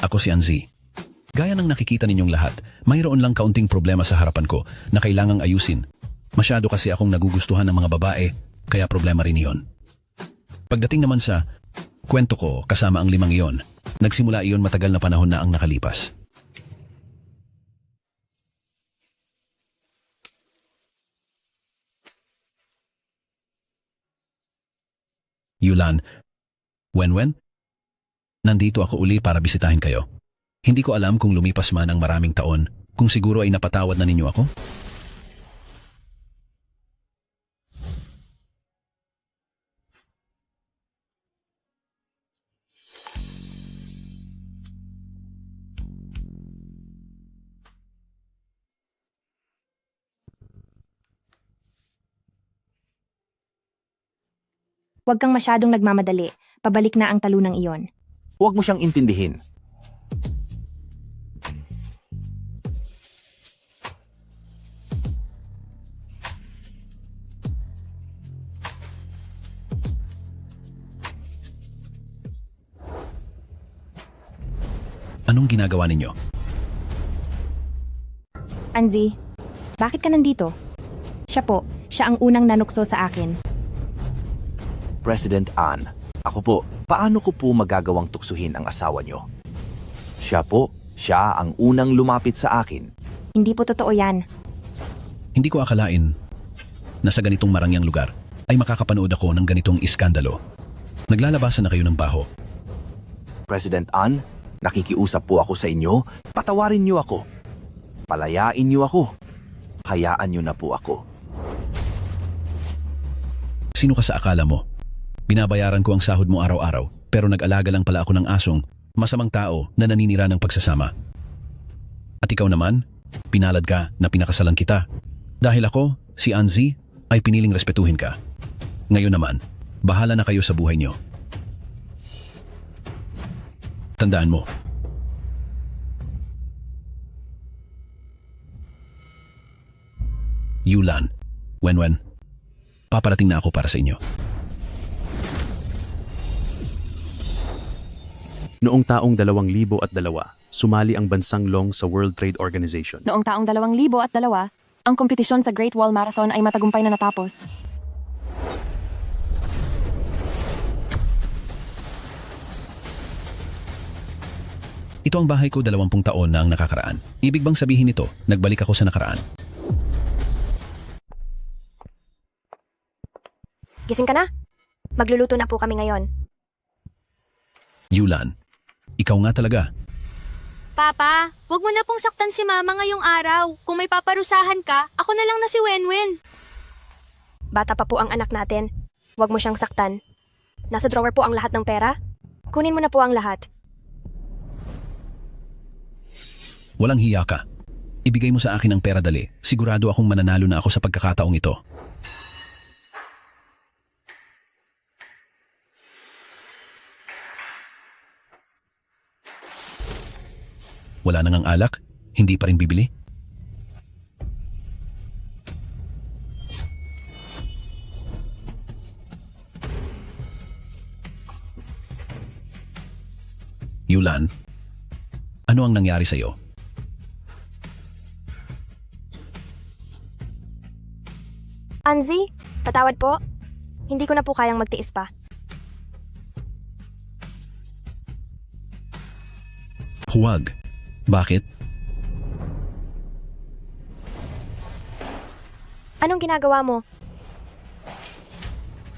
Ako si Anzi. Gaya ng nakikita ninyong lahat, mayroon lang kaunting problema sa harapan ko na kailangang ayusin. Masyado kasi akong nagugustuhan ng mga babae, kaya problema rin iyon. Pagdating naman sa kwento ko kasama ang 5 iyon, nagsimula iyon matagal na panahon na ang nakalipas. Yulan, Wenwen, nandito ako uli para bisitahin kayo. Hindi ko alam kung lumipas man ang maraming taon, kung siguro ay napatawad na ninyo ako. Huwag kang masyadong nagmamadali. Pabalik na ang talunang iyon. Huwag mo siyang intindihin. Anong ginagawa ninyo? Anzi, bakit ka nandito? Siya ang unang nanukso sa akin. President Ann, ako po, paano ko po magagawang tuksuhin ang asawa niyo? Siya ang unang lumapit sa akin. Hindi po totoo yan. Hindi ko akalain na sa ganitong marangyang lugar ay makakapanood ako ng ganitong iskandalo. Naglalabasan na kayo ng baho. President Ann, nakikiusap po ako sa inyo, patawarin niyo ako. Palayain niyo ako. Hayaan niyo na po ako. Sino ka sa akala mo? Binabayaran ko ang sahod mo araw-araw, pero nag-alaga lang pala ako ng asong, masamang tao na naninira ng pagsasama. At ikaw naman, pinalad ka na pinakasalan kita. Dahil ako, si Anzi, ay piniling respetuhin ka. Ngayon naman, bahala na kayo sa buhay niyo. Tandaan mo. Yulan, Wenwen, paparating na ako para sa inyo. Noong taong 2002, sumali ang bansang Long sa World Trade Organization. Noong taong 2002, ang kompetisyon sa Great Wall Marathon ay matagumpay na natapos. Ito ang bahay ko 20 taon na ang nakakaraan. Ibig bang sabihin nito, nagbalik ako sa nakaraan? Gising ka na? Magluluto na po kami ngayon. Yulan, ikaw nga talaga. Papa, wag mo na pong saktan si Mama ngayong araw. Kung may paparusahan ka, ako na lang na si Wenwen. Bata pa po ang anak natin. Huwag mo siyang saktan. Nasa drawer po ang lahat ng pera. Kunin mo na po ang lahat. Walang hiya ka. Ibigay mo sa akin ang pera dali. Sigurado akong mananalo na ako sa pagkakataong ito. Wala nang ang alak? Hindi pa rin bibili? Yulan, ano ang nangyari sa'yo? Anzi, patawad po. Hindi ko na po kayang magtiis pa. Huwag. Bakit? Anong ginagawa mo?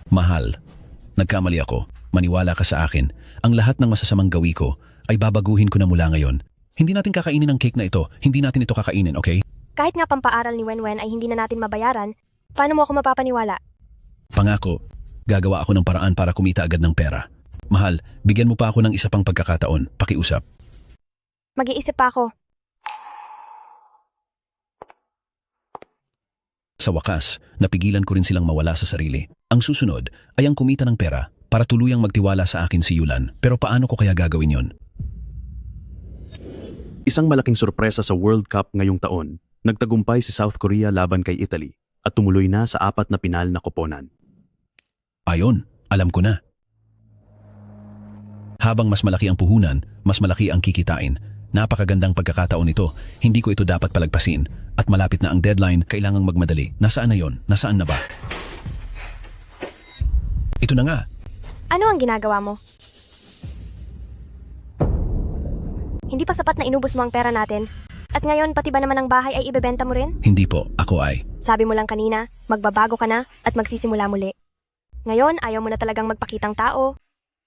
Mahal. Nagkamali ako. Maniwala ka sa akin. Ang lahat ng masasamang gawi ko ay babaguhin ko na mula ngayon. Hindi natin kakainin ang cake na ito. Hindi natin ito kakainin, okay? Kahit nga pampaaral ni Wenwen ay hindi na natin mabayaran, paano mo ako mapapaniwala? Pangako, gagawa ako ng paraan para kumita agad ng pera. Mahal, bigyan mo pa ako ng isa pang pagkakataon. Pakiusap. Mag-iisip pa ako. Sa wakas, napigilan ko rin silang mawala sa sarili. Ang susunod ay ang kumita ng pera para tuluyang magtiwala sa akin si Yulan. Pero paano ko kaya gagawin yon? Isang malaking sorpresa sa World Cup ngayong taon, nagtagumpay si South Korea laban kay Italy at tumuloy na sa 4 na pinal na koponan. Ayon, alam ko na. Habang mas malaki ang puhunan, mas malaki ang kikitain. Napakagandang pagkakataon ito. Hindi ko ito dapat palagpasin. At malapit na ang deadline, kailangang magmadali. Nasaan na yon? Nasaan na ba? Ito na nga. Ano ang ginagawa mo? Hindi pa sapat na inubos mo ang pera natin. At ngayon, pati ba naman ang bahay ay ibebenta mo rin? Hindi po, ako ay. Sabi mo lang kanina, magbabago ka na at magsisimula muli. Ngayon, ayaw mo na talagang magpakitang tao.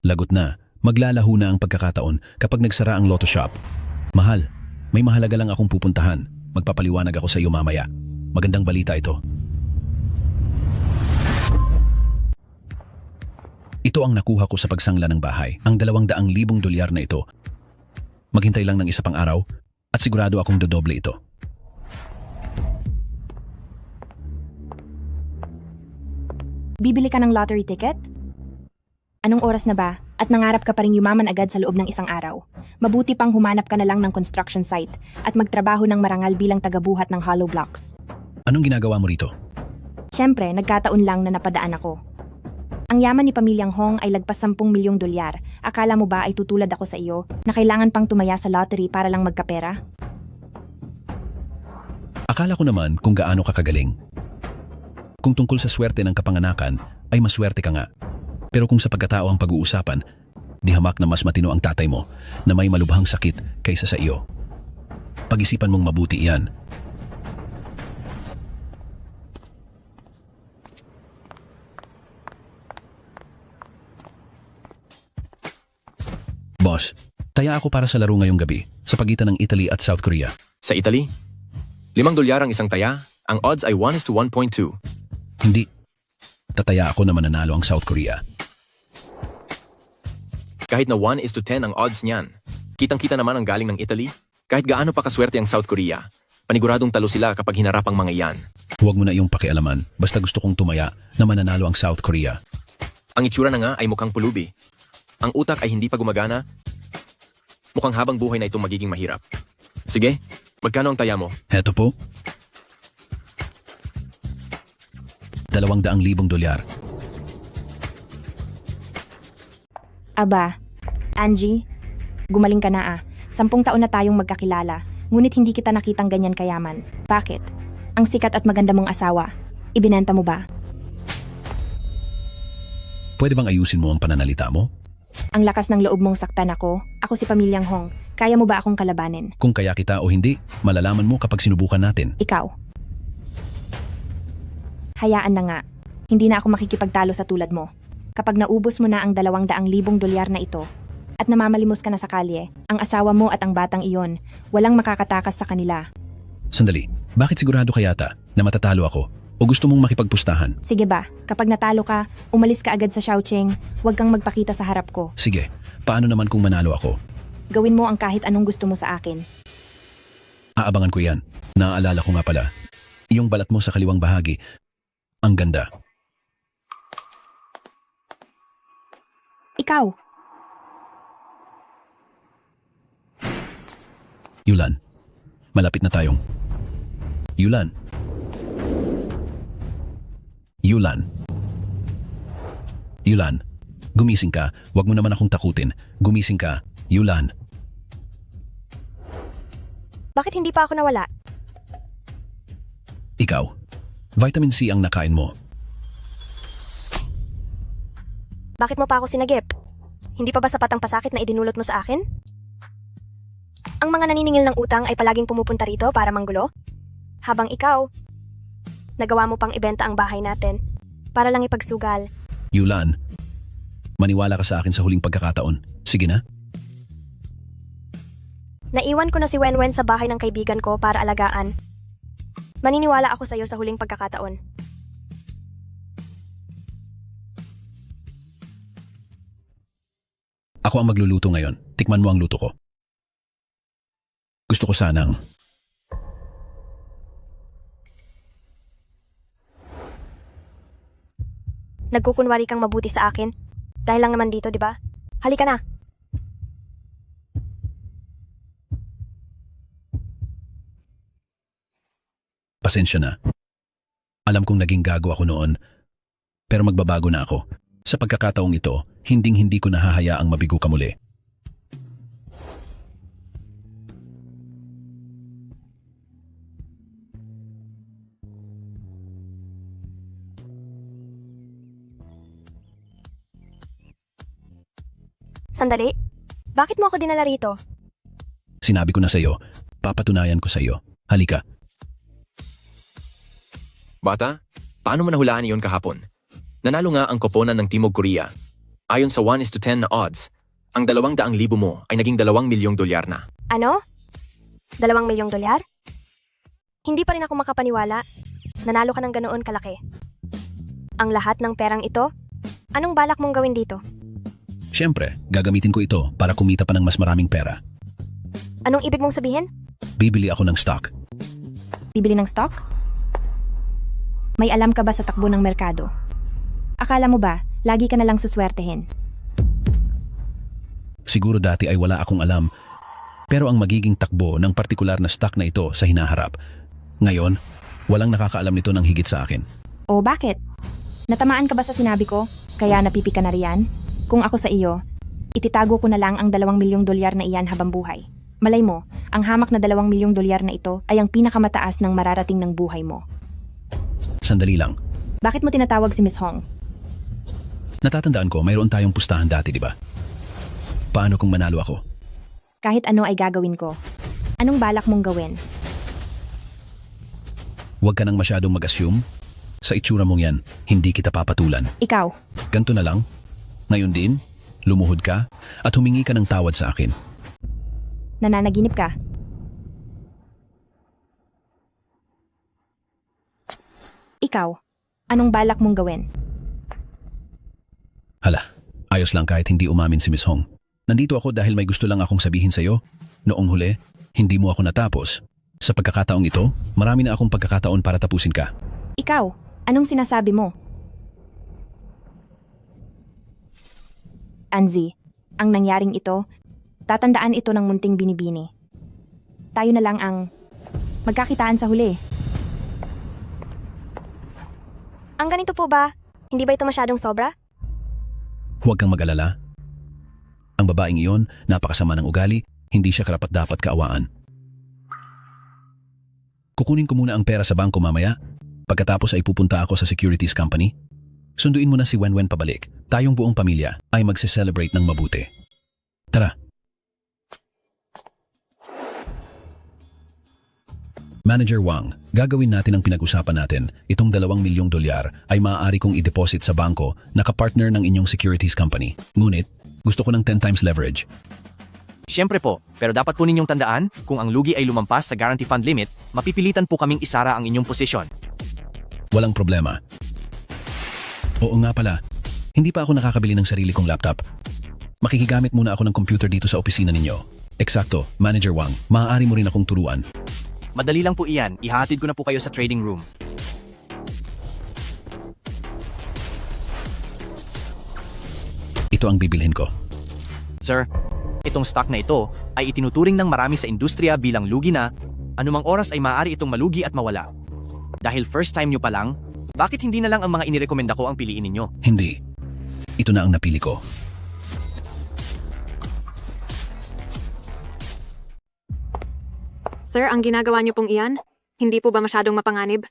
Lagot na. Maglalaho na ang pagkakataon kapag nagsara ang Lotto Shop. Mahal, may mahalaga lang akong pupuntahan. Magpapaliwanag ako sa iyo mamaya. Magandang balita ito. Ito ang nakuha ko sa pagsangla ng bahay. Ang 200,000 dolyar na ito. Maghintay lang ng isa pang araw at sigurado akong dodoble ito. Bibili ka ng lottery ticket? Anong oras na ba? At nangarap ka pa rin yumaman agad sa loob ng isang araw. Mabuti pang humanap ka na lang ng construction site at magtrabaho ng marangal bilang tagabuhat ng hollow blocks. Anong ginagawa mo rito? Siyempre, nagkataon lang na napadaan ako. Ang yaman ni Pamilyang Hong ay lagpas 10 milyong dolyar. Akala mo ba ay tutulad ako sa iyo na kailangan pang tumaya sa lottery para lang magkapera? Akala ko naman kung gaano ka kagaling. Kung tungkol sa swerte ng kapanganakan, ay maswerte ka nga. Pero kung sa pagkatao ang pag-uusapan, di hamak na mas matino ang tatay mo na may malubhang sakit kaysa sa iyo. Pag-isipan mong mabuti iyan. Boss, taya ako para sa laro ngayong gabi sa pagitan ng Italy at South Korea. Sa Italy, $5 ang isang taya, ang odds ay 1:1.2. Hindi. Tataya ako na mananalo ang South Korea. Kahit na 1:10 ang odds niyan. Kitang-kita naman ang galing ng Italy. Kahit gaano pa kaswerte ang South Korea, paniguradong talo sila kapag hinarap ang mga iyan. Huwag mo na iyong pakialaman, basta gusto kong tumaya na mananalo ang South Korea. Ang itsura na nga ay mukhang pulubi. Ang utak ay hindi pa gumagana. Mukhang habang buhay na itong magiging mahirap. Sige, magkano ang taya mo? Heto po. 200,000 dolyar. Aba, Angie, gumaling ka na ah. 10 taon na tayong magkakilala, ngunit hindi kita nakitang ganyan kayaman. Bakit? Ang sikat at maganda mong asawa, ibinenta mo ba? Pwede bang ayusin mo ang pananalita mo? Ang lakas ng loob mong saktan ako si Pamilyang Hong, kaya mo ba akong kalabanin? Kung kaya kita o hindi, malalaman mo kapag sinubukan natin. Ikaw. Hayaan na nga, hindi na ako makikipagtalo sa tulad mo. Kapag naubos mo na ang 200,000 dolyar na ito, at namamalimos ka na sa kalye, ang asawa mo at ang batang iyon, walang makakatakas sa kanila. Sandali, bakit sigurado ka yata na matatalo ako? O gusto mong makipagpustahan? Sige ba, kapag natalo ka, umalis ka agad sa Shaoqing, huwag kang magpakita sa harap ko. Sige, paano naman kung manalo ako? Gawin mo ang kahit anong gusto mo sa akin. Aabangan ko yan. Naaalala ko nga pala. Iyong balat mo sa kaliwang bahagi. Ang ganda. Ikaw, Yulan, malapit na tayong. Yulan. Yulan. Yulan, gumising ka. Huwag mo naman akong takutin. Gumising ka. Yulan. Bakit hindi pa ako nawala? Ikaw, vitamin C ang nakain mo. Bakit mo pa ako sinagip? Hindi pa ba sapat ang pasakit na idinulot mo sa akin? Ang mga naniningil ng utang ay palaging pumupunta rito para manggulo? Habang ikaw, nagawa mo pang ibenta ang bahay natin para lang ipagsugal. Yulan, maniwala ka sa akin sa huling pagkakataon. Sige na. Naiwan ko na si Wenwen sa bahay ng kaibigan ko para alagaan. Maniniwala ako sa iyo sa huling pagkakataon. Ako ang magluluto ngayon. Tikman mo ang luto ko. Gusto ko sanang... Nagkukunwari kang mabuti sa akin. Dahil lang naman dito, di ba? Halika na. Pasensya na. Alam kong naging gago ako noon, pero magbabago na ako. Sa pagkakataong ito, hinding-hindi ko nahahayaang mabigo ka muli. Sandali. Bakit mo ako dinala rito? Sinabi ko na sa'yo, papatunayan ko sa'yo. Halika. Bata, paano mo nahulaan iyon kahapon? Nanalo nga ang koponan ng Timog Korea. Ayon sa 1:10 na odds, ang 200,000 mo ay naging 2 milyong dolyar na. Ano? 2 milyong dolyar? Hindi pa rin ako makapaniwala. Nanalo ka ng ganoon kalaki. Ang lahat ng perang ito? Anong balak mong gawin dito? Siyempre, gagamitin ko ito para kumita pa ng mas maraming pera. Anong ibig mong sabihin? Bibili ako ng stock. Bibili ng stock? May alam ka ba sa takbo ng merkado? Akala mo ba, lagi ka na lang suswertehin? Siguro dati ay wala akong alam. Pero ang magiging takbo ng partikular na stock na ito sa hinaharap. Ngayon, walang nakakaalam nito ng higit sa akin. O bakit? Natamaan ka ba sa sinabi ko? Kaya napipi ka na riyan? Kung ako sa iyo, ititago ko na lang ang 2 milyong dolyar na iyan habang buhay. Malay mo, ang hamak na 2 milyong dolyar na ito ay ang pinakamataas ng mararating ng buhay mo. Sandali lang. Bakit mo tinatawag si Miss Hong? Natatandaan ko, mayroon tayong pustahan dati, di ba? Paano kung manalo ako? Kahit ano ay gagawin ko. Anong balak mong gawin? Huwag ka nang masyadong mag-assume. Sa itsura mong yan, hindi kita papatulan. Ikaw, Ganto na lang. Ngayon din, lumuhod ka at humingi ka ng tawad sa akin. nananaginip ka. Ikaw, anong balak mong gawin? Hala, ayos lang kahit hindi umamin si Miss Hong. Nandito ako dahil may gusto lang akong sabihin sa'yo. Noong huli, hindi mo ako natapos. Sa pagkakataong ito, marami na akong pagkakataon para tapusin ka. Ikaw, anong sinasabi mo? Anzi, ang nangyaring ito, tatandaan ito ng munting binibini. Tayo na lang ang magkakitaan sa huli. Ang ganito po ba? Hindi ba ito masyadong sobra? Huwag kang mag-alala. Ang babaeng iyon, napakasama ng ugali, hindi siya karapat-dapat kaawaan. Kukunin ko muna ang pera sa bangko mamaya. Pagkatapos ay pupunta ako sa securities company. Sunduin mo na si Wenwen pabalik. Tayong buong pamilya ay magse-celebrate ng mabuti. Tara. Manager Wang, gagawin natin ang pinag-usapan natin. Itong 2 milyong dolyar ay maaari kong i-deposit sa bangko na kapartner ng inyong securities company. Ngunit, gusto ko ng 10 times leverage. Siyempre po, pero dapat po ninyong tandaan, kung ang lugi ay lumampas sa guarantee fund limit, mapipilitan po kaming isara ang inyong posisyon. Walang problema. Oo nga pala, hindi pa ako nakakabili ng sarili kong laptop. Makikigamit muna ako ng computer dito sa opisina ninyo. Eksakto, Manager Wang, maaari mo rin akong turuan. Madali lang po iyan, ihahatid ko na po kayo sa trading room. Ito ang bibilhin ko. Sir, itong stock na ito ay itinuturing ng marami sa industriya bilang lugi na anumang oras ay maaari itong malugi at mawala. Dahil first time nyo pa lang, bakit hindi na lang ang mga inirekomenda ko ang piliin ninyo? Hindi. Ito na ang napili ko. Sir, ang ginagawa niyo pong iyan, hindi po ba masyadong mapanganib?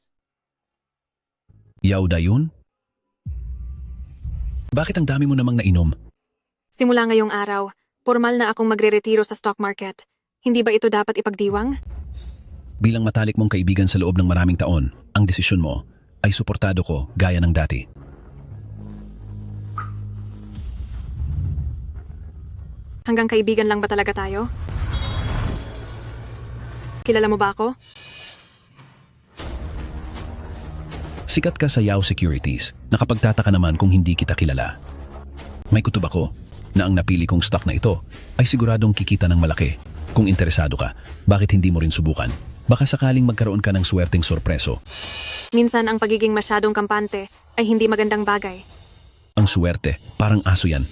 Yauda yun? Bakit ang dami mo namang nainom? Simula ngayong araw, formal na akong magre-retiro sa stock market. Hindi ba ito dapat ipagdiwang? Bilang matalik mong kaibigan sa loob ng maraming taon, ang desisyon mo ay suportado ko gaya ng dati. Hanggang kaibigan lang ba talaga tayo? Kilala mo ba ako? Sikat ka sa Yao Securities. Nakapagtataka naman kung hindi kita kilala. May kutob ako na ang napili kong stock na ito ay siguradong kikita ng malaki. Kung interesado ka, bakit hindi mo rin subukan? Baka sakaling magkaroon ka ng swerteng sorpreso. Minsan ang pagiging masyadong kampante ay hindi magandang bagay. Ang swerte, parang aso yan.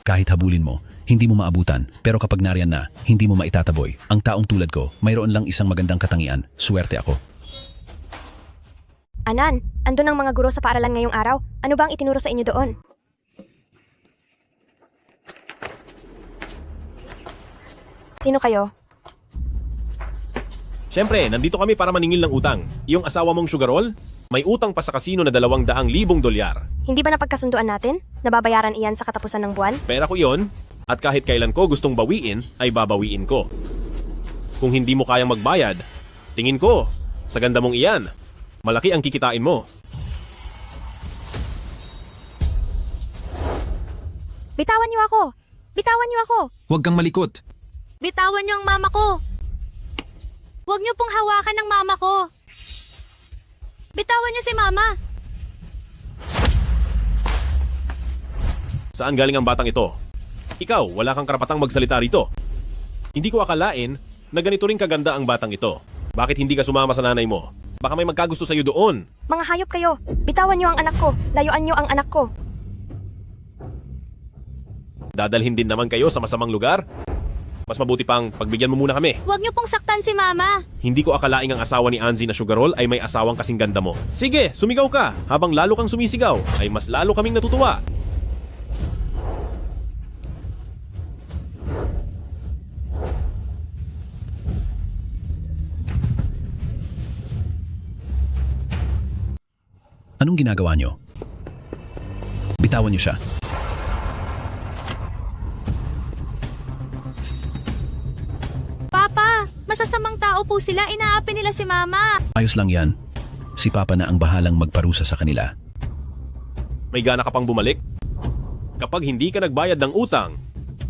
Kahit habulin mo, hindi mo maabutan. Pero kapag nariyan na, hindi mo maitataboy. Ang taong tulad ko, mayroon lang isang magandang katangian. Swerte ako. Anan, andun ang mga guro sa paaralan ngayong araw. Ano ba ang itinuro sa inyo doon? Sino kayo? Siyempre, nandito kami para maningil ng utang. Yung asawa mong sugarol, may utang pa sa kasino na 200,000 dolyar. Hindi ba napagkasunduan natin? Nababayaran iyan sa katapusan ng buwan? Pera ko iyon, At kahit kailan ko gustong bawiin, ay babawiin ko. Kung hindi mo kayang magbayad, tingin ko, sa ganda mong iyan, malaki ang kikitain mo. Bitawan niyo ako! Bitawan niyo ako! Huwag kang malikot. Bitawan niyo ang mama ko. Huwag niyo pong hawakan ng mama ko. Bitawan niyo si mama. Saan galing ang batang ito? Ikaw, wala kang karapatang magsalita rito. Hindi ko akalain na ganito rin kaganda ang batang ito. Bakit hindi ka sumama sa nanay mo? Baka may magkagusto sa'yo doon. Mga hayop kayo! Bitawan niyo ang anak ko! Layuan niyo ang anak ko! Dadalhin din naman kayo sa masamang lugar? Mas mabuti pang pagbigyan mo muna kami. Huwag niyo pong saktan si mama. Hindi ko akalaing ang asawa ni Anzi na sugarol ay may asawang kasing ganda mo. Sige, sumigaw ka! Habang lalo kang sumisigaw, ay mas lalo kaming natutuwa. Anong ginagawa niyo? Bitawan niyo siya. Papa, masasamang tao po sila. Inaapi nila si mama. Ayos lang yan. Si Papa na ang bahalang magparusa sa kanila. May gana ka pang bumalik? Kapag hindi ka nagbayad ng utang,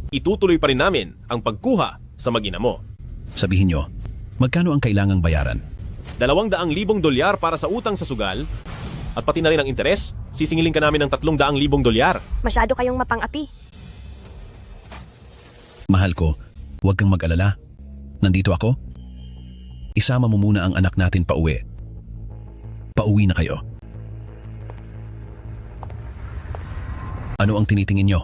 itutuloy pa rin namin ang pagkuha sa mag-ina mo. Sabihin niyo, magkano ang kailangang bayaran? $200,000 para sa utang sa sugal at pati na rin ang interes, sisingilin ka namin ng $300,000. Masyado kayong mapang-api. Mahal ko, huwag kang mag-alala. Nandito ako. Isama mo muna ang anak natin pauwi. Pauwi na kayo. Ano ang tinitingin nyo?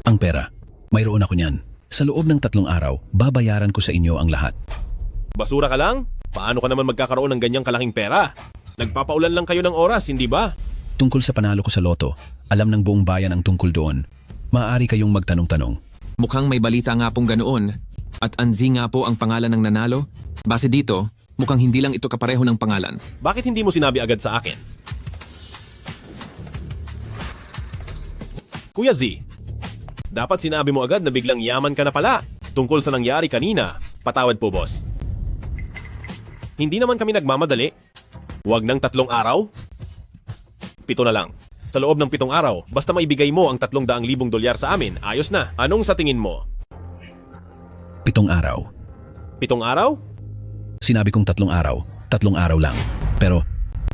Ang pera. Mayroon ako niyan. Sa loob ng 3 araw, babayaran ko sa inyo ang lahat. Basura ka lang? Paano ka naman magkakaroon ng ganyang kalaking pera? Nagpapaulan lang kayo ng oras, hindi ba? Tungkol sa panalo ko sa loto, alam ng buong bayan ang tungkol doon. Maaari kayong magtanong-tanong. Mukhang may balita nga pong ganoon. At Anzi nga po ang pangalan ng nanalo. Base dito, mukhang hindi lang ito kapareho ng pangalan. Bakit hindi mo sinabi agad sa akin? Kuya Z, dapat sinabi mo agad na biglang yaman ka na pala. Tungkol sa nangyari kanina, patawad po boss. Hindi naman kami nagmamadali. Huwag ng 3 araw? 7 na lang. Sa loob ng 7 araw, basta maibigay mo ang $300,000 sa amin, ayos na. Anong sa tingin mo? 7 araw. 7 araw? Sinabi kong 3 araw. 3 araw lang. Pero,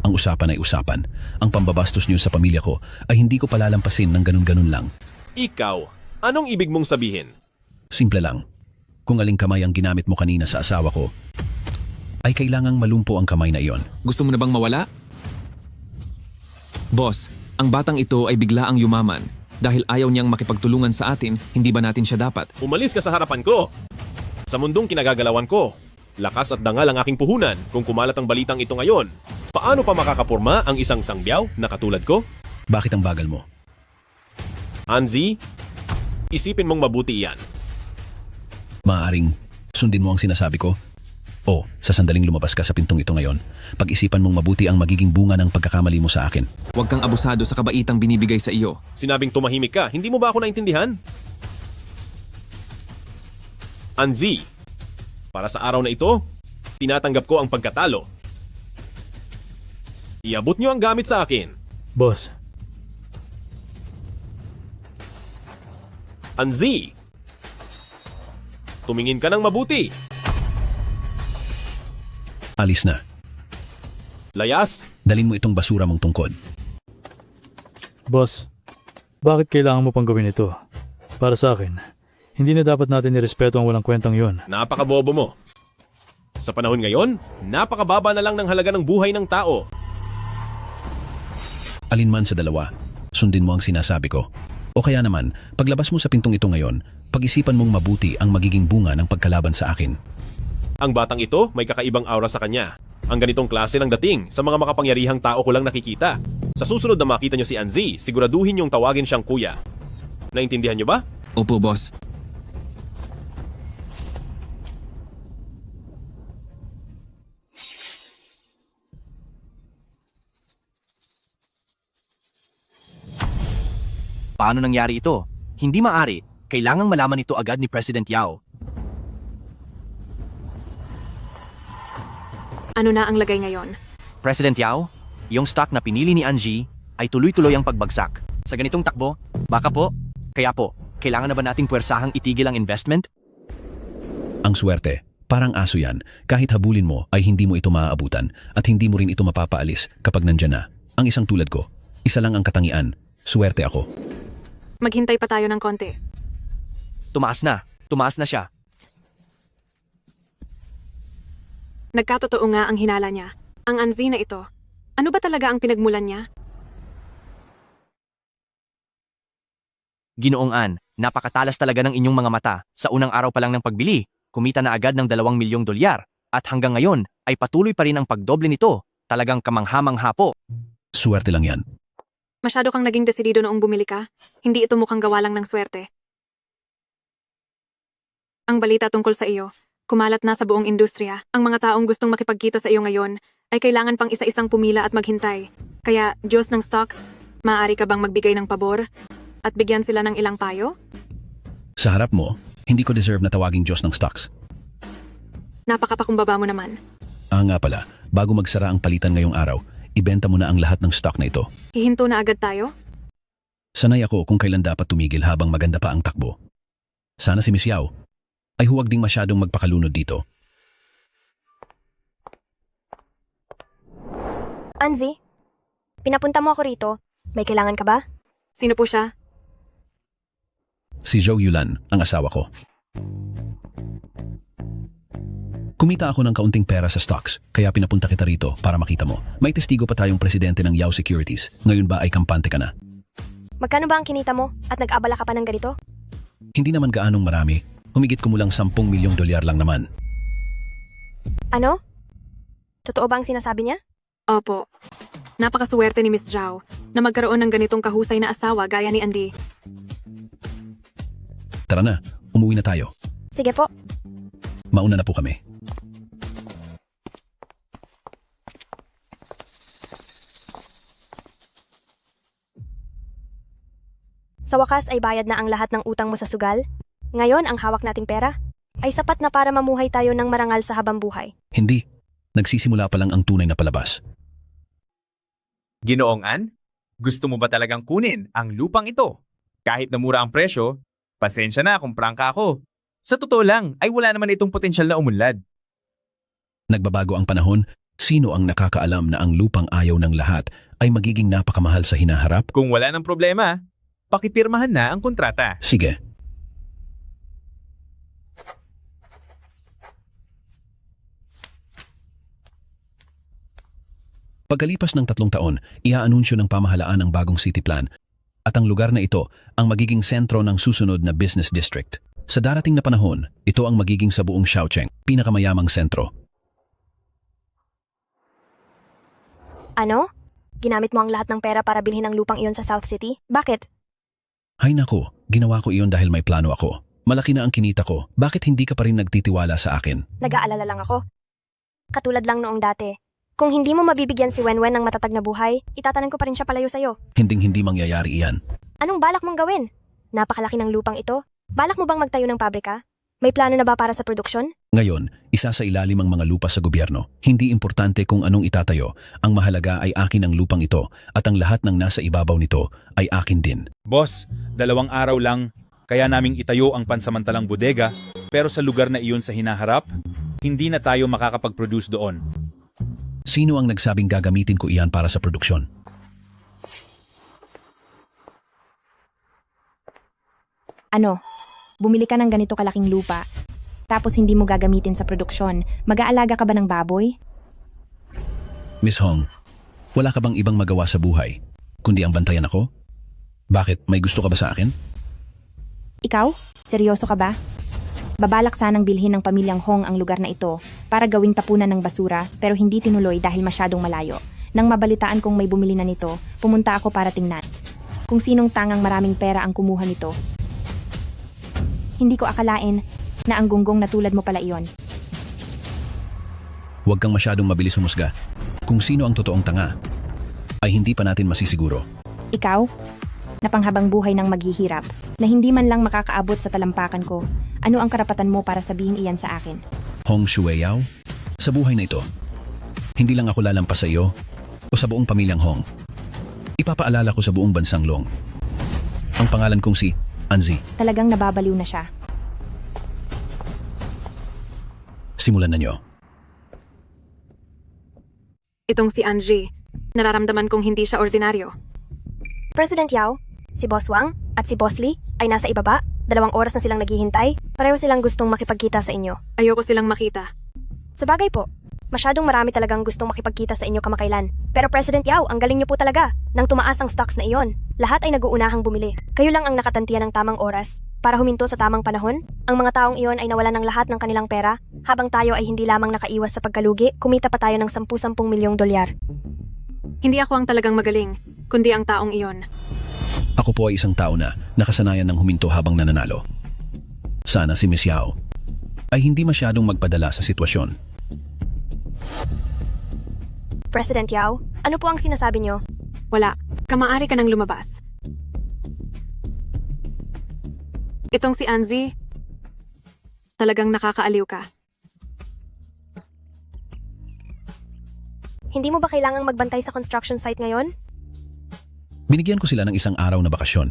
ang usapan ay usapan. Ang pambabastos niyo sa pamilya ko ay hindi ko palalampasin ng ganun-ganun lang. Ikaw, anong ibig mong sabihin? Simple lang. Kung aling kamay ang ginamit mo kanina sa asawa ko, ay kailangang malumpo ang kamay na iyon. Gusto mo na bang mawala? Boss, ang batang ito ay bigla ang yumaman. Dahil ayaw niyang makipagtulungan sa atin, hindi ba natin siya dapat? Umalis ka sa harapan ko! Sa mundong kinagagalawan ko, lakas at dangal ang aking puhunan kung kumalat ang balitang ito ngayon. Paano pa makakapurma ang isang sangbiyaw na katulad ko? Bakit ang bagal mo? Anzi, isipin mong mabuti iyan. Maaaring sundin mo ang sinasabi ko? O, sa sandaling lumabas ka sa pintong ito ngayon, pag-isipan mong mabuti ang magiging bunga ng pagkakamali mo sa akin. Huwag kang abusado sa kabaitang binibigay sa iyo. Sinabing tumahimik ka, hindi mo ba ako naintindihan? Anzi, para sa araw na ito, tinatanggap ko ang pagkatalo. Iabot niyo ang gamit sa akin. Boss, Anzi, tumingin ka ng mabuti. Alis na. Layas, Dalin mo itong basura mong tungkod. boss, bakit kailangan mo pang gawin ito? Para sa akin, hindi na dapat natin nirespeto ang walang kwentang yon. napakabobo mo. Sa panahon ngayon, napakababa na lang ng halaga ng buhay ng tao. Alinman sa dalawa, sundin mo ang sinasabi ko. O kaya naman, paglabas mo sa pintong ito ngayon, pag-isipan mong mabuti ang magiging bunga ng pagkalaban sa akin. Ang batang ito may kakaibang aura sa kanya. Ang ganitong klase ng dating sa mga makapangyarihang tao ko lang nakikita. Sa susunod na makita nyo si Anzi, siguraduhin yung tawagin siyang kuya. Naintindihan nyo ba? Opo, boss. Paano nangyari ito? Hindi maari. Kailangang malaman ito agad ni President Yao. Ano na ang lagay ngayon? President Yao, yung stock na pinili ni Angie ay tuloy-tuloy ang pagbagsak. Sa ganitong takbo, baka po, kaya po, kailangan na ba nating puwersahang itigil ang investment? Ang swerte, parang aso yan. Kahit habulin mo ay hindi mo ito maaabutan at hindi mo rin ito mapapaalis kapag nandyan na. Ang isang tulad ko, isa lang ang katangian. Swerte ako. Maghintay pa tayo ng konti. Tumaas na siya. Nagkatotoo nga ang hinala niya. Ang Anzi na ito. Ano ba talaga ang pinagmulan niya? Ginoong Ann, napakatalas talaga ng inyong mga mata. Sa unang araw pa lang ng pagbili, kumita na agad ng $2 milyong. At hanggang ngayon, ay patuloy pa rin ang pagdoble nito. Talagang kamangha-mangha po. Swerte lang yan. Masyado kang naging desidido noong bumili ka. Hindi ito mukhang gawa lang ng swerte. Ang balita tungkol sa iyo, kumalat na sa buong industriya. Ang mga taong gustong makipagkita sa iyo ngayon ay kailangan pang isa-isang pumila at maghintay. Kaya, Diyos ng stocks, maaari ka bang magbigay ng pabor at bigyan sila ng ilang payo? Sa harap mo, hindi ko deserve na tawaging Diyos ng stocks. Napakapakumbaba mo naman. Nga pala, bago magsara ang palitan ngayong araw, ibenta mo na ang lahat ng stock na ito. Hihinto na agad tayo? Sanay ako kung kailan dapat tumigil habang maganda pa ang takbo. Sana si Miss Yao ay huwag ding masyadong magpakalunod dito. Anzi, pinapunta mo ako rito. May kailangan ka ba? Sino po siya? Si Zhou Yulan, ang asawa ko. Kumita ako ng kaunting pera sa stocks, kaya pinapunta kita rito para makita mo. May testigo pa tayong presidente ng Yao Securities. Ngayon ba ay kampante ka na? Magkano ba ang kinita mo at nag-abala ka pa ng ganito? Hindi naman gaanong marami. Humigit kumulang $10 milyong lang naman. Ano? Totoo ba ang sinasabi niya? Opo. Napakaswerte ni Miss Zhao na magkaroon ng ganitong kahusay na asawa gaya ni Andy. Tara na, umuwi na tayo. Sige po. Mauna na po kami. Sa wakas ay bayad na ang lahat ng utang mo sa sugal. Ngayon, ang hawak nating pera ay sapat na para mamuhay tayo ng marangal sa habang buhay. Hindi. Nagsisimula pa lang ang tunay na palabas. Ginoong Ann, gusto mo ba talagang kunin ang lupang ito? Kahit na mura ang presyo, pasensya na kung prangka ako. Sa totoo lang, ay wala naman itong potensyal na umunlad. Nagbabago ang panahon, sino ang nakakaalam na ang lupang ayaw ng lahat ay magiging napakamahal sa hinaharap? Kung wala ng problema, pakipirmahan na ang kontrata. Sige. Pagkalipas ng 3 taon, iaanunsyo ng pamahalaan ang bagong city plan at ang lugar na ito ang magiging sentro ng susunod na business district. Sa darating na panahon, ito ang magiging sa buong Shaocheng, pinakamayamang sentro. Ano? Ginamit mo ang lahat ng pera para bilhin ang lupang iyon sa South City? Bakit? Hay nako, ginawa ko iyon dahil may plano ako. Malaki na ang kinita ko, bakit hindi ka pa rin nagtitiwala sa akin? Nag-aalala lang ako. Katulad lang noong dati. Kung hindi mo mabibigyan si Wenwen ng matatag na buhay, itatanan ko pa rin siya palayo sa'yo. Hinding-hindi mangyayari iyan. Anong balak mong gawin? Napakalaki ng lupang ito. Balak mo bang magtayo ng pabrika? May plano na ba para sa produksyon? Ngayon, isa sa ilalim ang mga lupa sa gobyerno. Hindi importante kung anong itatayo. Ang mahalaga ay akin ang lupang ito at ang lahat ng nasa ibabaw nito ay akin din. Boss, 2 araw lang, kaya naming itayo ang pansamantalang bodega, pero sa lugar na iyon sa hinaharap, hindi na tayo makakapag-produce doon. Sino ang nagsabing gagamitin ko iyan para sa produksyon? Ano? Bumili ka ng ganito kalaking lupa, tapos hindi mo gagamitin sa produksyon. Mag-aalaga ka ba ng baboy? Miss Hong, wala ka bang ibang magawa sa buhay, kundi ang bantayan ako? Bakit? May gusto ka ba sa akin? Ikaw? Seryoso ka ba? Babalak sanang bilhin ng pamilyang Hong ang lugar na ito para gawing tapunan ng basura pero hindi tinuloy dahil masyadong malayo. Nang mabalitaan kong may bumili na nito, pumunta ako para tingnan kung sinong tangang maraming pera ang kumuha nito. Hindi ko akalain na ang gunggong na tulad mo pala iyon. Huwag kang masyadong mabilis humusga. Kung sino ang totoong tanga, ay hindi pa natin masisiguro. Ikaw? na panghabang buhay ng maghihirap, na hindi man lang makakaabot sa talampakan ko. Ano ang karapatan mo para sabihin iyan sa akin? Hong Shueyao, sa buhay na ito, hindi lang ako lalampas sa iyo o sa buong pamilyang Hong. Ipapaalala ko sa buong bansang Long. Ang pangalan kong si Anzi. Talagang nababaliw na siya. Simulan na niyo. Itong si Anji, nararamdaman kong hindi siya ordinaryo. President Yao, si Boss Wang at si Boss Lee ay nasa ibaba. 2 oras na silang naghihintay. Pareho silang gustong makipagkita sa inyo. Ayoko silang makita. Sa bagay po, masyadong marami talagang gustong makipagkita sa inyo kamakailan. Pero President Yao, ang galing niyo po talaga. Nang tumaas ang stocks na iyon, lahat ay nag-uunahang bumili. Kayo lang ang nakatantiyan ng tamang oras para huminto sa tamang panahon. Ang mga taong iyon ay nawalan ng lahat ng kanilang pera, habang tayo ay hindi lamang nakaiwas sa pagkalugi, kumita pa tayo ng 10 milyong dolyar. Hindi ako ang talagang magaling, kundi ang taong iyon. Ako po ay isang tao na nakasanayan ng huminto habang nananalo. Sana si Miss Yao ay hindi masyadong magpadala sa sitwasyon. President Yao, ano po ang sinasabi niyo? Wala, kamaari ka nang lumabas. Itong si Anzi, talagang nakakaaliw ka. Hindi mo ba kailangang magbantay sa construction site ngayon? Binigyan ko sila ng isang araw na bakasyon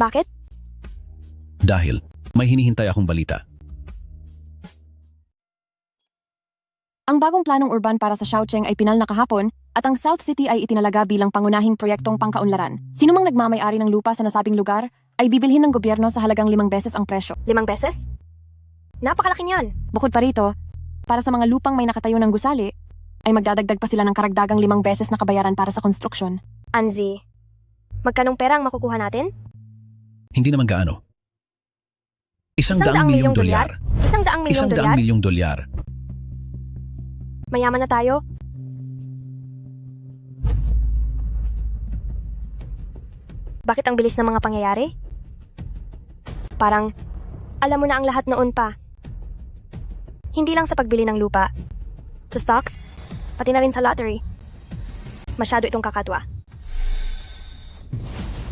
Bakit? dahil may hinihintay akong balita. Ang bagong planong urban para sa Shaocheng ay pinal na kahapon at ang South City ay itinalaga bilang pangunahing proyektong pangkaunlaran. Sino mang nagmamay-ari ng lupa sa nasabing lugar ay bibilhin ng gobyerno sa halagang 5 beses ang presyo. 5 beses? Napakalaki niyan. Bukod pa rito, para sa mga lupang may nakatayo ng gusali, ay magdadagdag pa sila ng karagdagang 5 beses na kabayaran para sa konstruksyon. Anzi, magkanong pera ang makukuha natin? Hindi naman gaano. 100 milyong dolyar. 100 milyong 100 dolyar? milyong dolyar. Mayaman na tayo? Bakit ang bilis ng mga pangyayari? Parang, alam mo na ang lahat noon pa. Hindi lang sa pagbili ng lupa, sa stocks, pati na rin sa lottery. Masyado itong kakatwa.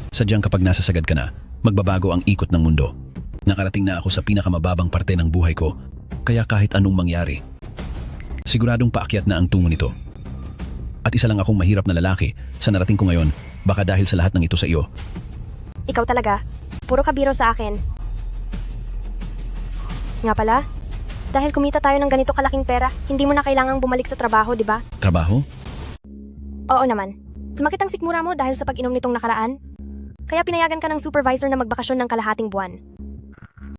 Sadyang kapag nasa sagad ka na, magbabago ang ikot ng mundo. Nakarating na ako sa pinakamababang parte ng buhay ko, kaya kahit anong mangyari, siguradong paakyat na ang tungo nito. At isa lang akong mahirap na lalaki sa narating ko ngayon, baka dahil sa lahat ng ito sa iyo. Ikaw talaga, puro kabiro sa akin. Nga pala, dahil kumita tayo ng ganito kalaking pera, hindi mo na kailangang bumalik sa trabaho, di ba? Trabaho? Oo naman. Sumakit ang sikmura mo dahil sa pag-inom nitong nakaraan. Kaya pinayagan ka ng supervisor na magbakasyon ng kalahating buwan.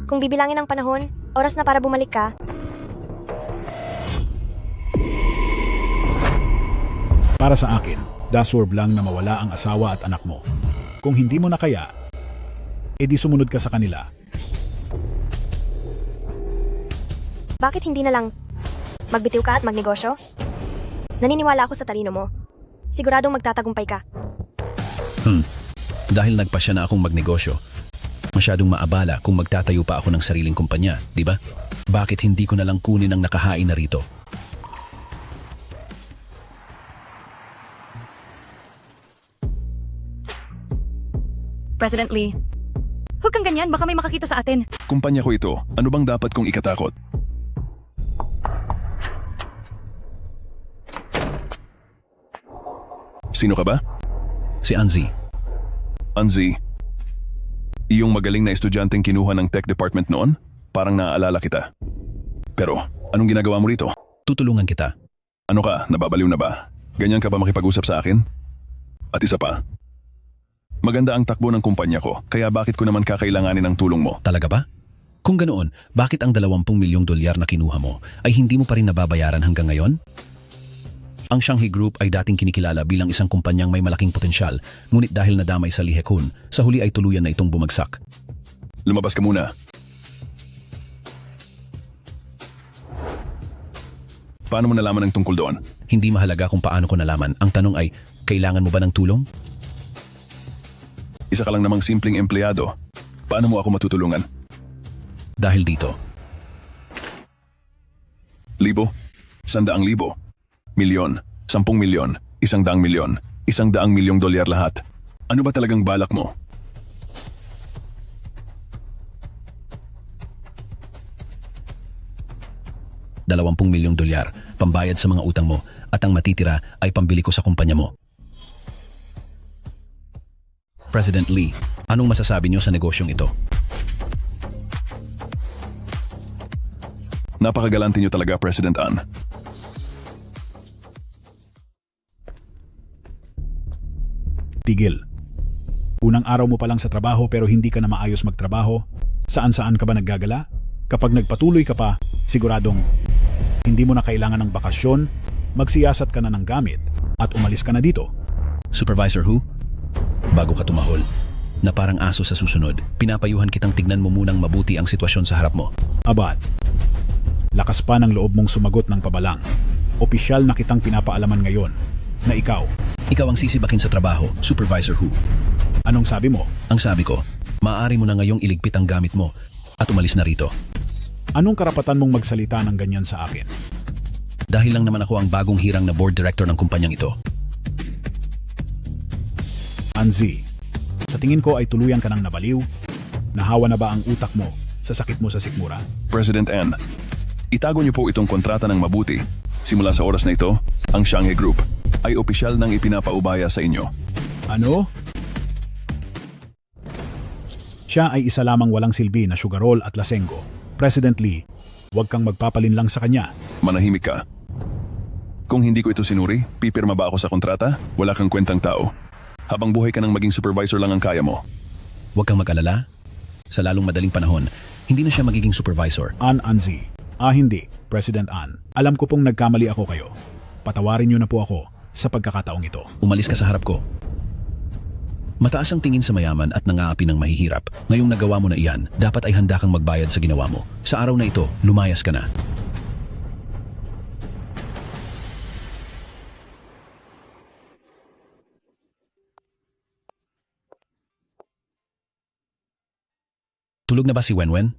Kung bibilangin ang panahon, oras na para bumalik ka. Para sa akin, deserve lang na mawala ang asawa at anak mo. Kung hindi mo na kaya, edi sumunod ka sa kanila. Bakit hindi na lang magbitiw ka at magnegosyo? Naniniwala ako sa talino mo. Siguradong magtatagumpay ka. Dahil nagpasya na akong magnegosyo, masyadong maabala kung magtatayo pa ako ng sariling kumpanya, di ba? Bakit hindi ko na lang kunin ang nakahain na rito? President Lee, huwag kang ganyan, baka may makakita sa atin. Kumpanya ko ito. Ano bang dapat kong ikatakot? Sino ka ba? Si Anzi. Anzi, iyong magaling na estudyanteng kinuha ng tech department noon? Parang naaalala kita. Pero, anong ginagawa mo rito? Tutulungan kita. Ano ka? Nababaliw na ba? Ganyan ka ba makipag-usap sa akin? At isa pa, maganda ang takbo ng kumpanya ko, kaya bakit ko naman kakailanganin ang tulong mo? Talaga ba? Kung ganoon, bakit ang 20 milyong dolyar na kinuha mo ay hindi mo pa rin nababayaran hanggang ngayon? Ang Shanghai Group ay dating kinikilala bilang isang kumpanyang may malaking potensyal, ngunit dahil nadamay sa Lihekun, sa huli ay tuluyan na itong bumagsak. Lumabas ka muna. Paano mo nalaman ang tungkol doon? Hindi mahalaga kung paano ko nalaman. Ang tanong ay, kailangan mo ba ng tulong? Isa ka lang namang simpleng empleyado. Paano mo ako matutulungan? Dahil dito. 1,000, 100,000, milyon, 10 milyon, 100 milyon, 100 milyong dolyar lahat. Ano ba talagang balak mo? $20 milyong, pambayad sa mga utang mo, at ang matitira ay pambili ko sa kumpanya mo. President Lee, anong masasabi niyo sa negosyong ito? Napakagalante niyo talaga, President An. Tigil. Unang araw mo pa lang sa trabaho pero hindi ka na maayos magtrabaho. Saan-saan ka ba naggagala? Kapag nagpatuloy ka pa, siguradong hindi mo na kailangan ng bakasyon, magsiyasat ka na ng gamit, at umalis ka na dito. Supervisor Hu, bago ka tumahol, na parang aso sa susunod, pinapayuhan kitang tignan mo munang mabuti ang sitwasyon sa harap mo. Abad, lakas pa ng loob mong sumagot ng pabalang. Opisyal na kitang pinapaalaman ngayon na ikaw. Ikaw ang sisibakin sa trabaho, Supervisor Hu. Anong sabi mo? Ang sabi ko, maaari mo na ngayong iligpit ang gamit mo at umalis na rito. Anong karapatan mong magsalita ng ganyan sa akin? Dahil lang naman ako ang bagong hirang na board director ng kumpanyang ito. Anzi, sa tingin ko ay tuluyan ka ng nabaliw. Nahawa na ba ang utak mo sa sakit mo sa sikmura? President N, itago niyo po itong kontrata ng mabuti. Simula sa oras na ito, ang Shanghai Group ay opisyal nang ipinapaubaya sa inyo. Ano? Siya ay isa lamang walang silbi na sugarol at lasenggo. President Lee, huwag kang magpapalinlang sa kanya. Manahimik ka. Kung hindi ko ito sinuri, pipirma ba ako sa kontrata? Wala kang kwentang tao. Habang buhay ka nang maging supervisor lang ang kaya mo. Huwag kang mag-alala. Sa lalong madaling panahon, hindi na siya magiging supervisor. Anzi. Hindi, President An. Alam ko pong nagkamali ako kayo. Patawarin niyo na po ako sa pagkakataong ito. Umalis ka sa harap ko. Mataas ang tingin sa mayaman at nangaapi ng mahihirap. Ngayong nagawa mo na iyan, dapat ay handa kang magbayad sa ginawa mo. Sa araw na ito, lumayas ka na. Tulog na ba si Wenwen?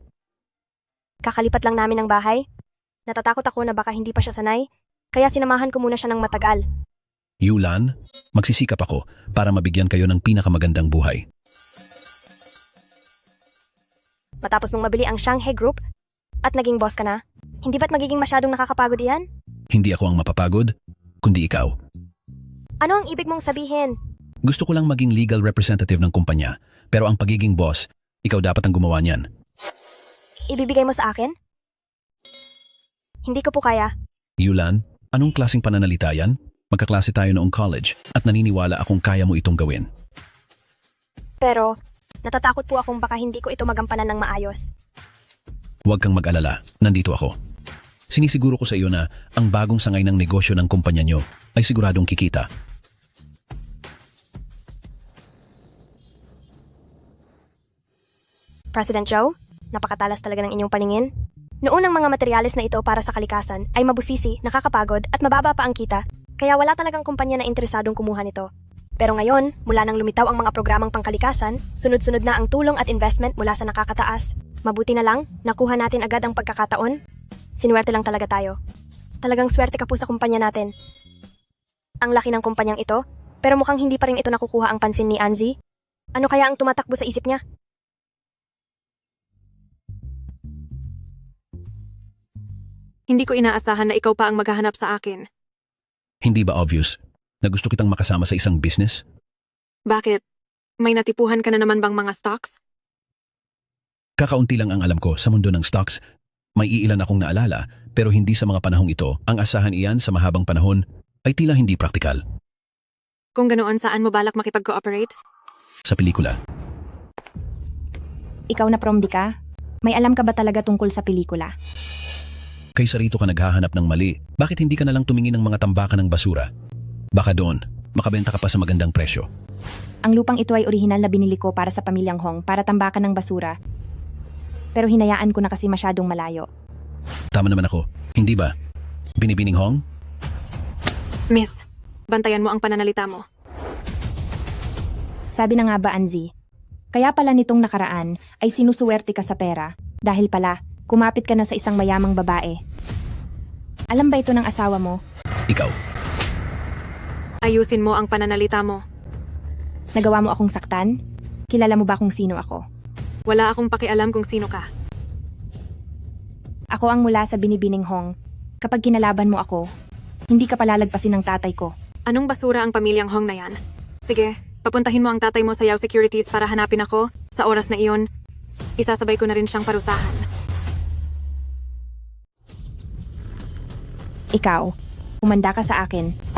Kakalipat lang namin ng bahay. Natatakot ako na baka hindi pa siya sanay, kaya sinamahan ko muna siya ng matagal. Yulan, magsisikap ako para mabigyan kayo ng pinakamagandang buhay. Matapos mong mabili ang Shanghai Group at naging boss ka na, hindi ba't magiging masyadong nakakapagod iyan? Hindi ako ang mapapagod, kundi ikaw. Ano ang ibig mong sabihin? Gusto ko lang maging legal representative ng kumpanya, pero ang pagiging boss, ikaw dapat ang gumawa niyan. Ibibigay mo sa akin? Hindi ko po kaya. Yulan, anong klaseng pananalita yan? Magkaklase tayo noong college at naniniwala akong kaya mo itong gawin. Pero, natatakot po akong baka hindi ko ito magampanan ng maayos. Huwag kang mag-alala, nandito ako. Sinisiguro ko sa iyo na ang bagong sangay ng negosyo ng kumpanya nyo ay siguradong kikita. President Joe, napakatalas talaga ng inyong paningin. Noon ang mga materyales na ito para sa kalikasan ay mabusisi, nakakapagod at mababa pa ang kita, kaya wala talagang kumpanya na interesadong kumuha nito. Pero ngayon, mula nang lumitaw ang mga programang pangkalikasan, sunod-sunod na ang tulong at investment mula sa nakakataas. Mabuti na lang, nakuha natin agad ang pagkakataon. Sinuwerte lang talaga tayo. Talagang swerte ka po sa kumpanya natin. Ang laki ng kumpanyang ito, pero mukhang hindi pa rin ito nakukuha ang pansin ni Anzi. Ano kaya ang tumatakbo sa isip niya? Hindi ko inaasahan na ikaw pa ang maghahanap sa akin. Hindi ba obvious na gusto kitang makasama sa isang business? Bakit? May natipuhan ka na naman bang mga stocks? Kakaunti lang ang alam ko sa mundo ng stocks. May iilan akong naalala, pero hindi sa mga panahong ito. Ang asahan iyan sa mahabang panahon ay tila hindi praktikal. Kung ganoon, saan mo balak makipag-cooperate? Sa pelikula. Ikaw na promdi ka? May alam ka ba talaga tungkol sa pelikula? Kaysa rito ka naghahanap ng mali, bakit hindi ka nalang tumingin ng mga tambakan ng basura? Baka doon, makabenta ka pa sa magandang presyo. Ang lupang ito ay orihinal na binili ko para sa pamilyang Hong para tambakan ng basura. Pero hinayaan ko na kasi masyadong malayo. Tama naman ako, hindi ba? Binibining Hong? Miss, bantayan mo ang pananalita mo. Sabi na nga ba, Anzi? Kaya pala nitong nakaraan ay sinusuwerte ka sa pera dahil pala kumapit ka na sa isang mayamang babae. Alam ba ito ng asawa mo? Ikaw. Ayusin mo ang pananalita mo. Nagawa mo akong saktan? Kilala mo ba kung sino ako? Wala akong pakialam kung sino ka. Ako ang mula sa Binibining Hong. Kapag kinalaban mo ako, hindi ka palalagpasin ng tatay ko. Anong basura ang pamilyang Hong na yan? Sige, papuntahin mo ang tatay mo sa Yao Securities para hanapin ako. Sa oras na iyon, isasabay ko na rin siyang parusahan. Ikaw, umanda ka sa akin.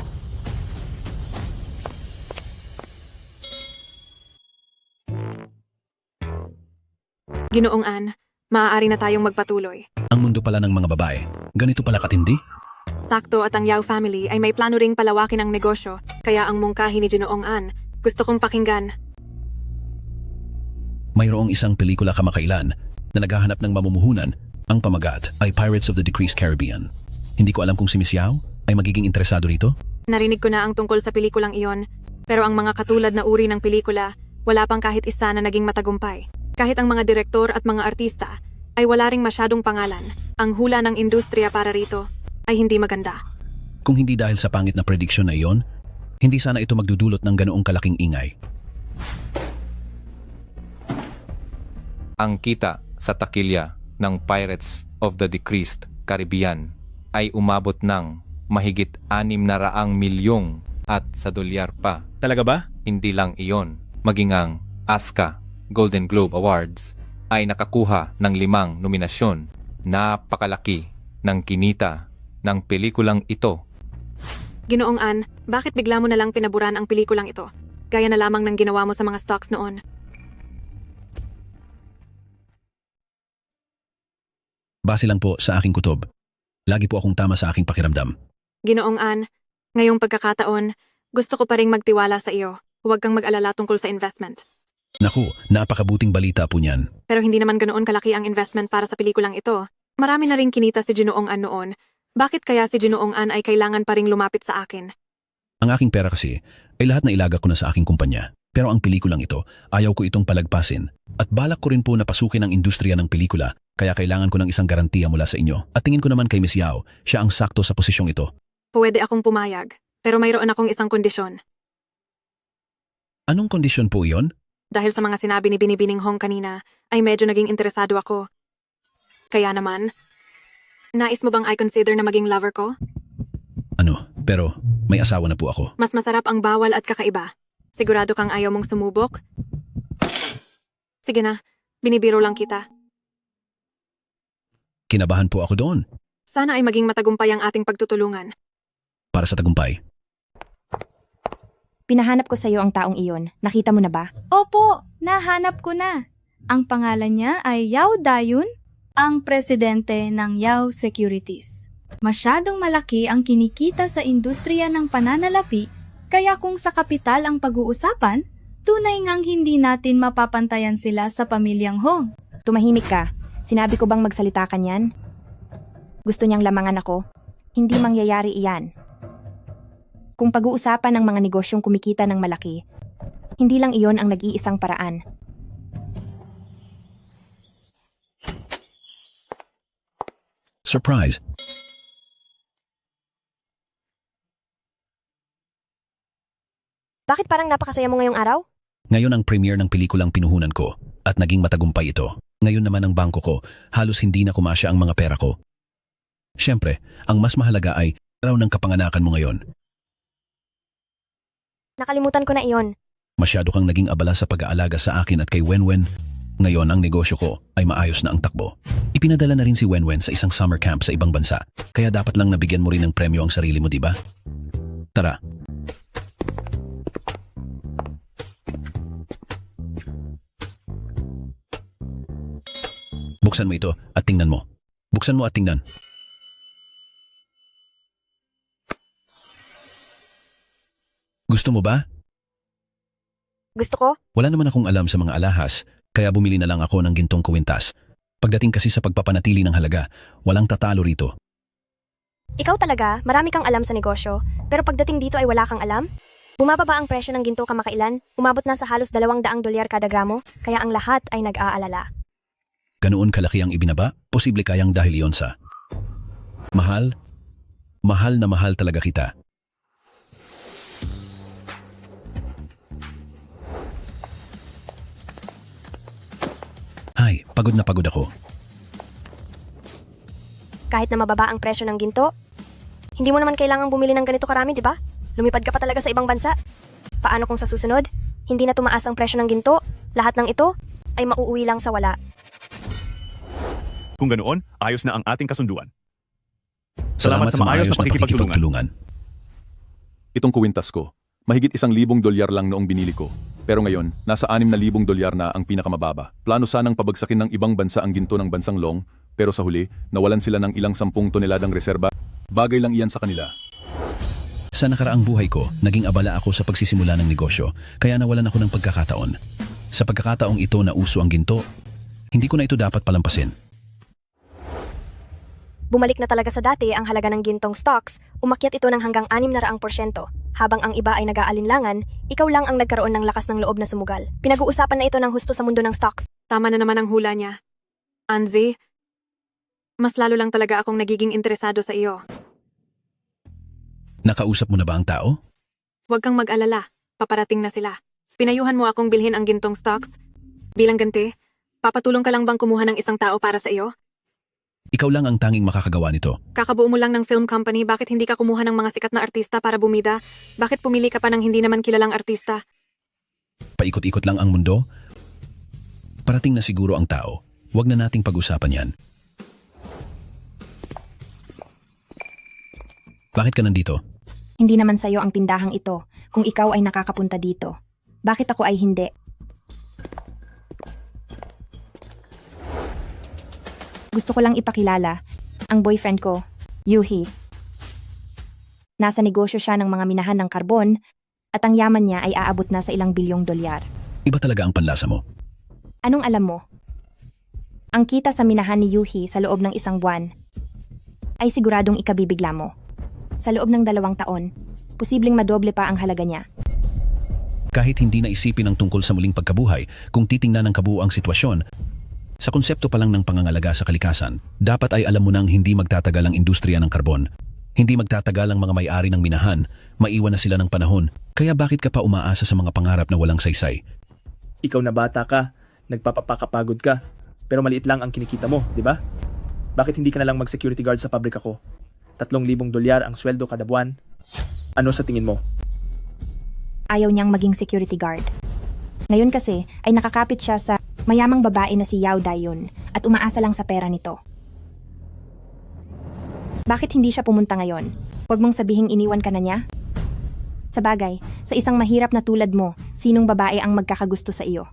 Ginoong Ann, maaari na tayong magpatuloy. Ang mundo pala ng mga babae. Ganito pala katindi? Sakto at ang Yao family ay may plano ring palawakin ang negosyo, kaya ang mungkahi ni Ginoong Ann, gusto kong pakinggan. Mayroong isang pelikula kamakailan na naghahanap ng mamumuhunan. Ang pamagat ay Pirates of the Decreased Caribbean. Hindi ko alam kung si Miss Yao ay magiging interesado rito. Narinig ko na ang tungkol sa pelikulang iyon, pero ang mga katulad na uri ng pelikula, wala pang kahit isa na naging matagumpay. Kahit ang mga direktor at mga artista ay wala ring masyadong pangalan. Ang hula ng industriya para rito ay hindi maganda. Kung hindi dahil sa pangit na prediction na iyon, hindi sana ito magdudulot ng ganoong kalaking ingay. Ang kita sa takilya ng Pirates of the Decreased Caribbean ay umabot ng mahigit 600 milyong at sa dolyar pa. Talaga ba? Hindi lang iyon, maging ang ASCA Golden Globe Awards ay nakakuha ng 5 nominasyon. Napakalaki ng kinita ng pelikulang ito. Ginoong Ann, bakit bigla mo na lang pinaburan ang pelikulang ito? Gaya na lamang ng ginawa mo sa mga stocks noon. Base lang po sa aking kutob. Lagi po akong tama sa aking pakiramdam. Ginoong Ann, ngayong pagkakataon, gusto ko pa ring magtiwala sa iyo. Huwag kang mag-alala tungkol sa investment. Naku, napakabuting balita po niyan. Pero hindi naman ganoon kalaki ang investment para sa pelikulang ito. Marami na ring kinita si Ginoong Ann noon. Bakit kaya si Ginoong Ann ay kailangan pa ring lumapit sa akin? Ang aking pera kasi ay lahat na ilaga ko na sa aking kumpanya. Pero ang pelikulang ito, ayaw ko itong palagpasin. At balak ko rin po na pasukin ang industriya ng pelikula, kaya kailangan ko ng isang garantiya mula sa inyo. At tingin ko naman kay Miss Yao, siya ang sakto sa posisyong ito. Pwede akong pumayag, pero mayroon akong isang kondisyon. Anong kondisyon po iyon? Dahil sa mga sinabi ni Binibining Hong kanina, ay medyo naging interesado ako. Kaya naman, nais mo bang i-consider na maging lover ko? Ano, pero may asawa na po ako. Mas masarap ang bawal at kakaiba. Sigurado kang ayaw mong sumubok? Sige na, binibiro lang kita. Kinabahan po ako doon. Sana ay maging matagumpay ang ating pagtutulungan. Para sa tagumpay. Pinahanap ko sa iyo ang taong iyon. Nakita mo na ba? Opo, nahanap ko na. Ang pangalan niya ay Yao Dayun, ang presidente ng Yao Securities. Masyadong malaki ang kinikita sa industriya ng pananalapi, kaya kung sa kapital ang pag-uusapan, tunay ngang hindi natin mapapantayan sila sa pamilyang Hong. Tumahimik ka. Sinabi ko bang magsalita ka niyan? Gusto niyang lamangan ako? Hindi mangyayari iyan. Kung pag-uusapan ng mga negosyong kumikita ng malaki, hindi lang iyon ang nag-iisang paraan. Surprise! Bakit parang napakasaya mo ngayong araw? Ngayon ang premiere ng pelikulang pinuhunan ko at naging matagumpay ito. Ngayon naman ang bangko ko, halos hindi na kumasya ang mga pera ko. Siyempre, ang mas mahalaga ay araw ng kapanganakan mo ngayon. Nakalimutan ko na iyon. Masyado kang naging abala sa pag-aalaga sa akin at kay Wenwen. Ngayon ang negosyo ko ay maayos na ang takbo. Ipinadala na rin si Wenwen sa isang summer camp sa ibang bansa. Kaya dapat lang nabigyan mo rin ng premyo ang sarili mo, di ba? Tara. Buksan mo ito at tingnan mo. Buksan mo at tingnan. Gusto mo ba? Gusto ko? Wala naman akong alam sa mga alahas, kaya bumili na lang ako ng gintong kuwintas. Pagdating kasi sa pagpapanatili ng halaga, walang tatalo rito. Ikaw talaga, marami kang alam sa negosyo, pero pagdating dito ay wala kang alam? Bumababa ang presyo ng ginto kamakailan, umabot na sa halos $200 kada gramo, kaya ang lahat ay nag-aalala. Ganoon kalaki ang ibinaba, posible kayang dahil iyon sa mahal? Mahal na mahal talaga kita. Ay, pagod na pagod ako. Kahit na mababa ang presyo ng ginto, hindi mo naman kailangang bumili ng ganito karami, di ba? Lumipad ka pa talaga sa ibang bansa. Paano kung sa susunod, hindi na tumaas ang presyo ng ginto, lahat ng ito ay mauuwi lang sa wala. Kung ganoon, ayos na ang ating kasunduan. Salamat sa maayos na pakikipagtulungan. Itong kuwintas ko, mahigit $1,000 lang noong binili ko. Pero ngayon, nasa $6,000 na ang pinakamababa. Plano sanang pabagsakin ng ibang bansa ang ginto ng bansang Long, pero sa huli, nawalan sila ng ilang 10 toneladang reserba. Bagay lang iyan sa kanila. Sa nakaraang buhay ko, naging abala ako sa pagsisimula ng negosyo, kaya nawalan ako ng pagkakataon. Sa pagkakataong ito na uso ang ginto, hindi ko na ito dapat palampasin. Bumalik na talaga sa dati ang halaga ng gintong stocks, umakyat ito ng hanggang 600%. Habang ang iba ay nag-aalinlangan, ikaw lang ang nagkaroon ng lakas ng loob na sumugal. Pinag-uusapan na ito ng husto sa mundo ng stocks. Tama na naman ang hula niya. Anzi, mas lalo lang talaga akong nagiging interesado sa iyo. Nakausap mo na ba ang tao? Huwag kang mag-alala, paparating na sila. Pinayuhan mo akong bilhin ang gintong stocks. Bilang ganti, papatulong ka lang bang kumuha ng isang tao para sa iyo? Ikaw lang ang tanging makakagawa nito. Kakabuo mo lang ng film company, bakit hindi ka kumuha ng mga sikat na artista para bumida? Bakit pumili ka pa ng hindi naman kilalang artista? Paikot-ikot lang ang mundo? Parating na siguro ang tao. Huwag na nating pag-usapan yan. Bakit ka nandito? Hindi naman sa'yo ang tindahang ito kung ikaw ay nakakapunta dito. Bakit ako ay hindi? Gusto ko lang ipakilala ang boyfriend ko, Yuhi. Nasa negosyo siya ng mga minahan ng karbon at ang yaman niya ay aabot na sa ilang bilyong dolyar. Iba talaga ang panlasa mo. Anong alam mo? Ang kita sa minahan ni Yuhi sa loob ng isang buwan ay siguradong ikabibigla mo. Sa loob ng 2 taon, posibleng madoble pa ang halaga niya. Kahit hindi na isipin ang tungkol sa muling pagkabuhay, kung titingnan ang kabuuang sitwasyon, sa konsepto pa lang ng pangangalaga sa kalikasan, dapat ay alam mo nang hindi magtatagal ang industriya ng karbon. Hindi magtatagal ang mga may-ari ng minahan, maiwan na sila ng panahon. Kaya bakit ka pa umaasa sa mga pangarap na walang saysay? Ikaw na bata ka, nagpapakapagod ka, pero maliit lang ang kinikita mo, di ba? Bakit hindi ka na lang mag-security guard sa pabrika ko? $3,000 ang sweldo kada buwan. Ano sa tingin mo? Ayaw niyang maging security guard. Ngayon kasi ay nakakapit siya sa mayamang babae na si Yao Dayun at umaasa lang sa pera nito. Bakit hindi siya pumunta ngayon? Huwag mong sabihing iniwan ka na niya? Sa bagay, sa isang mahirap na tulad mo, sinong babae ang magkakagusto sa iyo?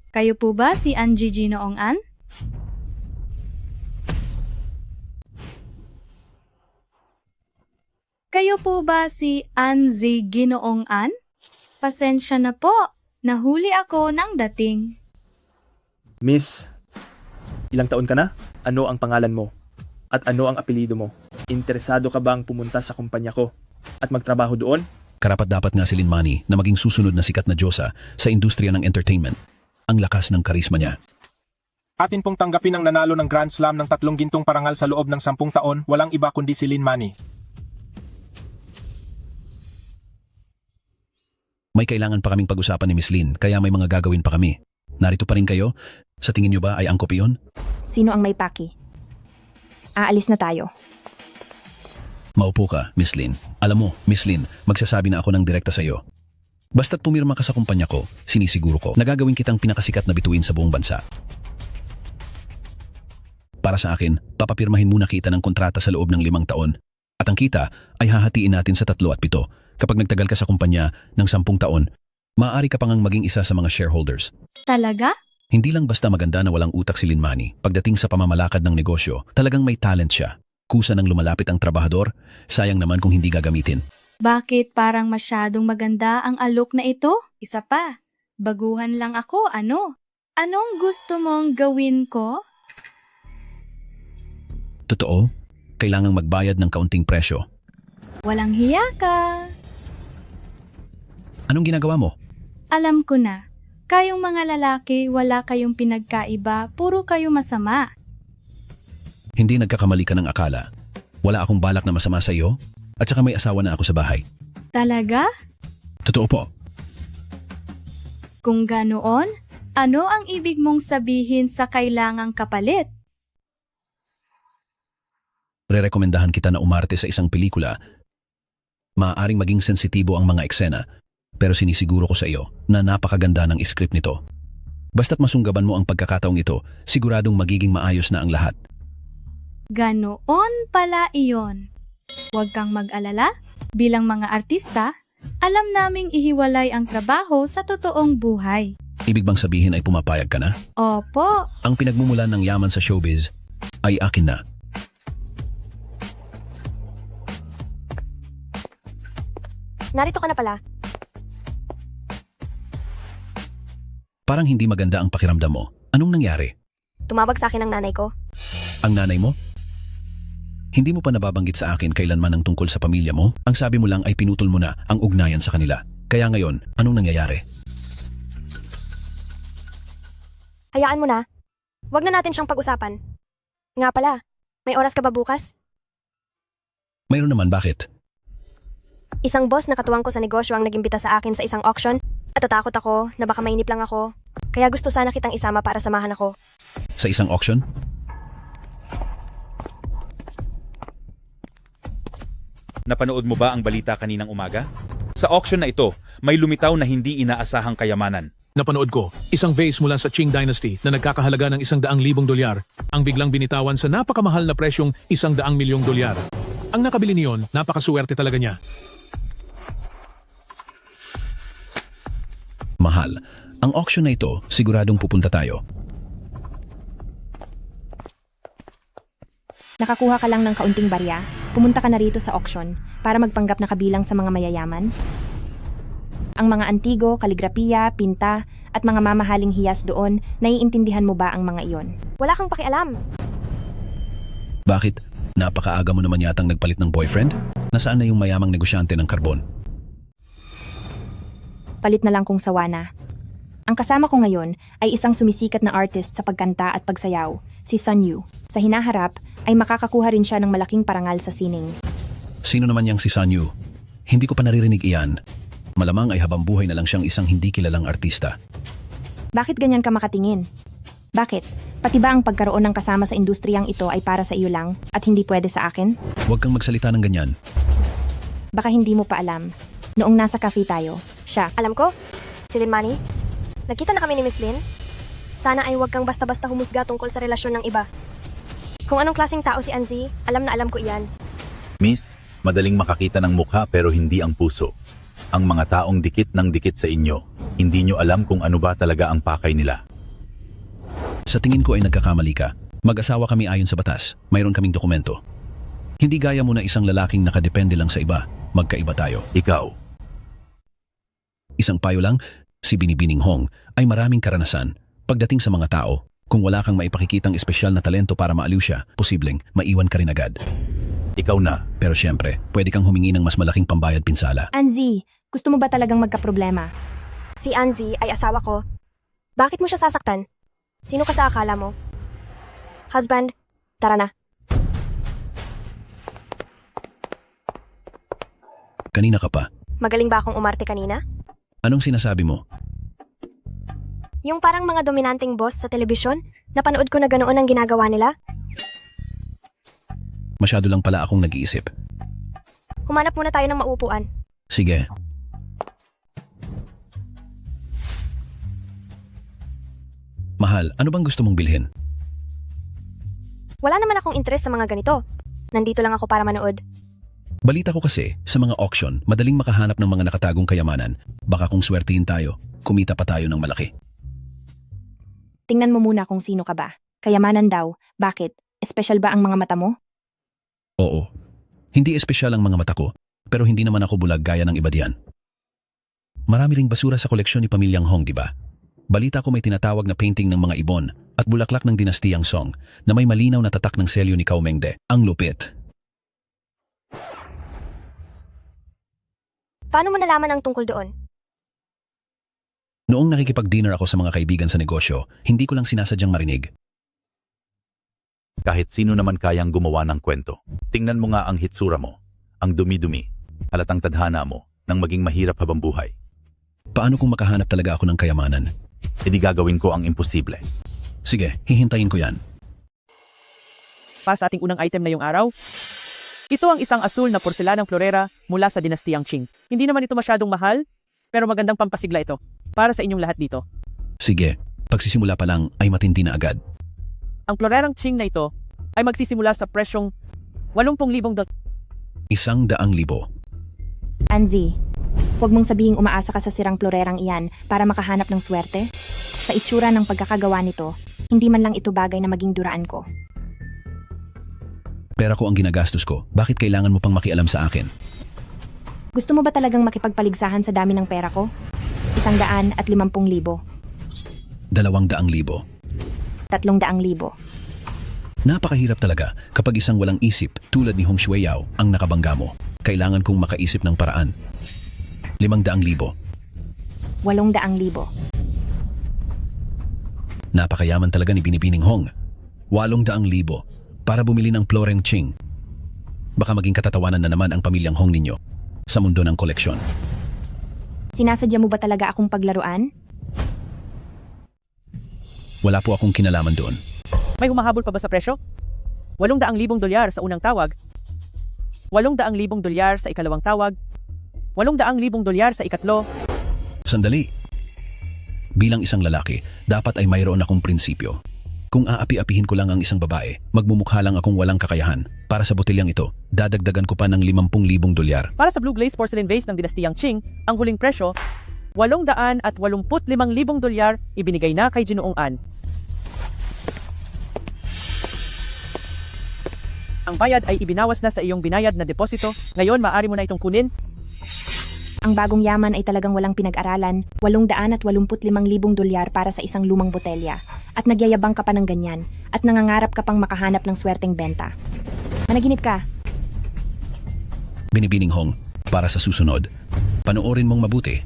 Kayo po ba si Angie Ginoong An? Kayo po ba si Angie Ginoong An? Pasensya na po, nahuli ako ng dating. Miss, ilang taon ka na? Ano ang pangalan mo? At ano ang apelido mo? Interesado ka bang pumunta sa kumpanya ko at magtrabaho doon? Karapat-dapat nga si Lin Manny na maging susunod na sikat na diyosa sa industriya ng entertainment. Ang lakas ng karisma niya. Atin pong tanggapin ang nanalo ng Grand Slam ng 3 gintong parangal sa loob ng 10 taon, walang iba kundi si Lin Manny. May kailangan pa kaming pag-usapan ni Miss Lin, kaya may mga gagawin pa kami. Narito pa rin kayo? Sa tingin niyo ba ay angkop iyon? Sino ang may paki? Aalis na tayo. Maupo ka, Miss Lin. Alam mo, Miss Lin, magsasabi na ako ng direkta sa iyo. Basta't pumirma ka sa kumpanya ko, sinisiguro ko na gagawin kitang pinakasikat na bituin sa buong bansa. Para sa akin, papapirmahin muna kita ng kontrata sa loob ng 5 taon. At ang kita ay hahatiin natin sa 3 at 7. Kapag nagtagal ka sa kumpanya ng 10 taon, maaari ka pang maging isa sa mga shareholders. Talaga? Hindi lang basta maganda na walang utak si Lin Manny. Pagdating sa pamamalakad ng negosyo, talagang may talent siya. Kusa nang lumalapit ang trabahador, sayang naman kung hindi gagamitin. Bakit parang masyadong maganda ang alok na ito? Isa pa, baguhan lang ako, ano? Anong gusto mong gawin ko? Totoo, kailangang magbayad ng kaunting presyo. Walang hiya ka. Anong ginagawa mo? Alam ko na, kayong mga lalaki wala kayong pinagkaiba, puro kayo masama. Hindi nagkakamali ka ng akala. Wala akong balak na masama sa iyo, at saka may asawa na ako sa bahay. Talaga? Totoo po. Kung ganoon, ano ang ibig mong sabihin sa kailangang kapalit? Rerekomendahan kita na umarte sa isang pelikula. Maaaring maging sensitibo ang mga eksena, pero sinisiguro ko sa iyo na napakaganda ng script nito. Basta't masunggaban mo ang pagkakataong ito, siguradong magiging maayos na ang lahat. Ganoon pala iyon. Huwag kang mag-alala, bilang mga artista, alam naming ihiwalay ang trabaho sa totoong buhay. Ibig bang sabihin ay pumapayag ka na? Opo, Ang pinagmumulan ng yaman sa showbiz ay akin na. Narito ka na pala. Parang hindi maganda ang pakiramdam mo. Anong nangyari? Tumawag sa akin ang nanay ko. Ang nanay mo? Hindi mo pa nababanggit sa akin kailanman ang tungkol sa pamilya mo? Ang sabi mo lang ay pinutol mo na ang ugnayan sa kanila. Kaya ngayon, anong nangyayari? Hayaan mo na. Huwag na natin siyang pag-usapan. Nga pala, may oras ka ba bukas? Mayroon naman, bakit? Isang boss na katuwang ko sa negosyo ang nagimbita sa akin sa isang auction at tatakot ako na baka mainip lang ako. Kaya gusto sana kitang isama para samahan ako. Sa isang auction? Napanood mo ba ang balita kaninang umaga? Sa auction na ito, may lumitaw na hindi inaasahang kayamanan. Napanood ko, isang vase mula sa Qing Dynasty na nagkakahalaga ng $100,000 ang biglang binitawan sa napakamahal na presyong $100 milyong. Ang nakabili niyon, napakaswerte talaga niya. Mahal. Ang auction na ito, siguradong pupunta tayo. Nakakuha ka lang ng kaunting barya, pumunta ka na rito sa auction para magpanggap na kabilang sa mga mayayaman. Ang mga antigo, kaligrapiya, pinta, at mga mamahaling hiyas doon, naiintindihan mo ba ang mga iyon? Wala kang pakialam. Bakit? Napakaaga mo naman yatang nagpalit ng boyfriend? Nasaan na yung mayamang negosyante ng karbon? Palit na lang kung sawa na. Ang kasama ko ngayon ay isang sumisikat na artist sa pagkanta at pagsayaw, si Sun Yu. Sa hinaharap ay makakakuha rin siya ng malaking parangal sa sining. Sino naman yang si Sun Yu? Hindi ko pa naririnig iyan. Malamang ay habang buhay na lang siyang isang hindi kilalang artista. Bakit ganyan ka makatingin? Bakit? Pati ba ang pagkaroon ng kasama sa industriyang ito ay para sa iyo lang at hindi pwede sa akin? Huwag kang magsalita ng ganyan. Baka hindi mo pa alam. Noong nasa cafe tayo, siya. Alam ko, si Lin Manny. Nagkita na kami ni Miss Lin. Sana ay huwag kang basta-basta humusga tungkol sa relasyon ng iba. Kung anong klaseng tao si Anzi, alam na alam ko iyan. Miss, madaling makakita ng mukha pero hindi ang puso. Ang mga taong dikit ng dikit sa inyo, hindi nyo alam kung ano ba talaga ang pakay nila. Sa tingin ko ay nagkakamali ka. Mag-asawa kami ayon sa batas. Mayroon kaming dokumento. Hindi gaya mo na isang lalaking nakadepende lang sa iba. Magkaiba tayo. Ikaw. Isang payo lang, si Binibining Hong ay maraming karanasan. Pagdating sa mga tao, kung wala kang maipakikitang espesyal na talento para maaliw siya, posibleng maiwan ka rin agad. Ikaw na. Pero syempre, pwede kang humingi ng mas malaking pambayad pinsala. Anzi, gusto mo ba talagang magkaproblema? Si Anzi ay asawa ko. Bakit mo siya sasaktan? Sino ka sa akala mo? Husband, tara na. Kanina ka pa. Magaling ba akong umarte kanina? Anong sinasabi mo? Yung parang mga dominanteng boss sa telebisyon, napanood ko na ganoon ang ginagawa nila. Masyado lang pala akong nag-iisip. Humanap muna tayo ng maupuan. Sige. Mahal, ano bang gusto mong bilhin? Wala naman akong interest sa mga ganito. Nandito lang ako para manood. Balita ko kasi, sa mga auction, madaling makahanap ng mga nakatagong kayamanan. Baka kung swertihin tayo, kumita pa tayo ng malaki. Tingnan mo muna kung sino ka ba. Kayamanan daw. Bakit? Espesyal ba ang mga mata mo? Oo. Hindi espesyal ang mga mata ko, pero hindi naman ako bulag gaya ng iba diyan. Marami ring basura sa koleksyon ni Pamilyang Hong, di ba? Balita ko may tinatawag na painting ng mga ibon at bulaklak ng dinastiyang Song na may malinaw na tatak ng selyo ni Cao Mengde. Ang lupit. Paano mo nalaman ang tungkol doon? Noong nakikipag-dinner ako sa mga kaibigan sa negosyo, hindi ko lang sinasadyang marinig. Kahit sino naman kayang gumawa ng kwento. Tingnan mo nga ang hitsura mo, ang dumi-dumi, halatang tadhana mo, nang maging mahirap habang buhay. Paano kung makahanap talaga ako ng kayamanan? E di gagawin ko ang imposible. Sige, hihintayin ko yan. Pa sa ating unang item na yung araw. Ito ang isang asul na porselanang florera mula sa dinastiyang Qing. Hindi naman ito masyadong mahal, pero magandang pampasigla ito para sa inyong lahat dito. Sige, pagsisimula pa lang ay matindi na agad. Ang florerang Qing na ito ay magsisimula sa presyong 80,000 $. 100,000. Anzi, huwag mong sabihing umaasa ka sa sirang florerang iyan para makahanap ng swerte. Sa itsura ng pagkakagawa nito, hindi man lang ito bagay na maging duraan ko. Pera ko ang ginagastos ko, bakit kailangan mo pang makialam sa akin? Gusto mo ba talagang makipagpaligsahan sa dami ng pera ko? 150,000. 200,000. 300,000. Napakahirap talaga kapag isang walang isip tulad ni Hong Shueyao ang nakabangga mo. Kailangan kong makaisip ng paraan. 500,000. 800,000. Napakayaman talaga ni Binibining Hong. 800,000 para bumili ng Floreng Qing. Baka maging katatawanan na naman ang pamilyang Hong ninyo sa mundo ng koleksyon. Sinasadya mo ba talaga akong paglaruan? Wala po akong kinalaman doon. May humahabol pa ba sa presyo? 800,000 $800,000 sa unang tawag. 800,000 $800,000 sa ikalawang tawag. 800,000 $800,000 sa ikatlo. Sandali. Bilang isang lalaki, dapat ay mayroon akong prinsipyo. Kung aapi-apihin ko lang ang isang babae, magmumukha lang akong walang kakayahan. Para sa botilyang ito, dadagdagan ko pa ng 50,000 $. Para sa blue glaze porcelain vase ng dinastiyang Qing, ang huling presyo, 885,000 $, ibinigay na kay Ginoong An. Ang bayad ay ibinawas na sa iyong binayad na deposito. Ngayon, maaari mo na itong kunin. Ang bagong yaman ay talagang walang pinag-aralan, 885,000 $, para sa isang lumang botelya. At nagyayabang ka pa ng ganyan, at nangangarap ka pang makahanap ng swerteng benta. Managinip ka. Binibining Hong, para sa susunod, panoorin mong mabuti.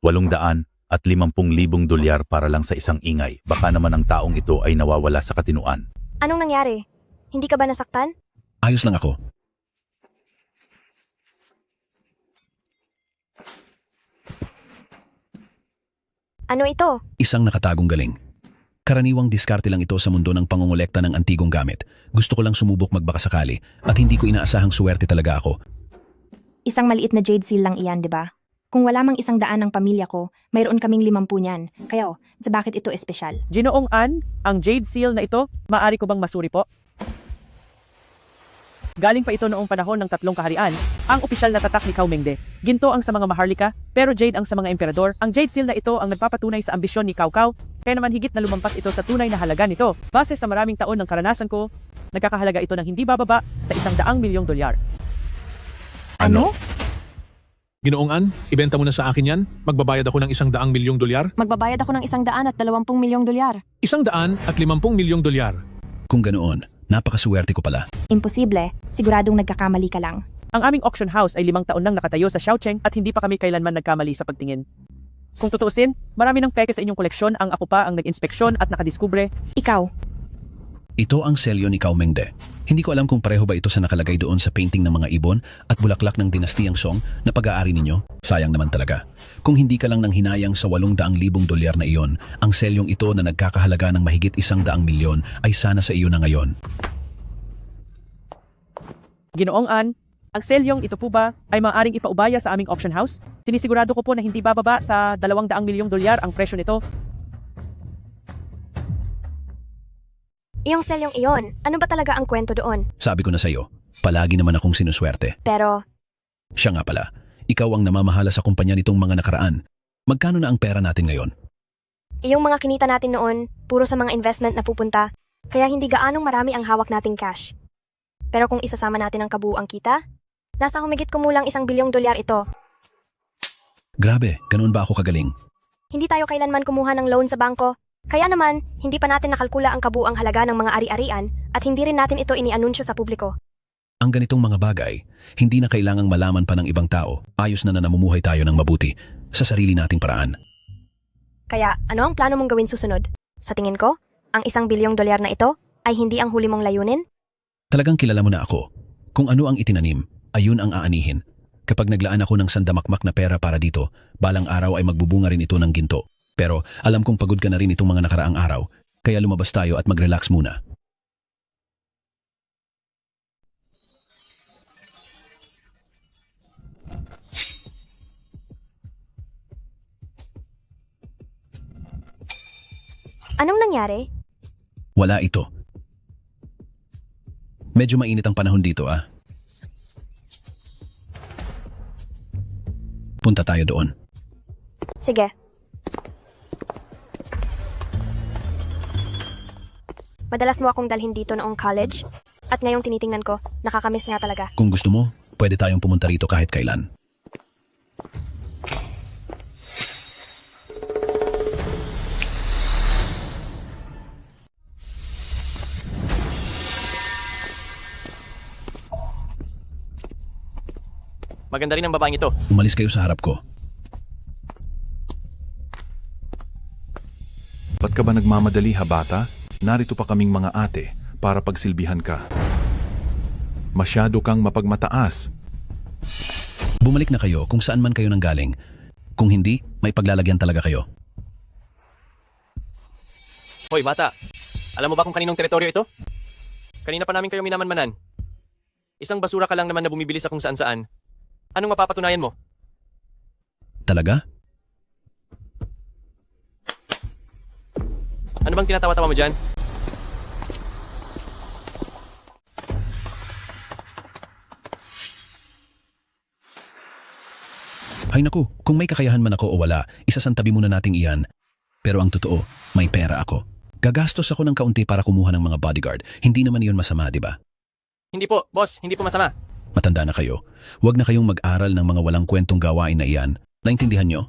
850,000 $, para lang sa isang ingay. Baka naman ang taong ito ay nawawala sa katinuan. Anong nangyari? Hindi ka ba nasaktan? Ayos lang ako. Ano ito? Isang nakatagong galing. Karaniwang diskarte lang ito sa mundo ng pangongolekta ng antigong gamit. Gusto ko lang sumubok magbakasakali at hindi ko inaasahang suwerte talaga ako. Isang maliit na jade seal lang iyan, di ba? Kung wala mang 100 ng pamilya ko, mayroon kaming 50 niyan. Kaya, sa bakit ito espesyal? Ginoong An, ang jade seal na ito, maaari ko bang masuri po? Galing pa ito noong panahon ng 3 kaharian, ang opisyal na tatak ni Cao Mengde. Ginto ang sa mga maharlika, pero jade ang sa mga emperador. Ang jade seal na ito ang nagpapatunay sa ambisyon ni Cao Cao, kaya naman higit na lumampas ito sa tunay na halaga nito. Base sa maraming taon ng karanasan ko, nagkakahalaga ito ng hindi bababa sa 100 milyong $. Ano? Ginoong An, ibenta mo na sa akin yan. Magbabayad ako ng 100 milyong $. Magbabayad ako ng 120 milyong $. 150 milyong $. Kung ganoon, napakaswerte ko pala. Imposible, siguradong nagkakamali ka lang. Ang aming auction house ay 5 taon nang nakatayo sa Xiaocheng at hindi pa kami kailanman nagkamali sa pagtingin. Kung tutuusin, marami ng peke sa inyong koleksyon, ang ako pa ang nag-inspeksyon at nakadiskubre. Ikaw. Ito ang selyo ni Cao Mengde. Hindi ko alam kung pareho ba ito sa nakalagay doon sa painting ng mga ibon at bulaklak ng dinastiyang Song na pag-aari ninyo. Sayang naman talaga. Kung hindi ka lang nang hinayang sa 800,000 $, na iyon, ang selyong ito na nagkakahalaga ng mahigit 100 milyon ay sana sa iyo na ngayon. Ginoong An, ang selyong ito po ba ay maaaring ipaubaya sa aming auction house? Sinisigurado ko po na hindi bababa sa 200 milyong $, ang presyo nito. Iyong selyong iyon, ano ba talaga ang kwento doon? Sabi ko na sa iyo, palagi naman akong sinuswerte. Pero, Siya nga pala, ikaw ang namamahala sa kumpanya nitong mga nakaraan. Magkano na ang pera natin ngayon? iyong mga kinita natin noon, puro sa mga investment na pupunta, kaya hindi gaanong marami ang hawak nating cash. Pero kung isasama natin ang kabuuang kita, nasa humigit kumulang 1 bilyong $. Ito. Grabe, ganoon ba ako kagaling? Hindi tayo kailanman kumuha ng loan sa bangko. Kaya naman, hindi pa natin nakalkula ang kabuuang halaga ng mga ari-arian at hindi rin natin ito inianunsyo sa publiko. Ang ganitong mga bagay, hindi na kailangang malaman pa ng ibang tao. Ayos na namumuhay tayo ng mabuti sa sarili nating paraan. Kaya, ano ang plano mong gawin susunod? Sa tingin ko, ang 1 bilyong $, na ito ay hindi ang huli mong layunin? Talagang kilala mo na ako. Kung ano ang itinanim, ayun ang aanihin. Kapag naglaan ako ng sandamakmak na pera para dito, balang araw ay magbubunga rin ito ng ginto. Pero alam kong pagod ka na rin itong mga nakaraang araw, kaya lumabas tayo at mag-relax muna. Anong nangyari? Wala ito. Medyo mainit ang panahon dito ah. Punta tayo doon. Sige. Madalas mo akong dalhin dito noong college, at ngayong tinitingnan ko, nakakamiss nga talaga. Kung gusto mo, pwede tayong pumunta rito kahit kailan. Maganda rin ang babaeng ito. Umalis kayo sa harap ko. Ba't ka ba nagmamadali, Habata? Narito pa kaming mga ate para pagsilbihan ka. Masyado kang mapagmataas. Bumalik na kayo kung saan man kayo nanggaling. Kung hindi, may paglalagyan talaga kayo. Hoy, bata. Alam mo ba kung kaninong teritoryo ito? Kanina pa namin kayo minamanmanan. Isang basura ka lang naman na bumibili sa kung saan-saan. Anong mapapatunayan mo? Talaga? Ano bang tinatawa-tawa mo dyan? Hay naku, kung may kakayahan man ako o wala, isasantabi muna nating iyan. Pero ang totoo, may pera ako. Gagastos ako ng kaunti para kumuha ng mga bodyguard. Hindi naman iyon masama, di ba? Hindi po, boss. Hindi po masama. Matanda na kayo. Huwag na kayong mag-aral ng mga walang kwentong gawain na iyan. Naintindihan nyo?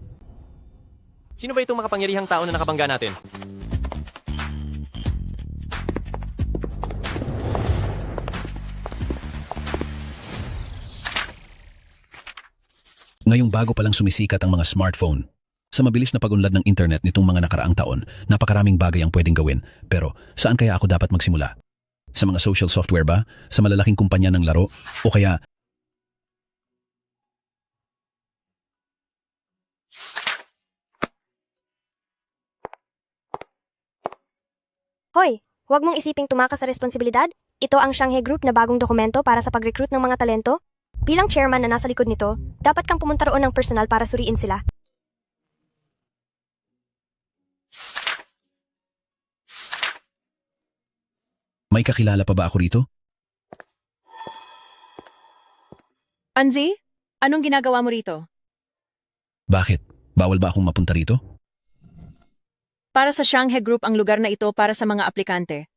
Sino ba itong makapangyarihang tao na nakabangga natin? Ngayong bago pa lang sumisikat ang mga smartphone. Sa mabilis na pag-unlad ng internet nitong mga nakaraang taon, napakaraming bagay ang pwedeng gawin. Pero saan kaya ako dapat magsimula? Sa mga social software ba? Sa malalaking kumpanya ng laro? O kaya... Hoy, huwag mong isiping tumakas sa responsibilidad. Ito ang Shanghai Group na bagong dokumento para sa pag-recruit ng mga talento. Bilang chairman na nasa likod nito, dapat kang pumunta roon ng personal para suriin sila. May kakilala pa ba ako rito? Anzi, anong ginagawa mo rito? Bakit? Bawal ba akong mapunta rito? Para sa Shanghai Group ang lugar na ito para sa mga aplikante.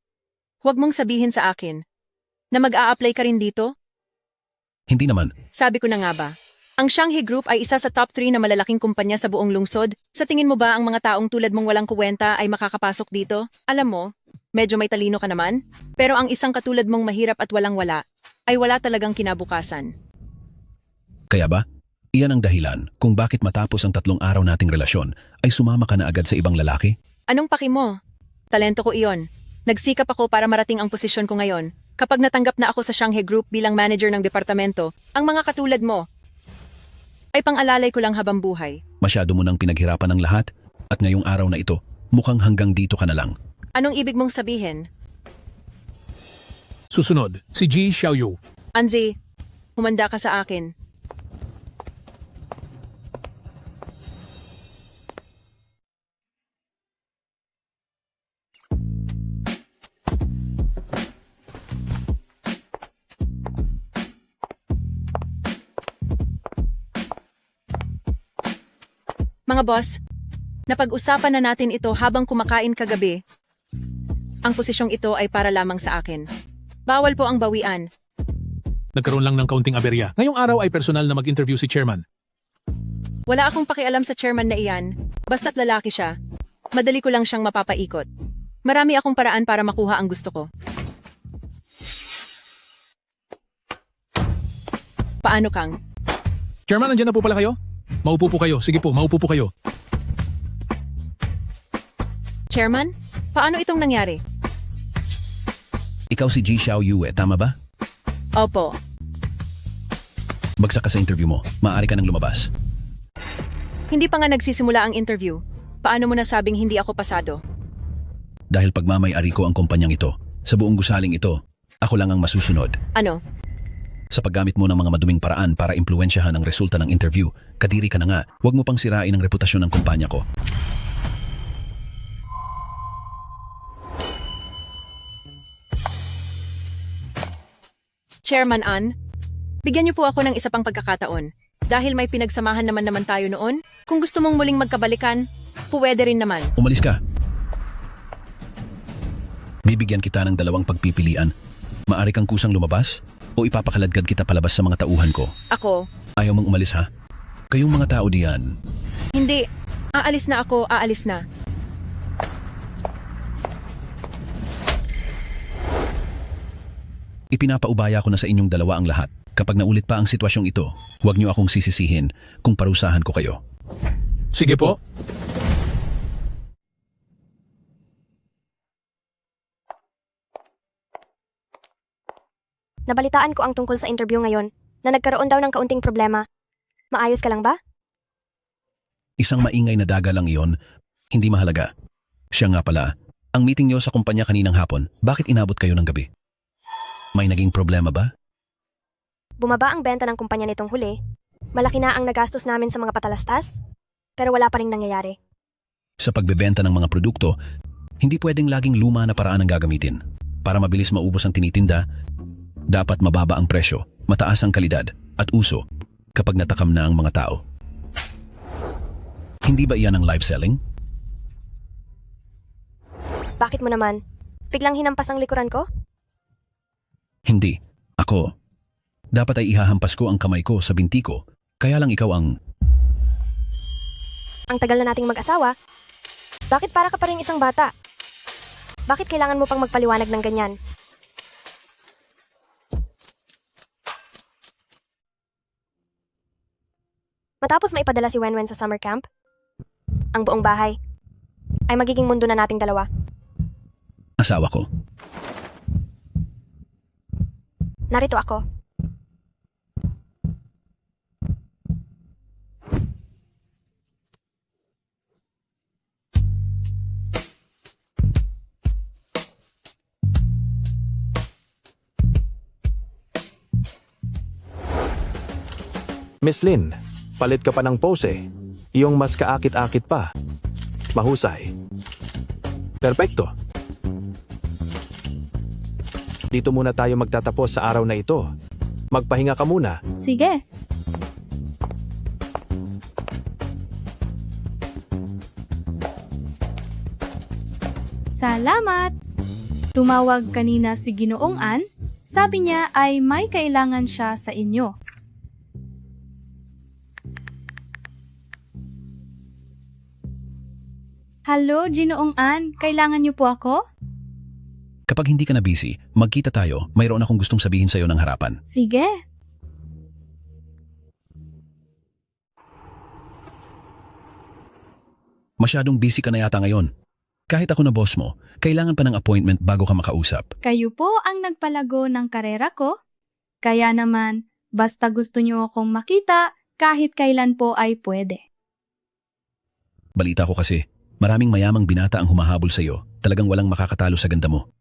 Huwag mong sabihin sa akin na mag-a-apply ka rin dito? Hindi naman. Sabi ko na nga ba. Ang Shanghai Group ay isa sa top 3 na malalaking kumpanya sa buong lungsod. Sa tingin mo ba ang mga taong tulad mong walang kuwenta ay makakapasok dito? Alam mo, medyo may talino ka naman. Pero ang isang katulad mong mahirap at walang-wala ay wala talagang kinabukasan. Kaya ba? Iyan ang dahilan kung bakit matapos ang 3 araw nating relasyon ay sumama ka na agad sa ibang lalaki? Anong paki mo? Talento ko iyon. Nagsikap ako para marating ang posisyon ko ngayon. Kapag natanggap na ako sa Shanghai Group bilang manager ng departamento, ang mga katulad mo ay pang-alalay ko lang habang buhay. Masyado mo nang pinaghirapan ng lahat at ngayong araw na ito, mukhang hanggang dito ka na lang. Anong ibig mong sabihin? Susunod, si Ji Xiaoyu. Anzi, humanda ka sa akin. Mga boss, napag-usapan na natin ito habang kumakain kagabi. Ang posisyong ito ay para lamang sa akin. Bawal po ang bawian. Nagkaroon lang ng kaunting aberya. Ngayong araw ay personal na mag-interview si chairman. Wala akong pakialam sa chairman na iyan, basta't lalaki siya. Madali ko lang siyang mapapaikot. Marami akong paraan para makuha ang gusto ko. Paano kang? Chairman, nandiyan na po pala kayo? Maupo po kayo. Sige po, maupo po kayo. Chairman, paano itong nangyari? Ikaw si Ji Xiaoyu tama ba? Opo. Bagsak ka sa interview mo. Maaari ka nang lumabas. Hindi pa nga nagsisimula ang interview. Paano mo nasabing hindi ako pasado? Dahil pagmamay-ari ko ang kumpanyang ito, sa buong gusaling ito, ako lang ang masusunod. Ano? Sa paggamit mo ng mga maduming paraan para impluwensyahan ang resulta ng interview, kadiri ka na nga. Huwag mo pang sirain ang reputasyon ng kumpanya ko. Chairman Ann, bigyan niyo po ako ng isa pang pagkakataon. Dahil may pinagsamahan naman tayo noon, kung gusto mong muling magkabalikan, pwede rin naman. Umalis ka. Bibigyan kita ng 2 pagpipilian. Maaari kang kusang lumabas o ipapakaladkad kita palabas sa mga tauhan ko. Ako? Ayaw mong umalis ha? Kayong mga tao diyan. Hindi. Aalis na ako, aalis na. Ipinapaubaya ko na sa inyong 2 ang lahat. Kapag naulit pa ang sitwasyong ito, huwag niyo akong sisisihin kung parusahan ko kayo. Sige po. Nabalitaan ko ang tungkol sa interview ngayon na nagkaroon daw ng kaunting problema. Maayos ka lang ba? Isang maingay na daga lang iyon, hindi mahalaga. Siya nga pala, ang meeting niyo sa kumpanya kaninang hapon, bakit inabot kayo ng gabi? May naging problema ba? Bumaba ang benta ng kumpanya nitong huli. Malaki na ang nagastos namin sa mga patalastas, pero wala pa rin nangyayari. Sa pagbebenta ng mga produkto, hindi pwedeng laging luma na paraan ang gagamitin. Para mabilis maubos ang tinitinda, dapat mababa ang presyo, mataas ang kalidad, at uso kapag natakam na ang mga tao. Hindi ba iyan ang live selling? Bakit mo naman? Biglang hinampas ang likuran ko? Hindi. Ako. Dapat ay ihahampas ko ang kamay ko sa binti ko, kaya lang ikaw ang... Ang tagal na nating mag-asawa. Bakit para ka pa rin isang bata? Bakit kailangan mo pang magpaliwanag ng ganyan? Matapos maipadala si Wenwen sa summer camp, ang buong bahay ay magiging mundo na nating 2. Asawa ko. Narito ako. Miss Lin, palit ka pa ng pose. Iyong mas kaakit-akit pa. Mahusay. Perpekto. Dito muna tayo magtatapos sa araw na ito. Magpahinga ka muna. Sige. Salamat! Tumawag kanina si Ginoong Ann. Sabi niya ay may kailangan siya sa inyo. Hello, Ginoong Ann. Kailangan niyo po ako? Kapag hindi ka na busy, magkita tayo. Mayroon akong gustong sabihin sa iyo ng harapan. Sige. Masyadong busy ka na yata ngayon. Kahit ako na boss mo, kailangan pa ng appointment bago ka makausap. Kayo po ang nagpalago ng karera ko. Kaya naman, basta gusto niyo akong makita, kahit kailan po ay pwede. Balita ko kasi, maraming mayamang binata ang humahabol sa iyo. Talagang walang makakatalo sa ganda mo.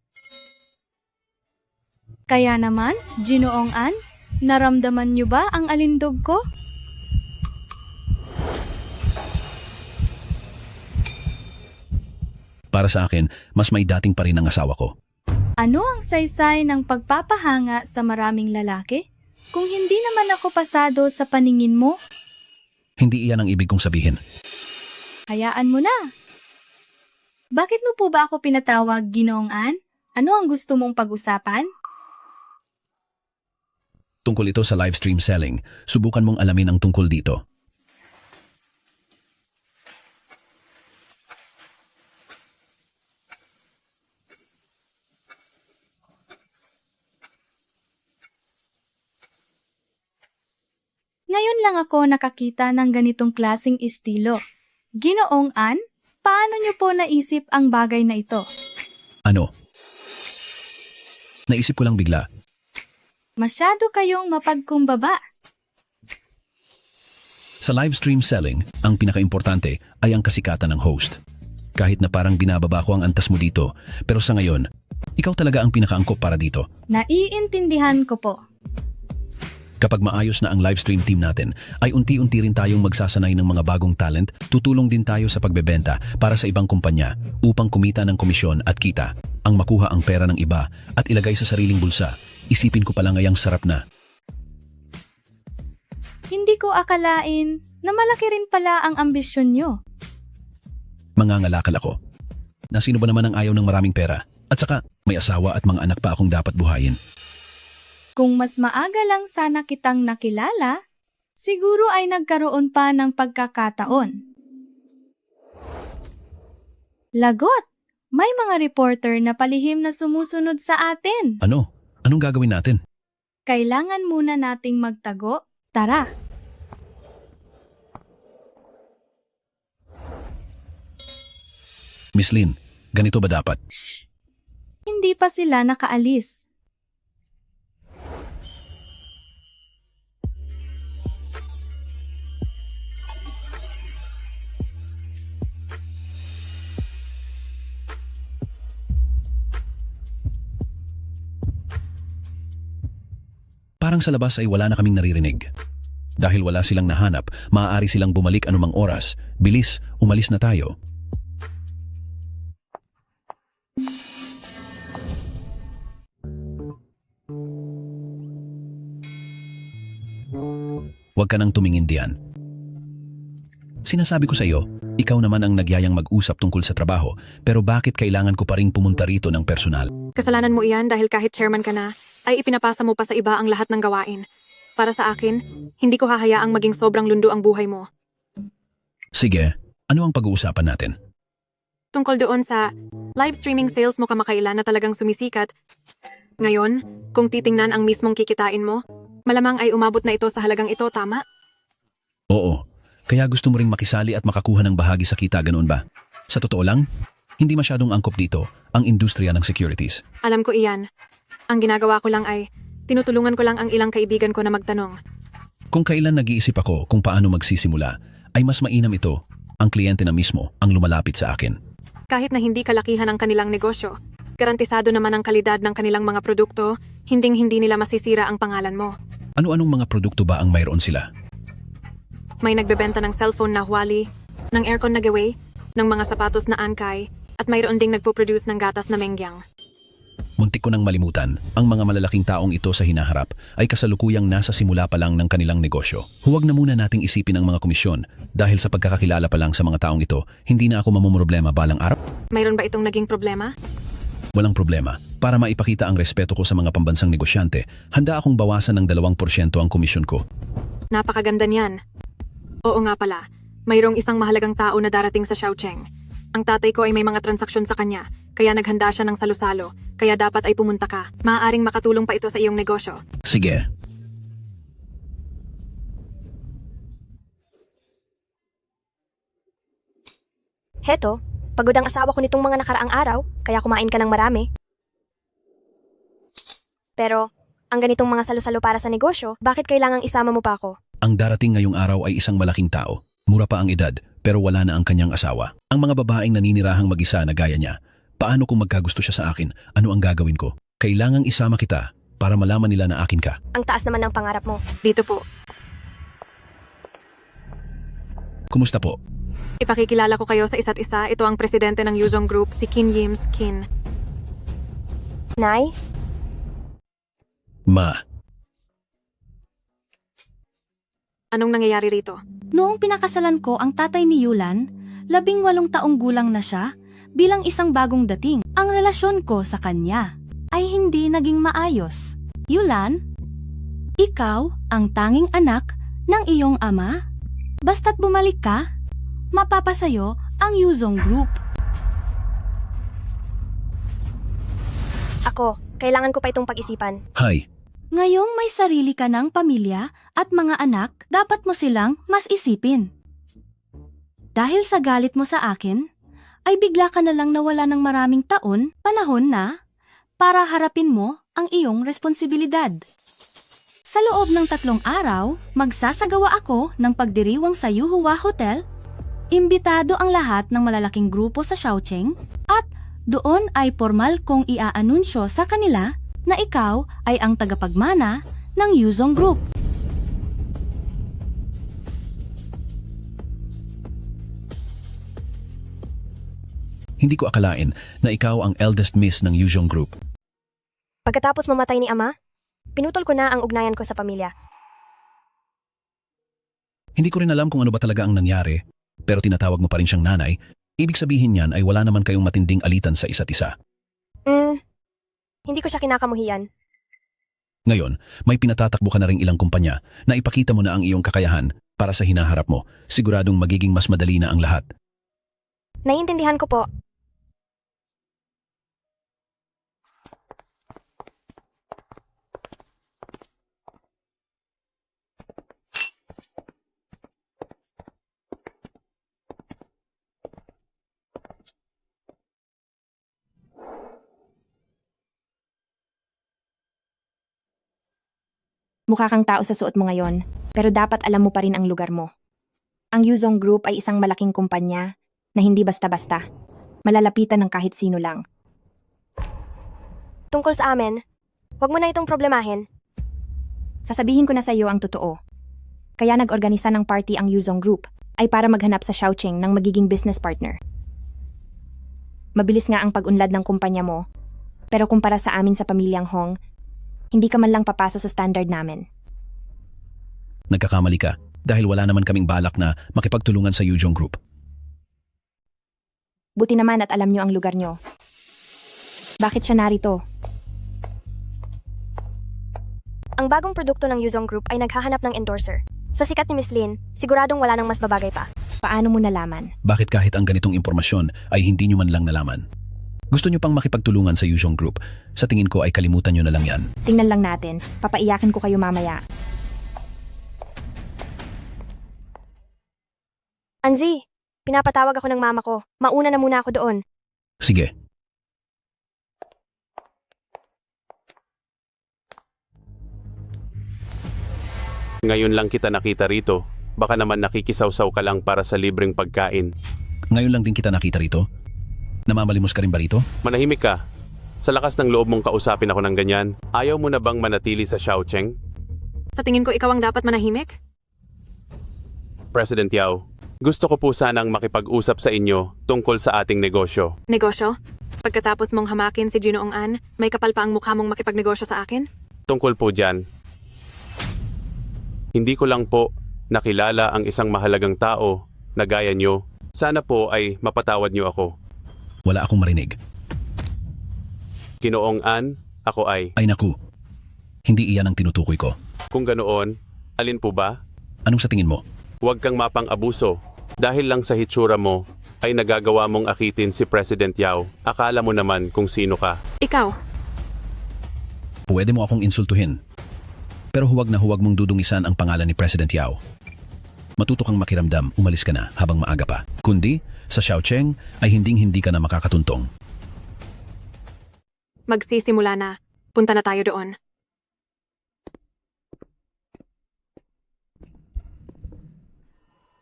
Kaya naman, Ginoong Ann, naramdaman niyo ba ang alindog ko? Para sa akin, mas may dating pa rin ang asawa ko. Ano ang saysay ng pagpapahanga sa maraming lalaki? Kung hindi naman ako pasado sa paningin mo, Hindi iyan ang ibig kong sabihin. hayaan mo na. Bakit mo po ba ako pinatawag, Ginoong Ann? Ano ang gusto mong pag-usapan? Tungkol ito sa live stream selling, subukan mong alamin ang tungkol dito. Ngayon lang ako nakakita ng ganitong klasing estilo. Ginoong Ann, paano niyo po naisip ang bagay na ito? Ano? Naisip ko lang bigla. Masyado kayong mapagkumbaba. Sa live stream selling, ang pinakaimportante ay ang kasikatan ng host. Kahit na parang binababa ko ang antas mo dito, pero sa ngayon, ikaw talaga ang pinakaangkop para dito. Naiintindihan ko po. Kapag maayos na ang live stream team natin, ay unti-unti rin tayong magsasanay ng mga bagong talent, tutulong din tayo sa pagbebenta para sa ibang kumpanya upang kumita ng komisyon at kita, ang makuha ang pera ng iba at ilagay sa sariling bulsa. Isipin ko pala ngayang sarap na. Hindi ko akalain na malaki rin pala ang ambisyon nyo. Mangangalakal ako. Na sino ba naman ang ayaw ng maraming pera? At saka, may asawa at mga anak pa akong dapat buhayin. Kung mas maaga lang sana kitang nakilala, siguro ay nagkaroon pa ng pagkakataon. Lagot! May mga reporter na palihim na sumusunod sa atin. Ano? Anong gagawin natin? Kailangan muna nating magtago. Tara! Miss Lynn, ganito ba dapat? Hindi pa sila nakaalis. Parang sa labas ay wala na kaming naririnig. Dahil wala silang nahanap, maaari silang bumalik anumang oras. Bilis, umalis na tayo. Huwag ka nang tumingin diyan. Sinasabi ko sa iyo, ikaw naman ang nagyayang mag-usap tungkol sa trabaho, pero bakit kailangan ko pa rin pumunta rito ng personal? Kasalanan mo iyan dahil kahit chairman ka na, ay ipinapasa mo pa sa iba ang lahat ng gawain. Para sa akin, hindi ko hahayaang maging sobrang lundo ang buhay mo. Sige, ano ang pag-uusapan natin? Tungkol doon sa live streaming sales mo kamakailan na talagang sumisikat, ngayon, kung titingnan ang mismong kikitain mo, malamang ay umabot na ito sa halagang ito, tama? Oo, kaya gusto mo ring makisali at makakuha ng bahagi sa kita, ganoon ba? Sa totoo lang, hindi masyadong angkop dito ang industriya ng securities. Alam ko iyan. Ang ginagawa ko lang ay, tinutulungan ko lang ang ilang kaibigan ko na magtanong. Kung kailan nag-iisip ako kung paano magsisimula, ay mas mainam ito, ang kliyente na mismo ang lumalapit sa akin. Kahit na hindi kalakihan ang kanilang negosyo, garantisado naman ang kalidad ng kanilang mga produkto, hinding-hindi nila masisira ang pangalan mo. Ano-anong mga produkto ba ang mayroon sila? May nagbebenta ng cellphone na Huawei, ng aircon na Gawei, ng mga sapatos na Ankai, at mayroon ding nagpo-produce ng gatas na Mengyang. Muntik ko nang malimutan, ang mga malalaking taong ito sa hinaharap ay kasalukuyang nasa simula pa lang ng kanilang negosyo. Huwag na muna nating isipin ang mga komisyon dahil sa pagkakakilala pa lang sa mga taong ito, hindi na ako mamumroblema balang araw. Mayroon ba itong naging problema? Walang problema. Para maipakita ang respeto ko sa mga pambansang negosyante, handa akong bawasan ng 2% ang komisyon ko. Napakaganda niyan. Oo nga pala, mayroong isang mahalagang tao na darating sa Xiaocheng. Ang tatay ko ay may mga transaksyon sa kanya, kaya naghanda siya ng salusalo, kaya dapat ay pumunta ka. Maaaring makatulong pa ito sa iyong negosyo. Sige. Heto, pagod ang asawa ko nitong mga nakaraang araw, kaya kumain ka ng marami. Pero, ang ganitong mga salo-salo para sa negosyo, bakit kailangang isama mo pa ako? Ang darating ngayong araw ay isang malaking tao. Mura pa ang edad, pero wala na ang kanyang asawa. Ang mga babaeng naninirahang mag-isa na gaya niya, paano kung magkagusto siya sa akin, ano ang gagawin ko? Kailangang isama kita para malaman nila na akin ka. Ang taas naman ng pangarap mo. Dito po. Kumusta po? Ipakikilala ko kayo sa isa't isa. Ito ang presidente ng Yuzhong Group, si Qin Yims Qin. Nay? Ma. Anong nangyayari rito? Noong pinakasalan ko ang tatay ni Yulan, 18 taong gulang na siya, bilang isang bagong dating. Ang relasyon ko sa kanya ay hindi naging maayos. Yulan, ikaw ang tanging anak ng iyong ama. Basta't bumalik ka, mapapasayo ang Yuzhong Group. Ako, kailangan ko pa itong pag-isipan. Hi. Ngayong may sarili ka ng pamilya at mga anak, dapat mo silang mas isipin. Dahil sa galit mo sa akin, ay bigla ka na lang nawala ng maraming panahon na, para harapin mo ang iyong responsibilidad. Sa loob ng 3 araw, magsasagawa ako ng pagdiriwang sa Yuhua Hotel. Imbitado ang lahat ng malalaking grupo sa Shaocheng at doon ay formal kong iaanunsyo sa kanila na ikaw ay ang tagapagmana ng Yuzong Group. Hindi ko akalain na ikaw ang eldest miss ng Yuzhong Group. Pagkatapos mamatay ni Ama, pinutol ko na ang ugnayan ko sa pamilya. Hindi ko rin alam kung ano ba talaga ang nangyari, pero tinatawag mo pa rin siyang nanay. Ibig sabihin niyan ay wala naman kayong matinding alitan sa isa't isa. Hindi ko siya kinakamuhian. Ngayon, may pinatatakbo ka na ring ilang kumpanya na ipakita mo na ang iyong kakayahan para sa hinaharap mo. Siguradong magiging mas madali na ang lahat. Naiintindihan ko po. Mukha kang tao sa suot mo ngayon, pero dapat alam mo pa rin ang lugar mo. Ang Yuzong Group ay isang malaking kumpanya na hindi basta-basta. Malalapitan ng kahit sino lang. Tungkol sa amin, huwag mo na itong problemahin. Sasabihin ko na sa iyo ang totoo. Kaya nag-organisa ng party ang Yuzong Group ay para maghanap sa Shaocheng ng magiging business partner. Mabilis nga ang pag-unlad ng kumpanya mo, pero kumpara sa amin sa pamilyang Hong, hindi ka man lang papasa sa standard namin. Nagkakamali ka dahil wala naman kaming balak na makipagtulungan sa Yuzhong Group. Buti naman at alam nyo ang lugar nyo. Bakit siya narito? Ang bagong produkto ng Yuzong Group ay naghahanap ng endorser. Sa sikat ni Miss Lin, siguradong wala nang mas babagay pa. Paano mo nalaman? Bakit kahit ang ganitong impormasyon ay hindi nyo man lang nalaman? Gusto nyo pang makipagtulungan sa Yuzhong Group? Sa tingin ko ay kalimutan nyo na lang yan. Tingnan lang natin. Papaiyakin ko kayo mamaya. Anzi, pinapatawag ako ng mama ko. Mauna na muna ako doon. Sige. Ngayon lang kita nakita rito. Baka naman nakikisawsaw ka lang para sa libreng pagkain. Ngayon lang din kita nakita rito? Namamalimos ka rin ba rito? Manahimik ka. Sa lakas ng loob mong kausapin ako ng ganyan, ayaw mo na bang manatili sa Shaocheng? Sa tingin ko ikaw ang dapat manahimik? President Yao, gusto ko po sanang makipag-usap sa inyo tungkol sa ating negosyo. Negosyo? Pagkatapos mong hamakin si Ginoong An, may kapal pa ang mukha mong makipagnegosyo sa akin? Tungkol po dyan. Hindi ko lang po nakilala ang isang mahalagang tao na gaya nyo. Sana po ay mapatawad nyo ako. Wala akong marinig. Ginoong An, ako ay... Ay naku, hindi iyan ang tinutukoy ko. Kung ganoon, alin po ba? Anong sa tingin mo? Huwag kang mapang-abuso. Dahil lang sa hitsura mo, ay nagagawa mong akitin si President Yao. Akala mo naman kung sino ka. Ikaw? Pwede mo akong insultuhin. Pero huwag na huwag mong dudungisan ang pangalan ni President Yao. Matuto kang makiramdam, umalis ka na habang maaga pa. Kundi, sa Shaocheng ay hinding-hindi ka na makakatuntong. Magsisimula na. Punta na tayo doon.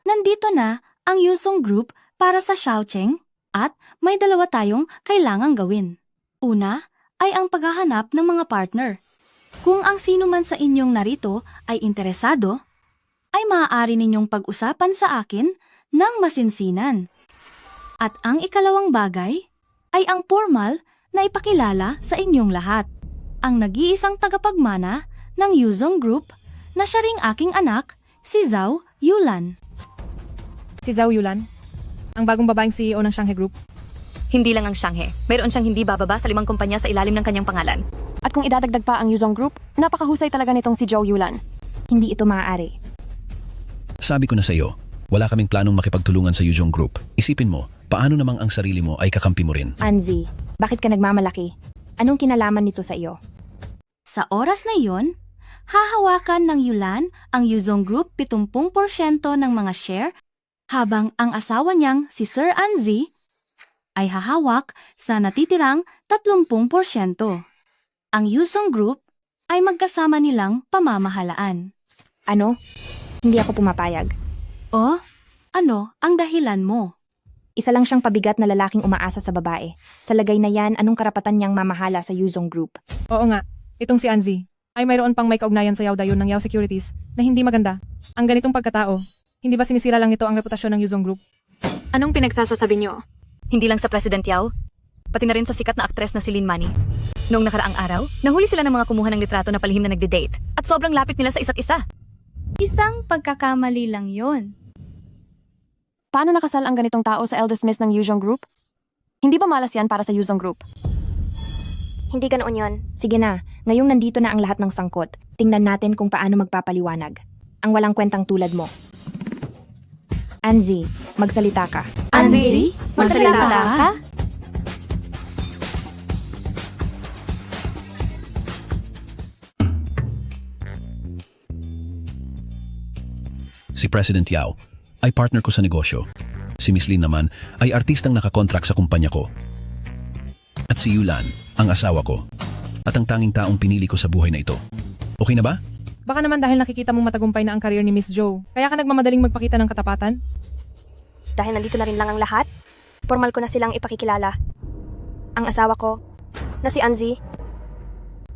Nandito na ang Yuzong Group para sa Shaocheng at may 2 tayong kailangang gawin. Una ay ang paghahanap ng mga partner. Kung ang sino man sa inyong narito ay interesado, ay maaari ninyong pag-usapan sa akin ng masinsinan. At ang ikalawang bagay ay ang formal na ipakilala sa inyong lahat. Ang nag-iisang tagapagmana ng Yuzong Group na siya ring aking anak, si Zhao Yulan. Si Zhao Yulan, ang bagong babaeng CEO ng Shanghai Group. Hindi lang ang Shanghai. Mayroon siyang hindi bababa sa 5 kumpanya sa ilalim ng kanyang pangalan. At kung idadagdag pa ang Yuzong Group, napakahusay talaga nitong si Zhao Yulan. Hindi ito maaari. Sabi ko na sa iyo, wala kaming planong makipagtulungan sa Yuzhong Group. Isipin mo, paano namang ang sarili mo ay kakampi mo rin? Anzi, bakit ka nagmamalaki? Anong kinalaman nito sa iyo? Sa oras na iyon, hahawakan ng Yulan ang Yuzong Group 70% ng mga share habang ang asawa niyang si Sir Anzi ay hahawak sa natitirang 30%. Ang Yuzong Group ay magkasama nilang pamamahalaan. Ano? Hindi ako pumapayag. Oh? Ano ang dahilan mo? Isa lang siyang pabigat na lalaking umaasa sa babae. Sa lagay na yan, anong karapatan niyang mamahala sa Yuzong Group? Oo nga, itong si Anzi ay mayroon pang may kaugnayan sa Yao Dayun ng Yao Securities na hindi maganda. Ang ganitong pagkatao, hindi ba sinisira lang nito ang reputasyon ng Yuzong Group? Anong pinagsasasabi niyo? Hindi lang sa President Yao, pati na rin sa sikat na aktres na si Lin Mani. Noong nakaraang araw, nahuli sila ng mga kumuha ng litrato na palihim na nagde-date at sobrang lapit nila sa isa't isa. Isang pagkakamali lang yon. Paano nakasal ang ganitong tao sa eldest miss ng Yuzong Group? Hindi ba malas yan para sa Yuzong Group? Hindi ganoon yon. Sige na, ngayong nandito na ang lahat ng sangkot, tingnan natin kung paano magpapaliwanag. Ang walang kwentang tulad mo. Anzi, magsalita ka. Anzi, magsalita ka? Si President Yao ay partner ko sa negosyo. Si Miss Lin naman ay artistang nakakontract sa kumpanya ko. At si Yulan, ang asawa ko. At ang tanging taong pinili ko sa buhay na ito. Okay na ba? Baka naman dahil nakikita mong matagumpay na ang career ni Miss Joe, kaya ka nagmamadaling magpakita ng katapatan? Dahil nandito na rin lang ang lahat, formal ko na silang ipakikilala. Ang asawa ko, na si Anzi,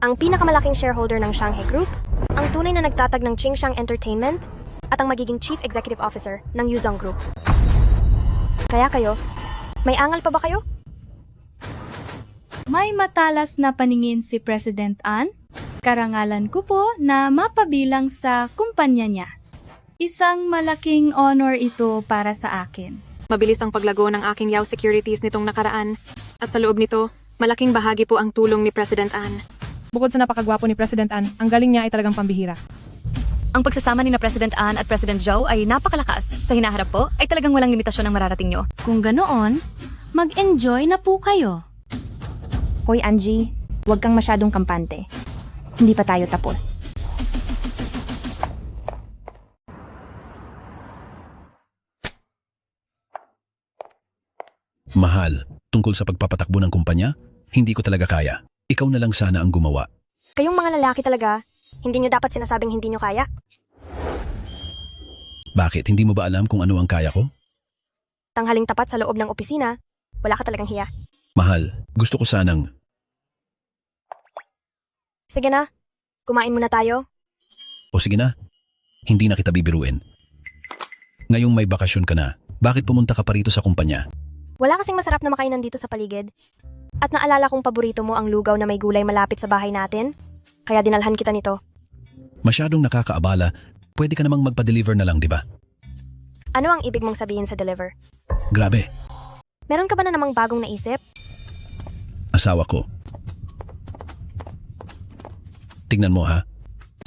ang pinakamalaking shareholder ng Shanghai Group, ang tunay na nagtatag ng Qingxiang Entertainment, at ang magiging Chief Executive Officer ng Yuzong Group. Kaya kayo, may angal pa ba kayo? May matalas na paningin si President An. Karangalan ko po na mapabilang sa kumpanya niya. Isang malaking honor ito para sa akin. Mabilis ang paglago ng aking Yao Securities nitong nakaraan. At sa loob nito, malaking bahagi po ang tulong ni President An. Bukod sa napakagwapo ni President An, ang galing niya ay talagang pambihira. Ang pagsasama ni na President An at President Zhou ay napakalakas. Sa hinaharap po ay talagang walang limitasyon ang mararating nyo. Kung ganoon, mag-enjoy na po kayo. Hoy Angie, huwag kang masyadong kampante. Hindi pa tayo tapos. Mahal, tungkol sa pagpapatakbo ng kumpanya, hindi ko talaga kaya. Ikaw na lang sana ang gumawa. Kayong mga lalaki talaga, hindi nyo dapat sinasabing hindi nyo kaya. Bakit? Hindi mo ba alam kung ano ang kaya ko? Tanghaling tapat sa loob ng opisina, wala ka talagang hiya. Mahal, gusto ko sanang... Sige na, kumain muna tayo. O sige na, hindi na kita bibiruin. Ngayong may bakasyon ka na, bakit pumunta ka pa rito sa kumpanya? Wala kasing masarap na makainan dito sa paligid. At naalala kong paborito mo ang lugaw na may gulay malapit sa bahay natin. Kaya dinalhan kita nito. Masyadong nakakaabala, pwede ka namang magpa-deliver na lang, di ba? Ano ang ibig mong sabihin sa deliver? Grabe, Meron ka ba na namang bagong naisip? asawa ko. Tignan mo ha,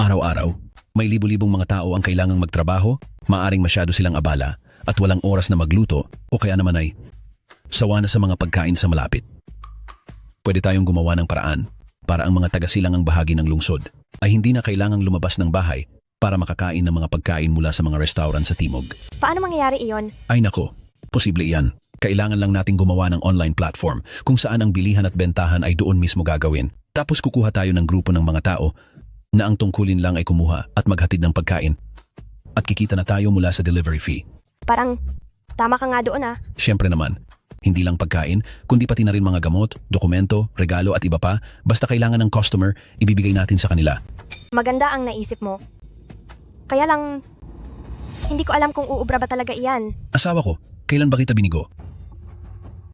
araw-araw, may libu-libong mga tao ang kailangang magtrabaho, maaring masyado silang abala, at walang oras na magluto, o kaya naman ay sawa na sa mga pagkain sa malapit. Pwede tayong gumawa ng paraan para ang mga taga-silangang bahagi ng lungsod ay hindi na kailangang lumabas ng bahay para makakain ng mga pagkain mula sa mga restaurant sa Timog. Paano mangyayari iyon? Ay nako, posible iyan. Kailangan lang nating gumawa ng online platform kung saan ang bilihan at bentahan ay doon mismo gagawin. Tapos kukuha tayo ng grupo ng mga tao na ang tungkulin lang ay kumuha at maghatid ng pagkain. At kikita na tayo mula sa delivery fee. Parang, tama ka nga doon ah. Siyempre naman, hindi lang pagkain, kundi pati na rin mga gamot, dokumento, regalo at iba pa. Basta kailangan ng customer, ibibigay natin sa kanila. Maganda ang naisip mo. Kaya lang, hindi ko alam kung uubra ba talaga iyan. Asawa ko, kailan ba kita binigo?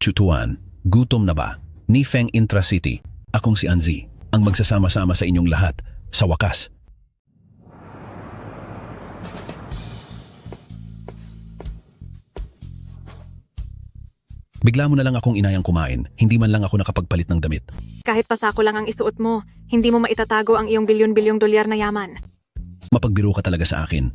Chutuan, gutom na ba? Ni Feng Intra-City, akong si Anzi, ang magsasama-sama sa inyong lahat, sa wakas. Bigla mo na lang akong inayang kumain, hindi man lang ako nakapagpalit ng damit. Kahit pasako lang ang isuot mo, hindi mo maitatago ang iyong bilyon-bilyong dolyar na yaman. Mapagbiro ka talaga sa akin.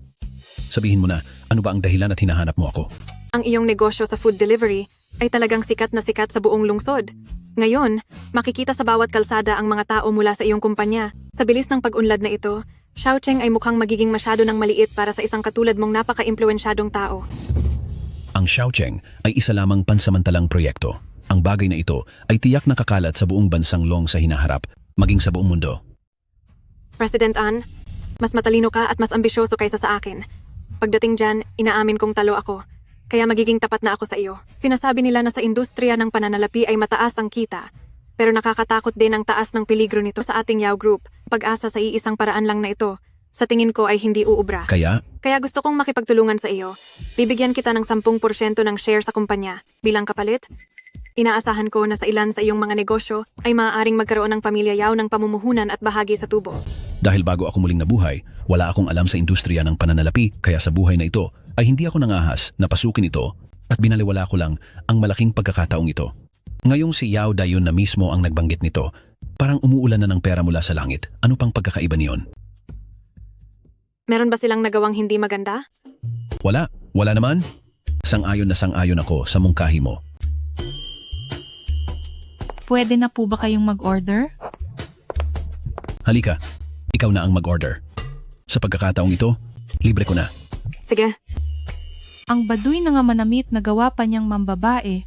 Sabihin mo na, ano ba ang dahilan at hinahanap mo ako? Ang iyong negosyo sa food delivery ay talagang sikat na sikat sa buong lungsod. Ngayon, makikita sa bawat kalsada ang mga tao mula sa iyong kumpanya. Sa bilis ng pag-unlad na ito, Xiaocheng ay mukhang magiging masyado ng maliit para sa isang katulad mong napaka-impluensyadong tao. Ang Xiaocheng ay isa lamang pansamantalang proyekto. Ang bagay na ito ay tiyak na kakalat sa buong bansang Long sa hinaharap, maging sa buong mundo. President Ann, mas matalino ka at mas ambisyoso kaysa sa akin. Pagdating dyan, inaamin kong talo ako. Kaya magiging tapat na ako sa iyo. Sinasabi nila na sa industriya ng pananalapi ay mataas ang kita. Pero nakakatakot din ang taas ng peligro nito sa ating Yao Group. Pag-asa sa iisang paraan lang na ito, sa tingin ko ay hindi uubra. Kaya, Kaya gusto kong makipagtulungan sa iyo. Bibigyan kita ng 10% ng share sa kumpanya. Bilang kapalit, inaasahan ko na sa ilan sa iyong mga negosyo ay maaaring magkaroon ng pamilya Yao ng pamumuhunan at bahagi sa tubo. dahil bago ako muling nabuhay, wala akong alam sa industriya ng pananalapi, kaya sa buhay na ito ay hindi ako nangahas na pasukin ito at binaliwala ko lang ang malaking pagkakataong ito. Ngayong si Yao Dayun na mismo ang nagbanggit nito, parang umuulan na ng pera mula sa langit. Ano pang pagkakaiba niyon? Meron ba silang nagawang hindi maganda? Wala naman. Sang-ayon na sang-ayon ako sa mungkahi mo. Pwede na po ba kayong mag-order? Halika, ikaw na ang mag-order. Sa pagkakataong ito, libre ko na. Sige. Ang baduy na nga manamit na gawa pa niyang mambabae.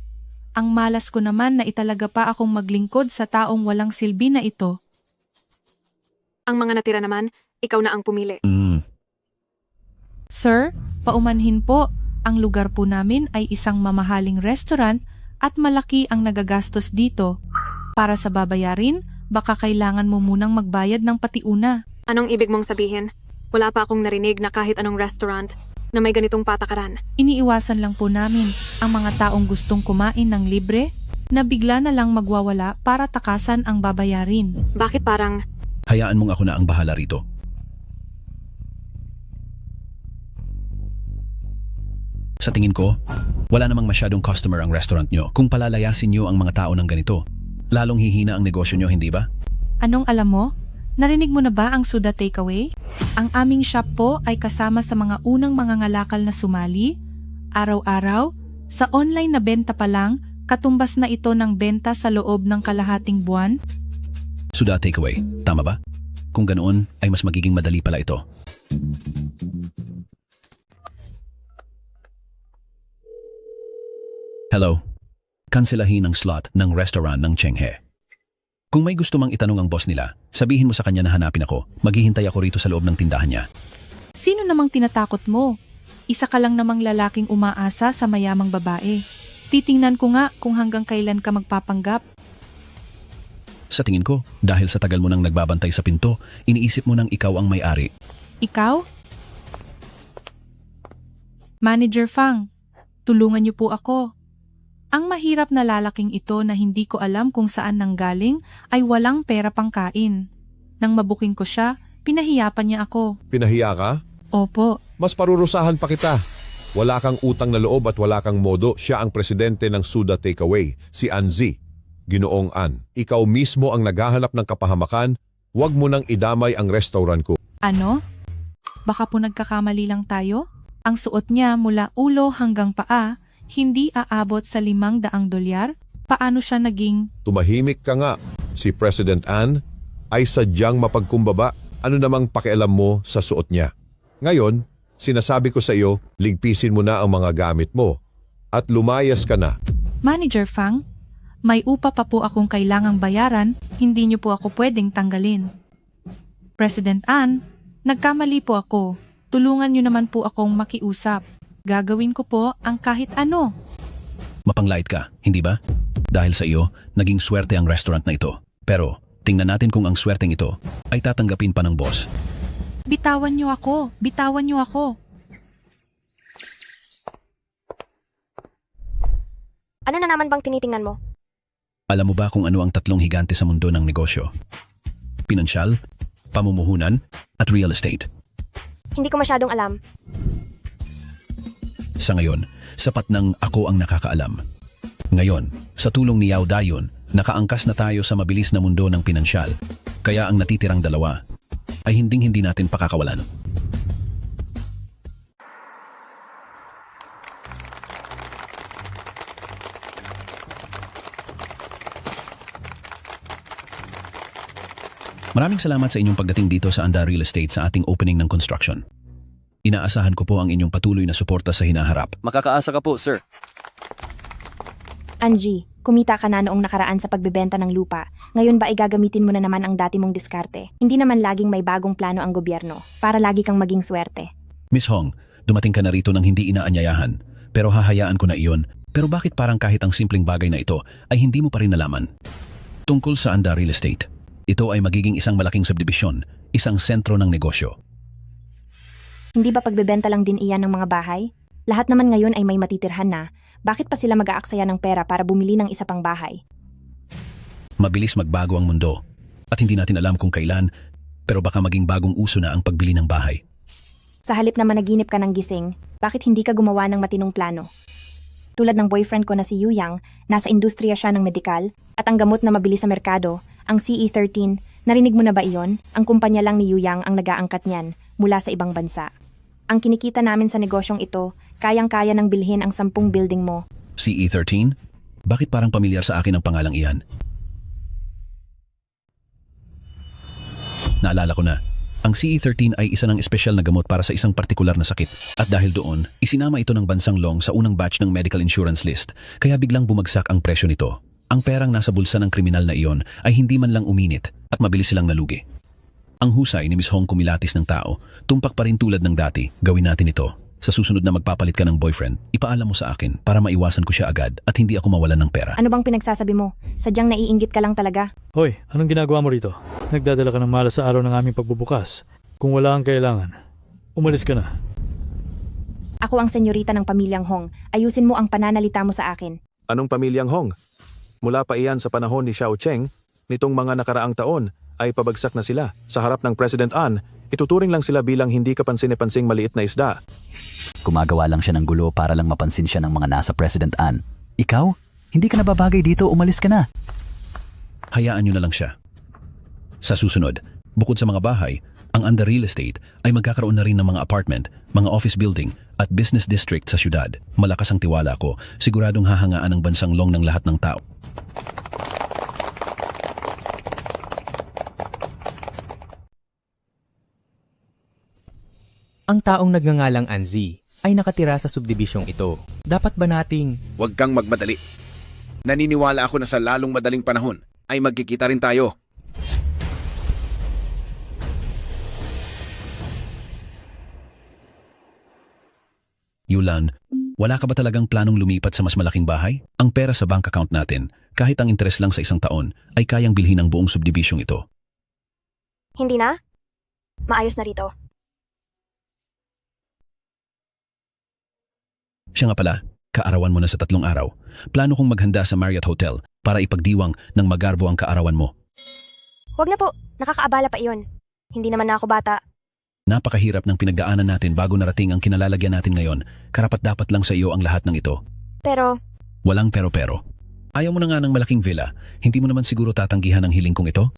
Ang malas ko naman na italaga pa akong maglingkod sa taong walang silbi na ito. Ang mga natira naman, ikaw na ang pumili. Sir, paumanhin po. Ang lugar po namin ay isang mamahaling restaurant at malaki ang nagagastos dito. Para sa babayarin, baka kailangan mo munang magbayad ng patiuna. Anong ibig mong sabihin? Wala pa akong narinig na kahit anong restaurant na may ganitong patakaran. Iniiwasan lang po namin ang mga taong gustong kumain ng libre na bigla na lang magwawala para takasan ang babayarin. Bakit parang... Hayaan mong ako na ang bahala rito. Sa tingin ko, wala namang masyadong customer ang restaurant nyo kung palalayasin nyo ang mga tao ng ganito. Lalong hihina ang negosyo nyo, hindi ba? Anong alam mo? Narinig mo na ba ang Suda Takeaway? Ang aming shop po ay kasama sa mga unang mga ngalakal na sumali. Araw-araw, sa online na benta pa lang, katumbas na ito ng benta sa loob ng kalahating buwan. Suda Takeaway, tama ba? Kung ganoon, ay mas magiging madali pala ito. Hello. Kanselahin ang slot ng restaurant ng Chenghe. Kung may gusto mang itanong ang boss nila, sabihin mo sa kanya na hanapin ako. Maghihintay ako rito sa loob ng tindahan niya. Sino namang tinatakot mo? Isa ka lang namang lalaking umaasa sa mayamang babae. Titingnan ko nga kung hanggang kailan ka magpapanggap. Sa tingin ko, dahil sa tagal mo nang nagbabantay sa pinto, iniisip mo nang ikaw ang may-ari. Ikaw? Manager Fang, tulungan niyo po ako. Ang mahirap na lalaking ito na hindi ko alam kung saan nanggaling ay walang pera pang kain. Nang mabuking ko siya, pinahiyapan niya ako. Pinahiya ka? Opo. Mas parurusahan pa kita. Wala kang utang na loob at wala kang modo. Siya ang presidente ng Suda Takeaway, si Anzi. Ginoong An, ikaw mismo ang naghahanap ng kapahamakan. Huwag mo nang idamay ang restaurant ko. Ano? Baka po nagkakamali lang tayo? Ang suot niya mula ulo hanggang paa, hindi aabot sa $500. Paano siya naging... Tumahimik ka nga. Si President Ann ay sadyang mapagkumbaba. Ano namang pakialam mo sa suot niya? Ngayon, sinasabi ko sa iyo, ligpisin mo na ang mga gamit mo at lumayas ka na. Manager Fang, may upa pa po akong kailangang bayaran, hindi niyo po ako pwedeng tanggalin. President Ann, nagkamali po ako. Tulungan niyo naman po akong makiusap. Gagawin ko po ang kahit ano. Mapanglait ka, hindi ba? Dahil sa iyo, naging swerte ang restaurant na ito. Pero, tingnan natin kung ang swerteng ito ay tatanggapin pa ng boss. Bitawan niyo ako! Bitawan niyo ako! Ano na naman bang tinitingnan mo? Alam mo ba kung ano ang tatlong higante sa mundo ng negosyo? Pinansyal, pamumuhunan, at real estate. Hindi ko masyadong alam. Sa ngayon, sapat nang ako ang nakakaalam. Ngayon, sa tulong ni Yao Dayun, nakaangkas na tayo sa mabilis na mundo ng pinansyal. Kaya ang natitirang dalawa ay hindi natin pakakawalan. Maraming salamat sa inyong pagdating dito sa Anda Real Estate sa ating opening ng construction. Inaasahan ko po ang inyong patuloy na suporta sa hinaharap. Makakaasa ka po, sir. Angie, Kumita ka na noong nakaraan sa pagbebenta ng lupa. Ngayon ba ay gagamitin mo na naman ang dati mong diskarte? Hindi naman laging may bagong plano ang gobyerno para lagi kang maging swerte. Miss Hong, dumating ka na rito ng hindi inaanyayahan. Pero hahayaan ko na iyon. Pero bakit parang kahit ang simpleng bagay na ito ay hindi mo pa rin nalaman? Tungkol sa Anda Real Estate, ito ay magiging isang malaking subdivision, isang sentro ng negosyo. Hindi ba pagbebenta lang din iyan ng mga bahay? Lahat naman ngayon ay may matitirhan na. Bakit pa sila mag-aaksaya ng pera para bumili ng isa pang bahay? Mabilis magbago ang mundo. At hindi natin alam kung kailan, pero baka maging bagong uso na ang pagbili ng bahay. Sa halip na managinip ka ng gising, bakit hindi ka gumawa ng matinong plano? Tulad ng boyfriend ko na si Yu Yang, nasa industriya siya ng medikal, at ang gamot na mabili sa merkado, ang CE13, narinig mo na ba iyon? Ang kumpanya lang ni Yu Yang ang nag-aangkat niyan mula sa ibang bansa. Ang kinikita namin sa negosyong ito, kayang-kaya ng bilhin ang 10 building mo. CE13? Bakit parang pamilyar sa akin ang pangalang iyan? Naalala ko na. Ang CE13 ay isa ng espesyal na gamot para sa isang partikular na sakit. At dahil doon, isinama ito ng Bansang Long sa unang batch ng medical insurance list. Kaya biglang bumagsak ang presyo nito. Ang perang nasa bulsa ng kriminal na iyon ay hindi man lang uminit at mabilis silang nalugi. Ang husay ni Miss Hong kumilatis ng tao, tumpak pa rin tulad ng dati. Gawin natin ito. Sa susunod na magpapalit ka ng boyfriend, ipaalam mo sa akin para maiwasan ko siya agad at hindi ako mawalan ng pera. Ano bang pinagsasabi mo? Sadyang naiinggit ka lang talaga. Hoy, anong ginagawa mo rito? Nagdadala ka ng malas sa araw ng aming pagbubukas. Kung wala kang kailangan, umalis ka na. Ako ang senyorita ng pamilyang Hong. Ayusin mo ang pananalita mo sa akin. Anong pamilyang Hong? Mula pa iyan sa panahon ni Xiao Cheng, nitong mga nakaraang taon ay pabagsak na sila. Sa harap ng President An, ituturing lang sila bilang hindi kapansin-pansing maliit na isda. Gumagawa lang siya ng gulo para lang mapansin siya ng mga nasa President An. Ikaw? Hindi ka nababagay dito, umalis ka na. Hayaan nyo na lang siya. Sa susunod, bukod sa mga bahay, ang Anda Real Estate ay magkakaroon na rin ng mga apartment, mga office building at business district sa syudad. Malakas ang tiwala ko, siguradong hahangaan ang Bansang Long ng lahat ng tao. Ang taong nagngangalang Anzi ay nakatira sa subdibisyong ito. Dapat ba nating... Huwag kang magmadali. Naniniwala ako na sa lalong madaling panahon ay magkikita rin tayo. Yulan, wala ka ba talagang planong lumipat sa mas malaking bahay? Ang pera sa bank account natin, kahit ang interes lang sa isang taon, ay kayang bilhin ang buong subdibisyong ito. Hindi na? Maayos na rito. Siya nga pala, kaarawan mo na sa 3 araw. Plano kong maghanda sa Marriott Hotel para ipagdiwang ng magarbo ang kaarawan mo. Huwag na po, nakakaabala pa iyon. Hindi naman na ako bata. Napakahirap ng pinagdaanan natin bago narating ang kinalalagyan natin ngayon. Karapat-dapat lang sa iyo ang lahat ng ito. Pero, Walang pero-pero. Ayaw mo na nga ng malaking villa, hindi mo naman siguro tatanggihan ang hiling kong ito?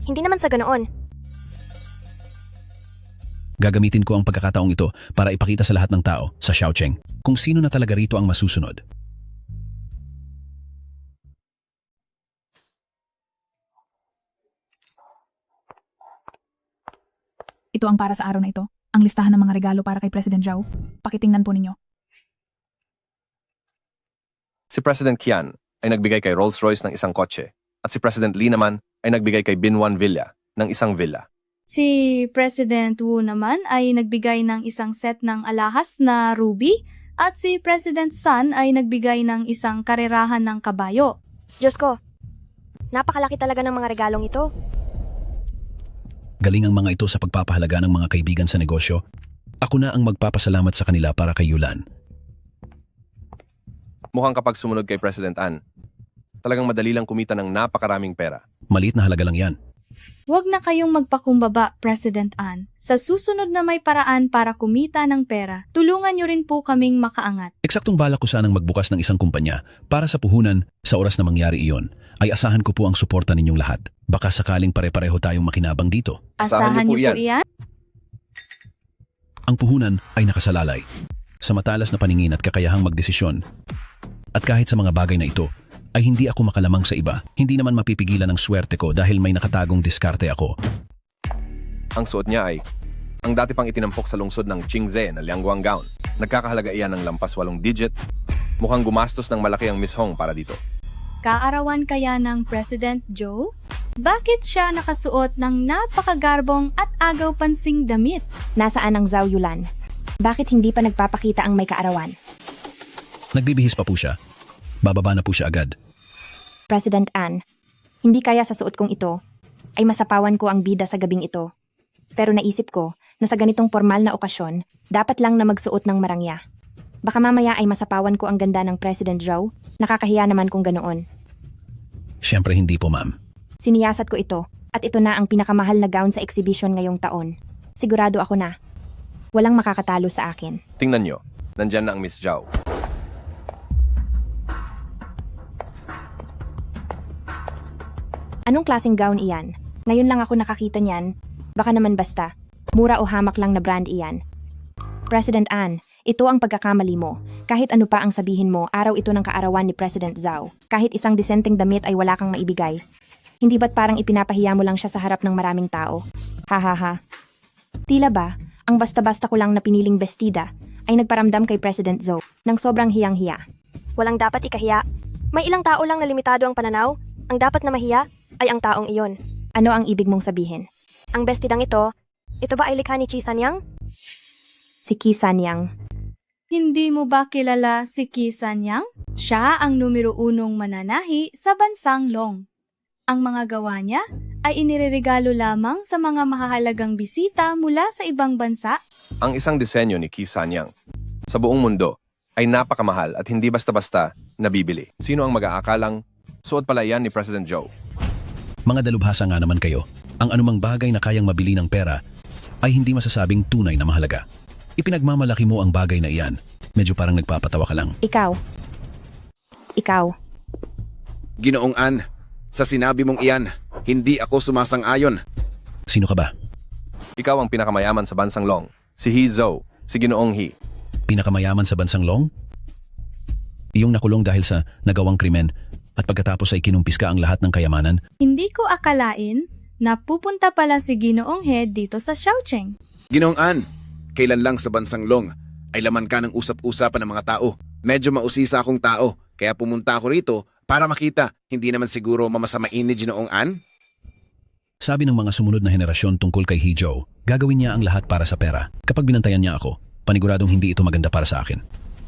hindi naman sa ganoon. Gagamitin ko ang pagkakataong ito para ipakita sa lahat ng tao, sa Xiaocheng, kung sino na talaga rito ang masusunod. Ito ang para sa araw na ito. Ang listahan ng mga regalo para kay President Zhao. Pakitingnan po ninyo. Si President Qian ay nagbigay kay Rolls-Royce ng isang kotse at si President Li naman ay nagbigay kay Binwan Villa ng isang villa. Si President Wu naman ay nagbigay ng isang set ng alahas na ruby at si President Sun ay nagbigay ng isang karerahan ng kabayo. Diyos ko, napakalaki talaga ng mga regalong ito. Galing ang mga ito sa pagpapahalaga ng mga kaibigan sa negosyo. Ako na ang magpapasalamat sa kanila para kay Yulan. Mukhang kapag sumunod kay President An, talagang madali lang kumita ng napakaraming pera. Maliit na halaga lang yan. Huwag na kayong magpakumbaba, President An. Sa susunod na may paraan para kumita ng pera, tulungan niyo rin po kaming makaangat. Eksaktong balak ko sanang magbukas ng isang kumpanya para sa puhunan sa oras na mangyari iyon. Ay asahan ko po ang suporta ninyong lahat. Baka sakaling pare-pareho tayong makinabang dito. Asahan niyo po iyan? Ang puhunan ay nakasalalay sa matalas na paningin at kakayahang magdesisyon. At kahit sa mga bagay na ito, ay hindi ako makalamang sa iba. Hindi naman mapipigilan ang swerte ko dahil may nakatagong diskarte ako. Ang suot niya ay ang dati pang itinampok sa lungsod ng Qingze na Liangguang gown. Nagkakahalaga iyan ng lampas 8 digit Mukhang gumastos ng malaki ang Miss Hong para dito. Kaarawan kaya ng President Joe? Bakit siya nakasuot ng napakagarbong at agaw pansing damit? Nasaan ang Zhao Yulan? Bakit hindi pa nagpapakita ang may kaarawan? Nagbibihis pa po siya. Bababa na po siya agad. President An, hindi kaya sa suot kong ito ay masapawan ko ang bida sa gabing ito. Pero naisip ko na sa ganitong formal na okasyon, dapat lang na magsuot ng marangya. Baka mamaya ay masapawan ko ang ganda ng President Zhao. Nakakahiya naman kung ganoon. Siyempre hindi po, ma'am. Siniyasat ko ito at ito na ang pinakamahal na gown sa exhibition ngayong taon. Sigurado ako na. Walang makakatalo sa akin. Tingnan nyo, nandyan na ang Miss Zhao. Anong klaseng gown iyan? Ngayon lang ako nakakita niyan. Baka naman basta. Mura o hamak lang na brand iyan. President An, ito ang pagkakamali mo. Kahit ano pa ang sabihin mo, araw ito ng kaarawan ni President Zhao. Kahit isang disenteng damit ay wala kang maibigay. Hindi ba't parang ipinapahiya mo lang siya sa harap ng maraming tao? Ha. Tila ba, ang basta-basta ko lang na piniling bestida ay nagparamdam kay President Zhao ng sobrang hiyang-hiya. Walang dapat ikahiya. May ilang tao lang na limitado ang pananaw. Ang dapat na mahiya ay ang taong iyon. Ano ang ibig mong sabihin? Ang bestidang ito ba ay likha ni Chi Sanyang? Si Qi Sanyang. Hindi mo ba kilala si Qi Sanyang? Siya ang numero 1 mananahi sa bansang Long. Ang mga gawa niya ay inireregalo lamang sa mga mahahalagang bisita mula sa ibang bansa. Ang isang disenyo ni Qi Sanyang sa buong mundo ay napakamahal at hindi basta-basta nabibili. Sino ang mag-aakalang suot pala yan ni President Joe? Mga dalubhasa nga naman kayo. Ang anumang bagay na kayang mabili ng pera ay hindi masasabing tunay na mahalaga. Ipinagmamalaki mo ang bagay na iyan. Medyo parang nagpapatawa ka lang. Ikaw. Ginoong An, sa sinabi mong iyan, hindi ako sumasang-ayon. Sino ka ba? Ikaw ang pinakamayaman sa bansang Long. Si He Zhou, si Ginoong He. Pinakamayaman sa bansang Long? Iyong nakulong dahil sa nagawang krimen at pagkatapos ay kinumpis ka ang lahat ng kayamanan? Hindi ko akalain na pupunta pala si Ginoong He dito sa Xiaocheng. Ginoong An, kailan lang sa bansang Long ay laman ka ng usap-usapan ng mga tao. Medyo mausisa akong tao, kaya pumunta ako rito para makita. Hindi naman siguro mamasamain ni Ginoong An? Sabi ng mga sumunod na henerasyon tungkol kay He Zhou, gagawin niya ang lahat para sa pera. Kapag binantayan niya ako, paniguradong hindi ito maganda para sa akin.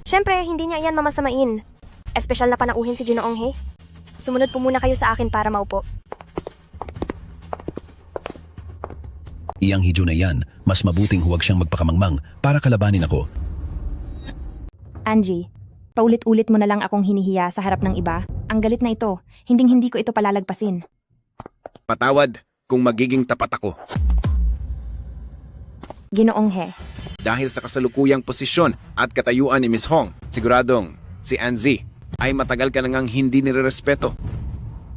Siyempre, hindi niya iyan mamasamain. Espesyal na panauhin si Ginoong He. Sumunod po muna kayo sa akin para maupo. Iyang He Zhou na yan, mas mabuting huwag siyang magpakamangmang para kalabanin ako. Angie, paulit-ulit mo na lang akong hinihiya sa harap ng iba. Ang galit na ito, hinding-hindi ko ito palalagpasin. Patawad kung magiging tapat ako. Ginoong He. Dahil sa kasalukuyang posisyon at katayuan ni Miss Hong, siguradong si Anzi ay matagal ka nang hindi nirerespeto.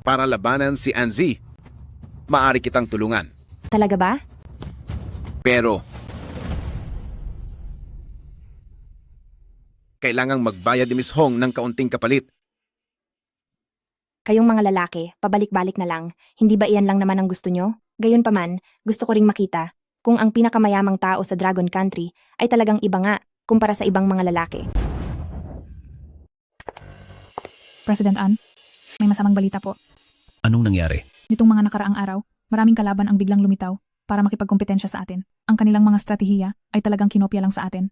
Para labanan si Anzi, maaari kitang tulungan. Talaga ba? Pero, kailangang magbayad ni Miss Hong ng kaunting kapalit. Kayong mga lalaki, pabalik-balik na lang. Hindi ba iyan lang naman ang gusto nyo? Gayunpaman, gusto ko ring makita kung ang pinakamayamang tao sa Dragon Country ay talagang iba nga kumpara sa ibang mga lalaki. President An, may masamang balita po. Anong nangyari? Nitong mga nakaraang araw, maraming kalaban ang biglang lumitaw para makipagkompetensya sa atin. Ang kanilang mga stratehiya ay talagang kinopya lang sa atin.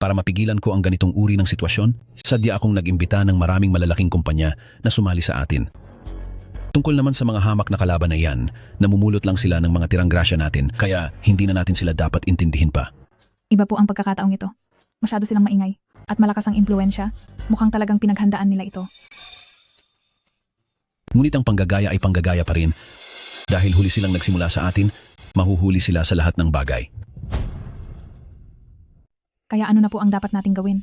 Para mapigilan ko ang ganitong uri ng sitwasyon, sadya akong nag-imbita ng maraming malalaking kumpanya na sumali sa atin. Tungkol naman sa mga hamak na kalaban na yan, namumulot lang sila ng mga tirang grasya natin, kaya hindi na natin sila dapat intindihin pa. Iba po ang pagkakataong ito. Masyado silang maingay at malakas ang impluensya. Mukhang talagang pinaghandaan nila ito. Ngunit ang panggagaya ay panggagaya pa rin. Dahil huli silang nagsimula sa atin, mahuhuli sila sa lahat ng bagay. Kaya ano na po ang dapat nating gawin?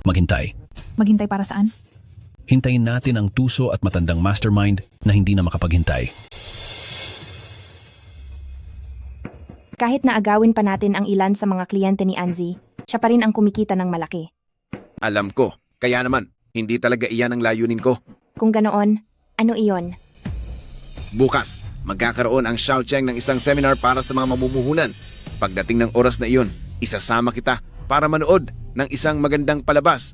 Maghintay. Maghintay para saan? Hintayin natin ang tuso at matandang mastermind na hindi na makapaghintay. Kahit na agawin pa natin ang ilan sa mga kliyente ni Anzi, siya pa rin ang kumikita ng malaki. Alam ko, kaya naman, hindi talaga iyan ang layunin ko. Kung ganoon, ano iyon? Bukas, magkakaroon ang Xiaocheng ng isang seminar para sa mga mamumuhunan. Pagdating ng oras na iyon, Isasama kita para manood ng isang magandang palabas.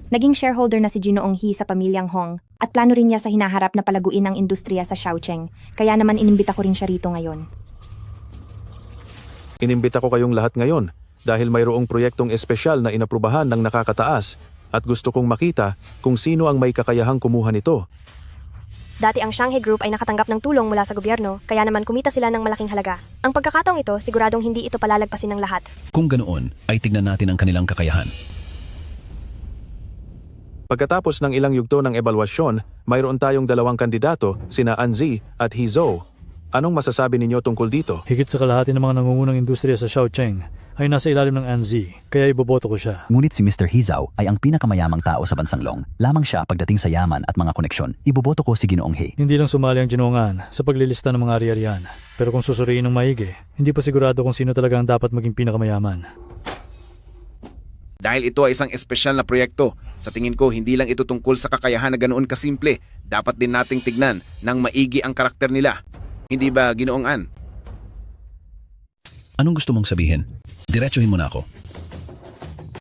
Naging shareholder na si Ginoong He sa pamilyang Hong at plano rin niya sa hinaharap na palaguin ng industriya sa Shaocheng. Kaya naman inimbita ko rin siya rito ngayon. Inimbita ko kayong lahat ngayon dahil mayroong proyektong espesyal na inaprubahan ng nakakataas at gusto kong makita kung sino ang may kakayahang kumuha nito. Dati ang Shanghai Group ay nakatanggap ng tulong mula sa gobyerno, kaya naman kumita sila ng malaking halaga. Ang pagkakataong ito, siguradong hindi ito palalagpasin ng lahat. Kung ganoon, ay tignan natin ang kanilang kakayahan. Pagkatapos ng ilang yugto ng ebalwasyon, mayroon tayong dalawang kandidato, sina Anzi at Hizou. Anong masasabi ninyo tungkol dito? Higit sa kalahati ng mga nangungunang industriya sa Shaocheng ay nasa ilalim ng Anzi, kaya iboboto ko siya. Ngunit si Mr. Hizou ay ang pinakamayamang tao sa bansang Long. Lamang siya pagdating sa yaman at mga koneksyon. Iboboto ko si Ginoong He. Hindi lang sumali ang Ginongan sa paglilista ng mga ari-arian. Pero kung susuriin ng maigi, hindi pa sigurado kung sino talaga ang dapat maging pinakamayaman. Dahil ito ay isang espesyal na proyekto, sa tingin ko hindi lang ito tungkol sa kakayahan na ganoon kasimple. Dapat din nating tignan ng maigi ang karakter nila. Hindi ba, Ginoong An? Anong gusto mong sabihin? Diretsuhin mo na ako.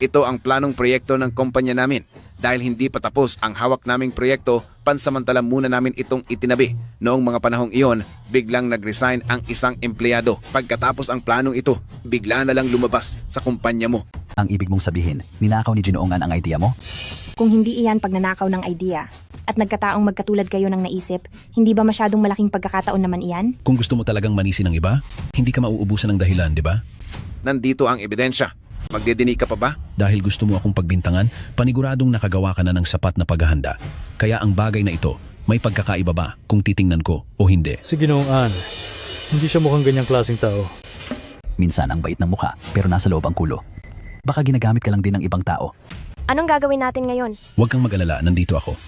Ito ang planong proyekto ng kumpanya namin. Dahil hindi pa tapos ang hawak naming proyekto, pansamantala muna namin itong itinabi. Noong mga panahong iyon, biglang nag-resign ang isang empleyado. Pagkatapos ang planong ito, bigla na lang lumabas sa kumpanya mo. Ang ibig mong sabihin, ninakaw ni Ginoongan ang idea mo? Kung hindi iyan pagnanakaw ng idea at nagkataong magkatulad kayo ng naisip, hindi ba masyadong malaking pagkakataon naman iyan? Kung gusto mo talagang manisi ng iba, hindi ka mauubusan ng dahilan, di ba? Nandito ang ebidensya. Magdidinig ka pa ba? Dahil gusto mo akong pagbintangan, paniguradong nakagawa ka na ng sapat na paghahanda. Kaya ang bagay na ito, may pagkakaiba ba kung titingnan ko o hindi? Si Ginoong An, hindi siya mukhang ganyang klaseng tao. Minsan ang bait ng mukha, pero nasa loob ang kulo. Baka ginagamit ka lang din ng ibang tao. Anong gagawin natin ngayon? Huwag kang mag-alala, nandito ako.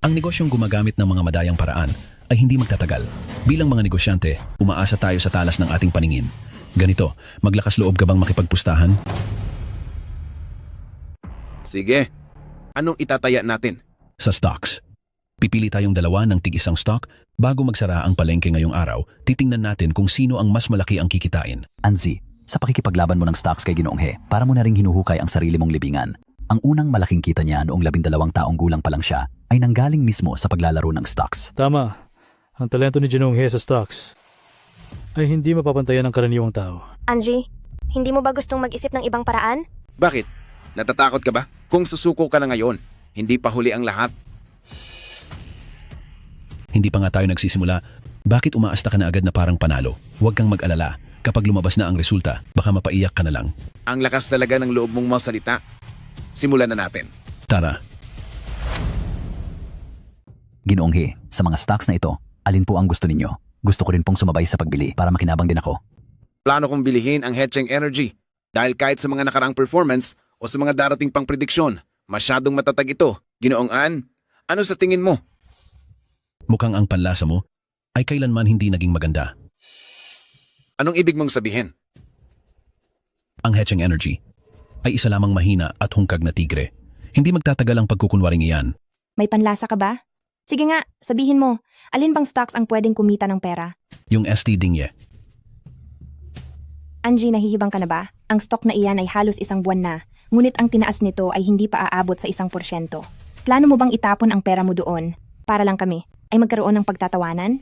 Ang negosyong gumagamit ng mga madayang paraan ay hindi magtatagal. Bilang mga negosyante, umaasa tayo sa talas ng ating paningin. Ganito, maglakas loob ka bang makipagpustahan? Sige. Anong itataya natin? Sa stocks. Pipili tayong dalawa ng tig-isang stock bago magsara ang palengke ngayong araw. Titingnan natin kung sino ang mas malaki ang kikitain. Anzi, sa pakikipaglaban mo ng stocks kay Ginoong He, para mo na ring hinuhukay ang sarili mong libingan. Ang unang malaking kita niya noong 12 taong gulang pa lang siya ay nanggaling mismo sa paglalaro ng stocks. Tama. Ang talento ni Ginoong He sa stocks ay hindi mapapantayan ng karaniwang tao. Anji, hindi mo ba gustong mag-isip ng ibang paraan? Bakit? Natatakot ka ba? Kung susuko ka na ngayon, hindi pa huli ang lahat. Hindi pa nga tayo nagsisimula. Bakit umaasta ka na agad na parang panalo? Huwag kang mag-alala. Kapag lumabas na ang resulta, baka mapaiyak ka na lang. Ang lakas talaga ng loob mong masalita. Simulan na natin. Tara. Ginoong He, sa mga stocks na ito, alin po ang gusto ninyo? Gusto ko rin pong sumabay sa pagbili para makinabang din ako. Plano kong bilihin ang Hecheng Energy dahil kahit sa mga nakaraang performance o sa mga darating pang prediksyon, masyadong matatag ito. Ginoong An, ano sa tingin mo? Mukhang ang panlasa mo ay kailanman hindi naging maganda. Anong ibig mong sabihin? Ang Hecheng Energy ay isa lamang mahina at hungkag na tigre. Hindi magtatagal ang pagkukunwaring iyan. May panlasa ka ba? Sige nga, sabihin mo, alin bang stocks ang pwedeng kumita ng pera? Yung ST Dingye. Anji, nahihibang ka na ba? Ang stock na iyan ay halos 1 buwan na, ngunit ang tinaas nito ay hindi pa aabot sa 1%. Plano mo bang itapon ang pera mo doon, para lang kami ay magkaroon ng pagtatawanan?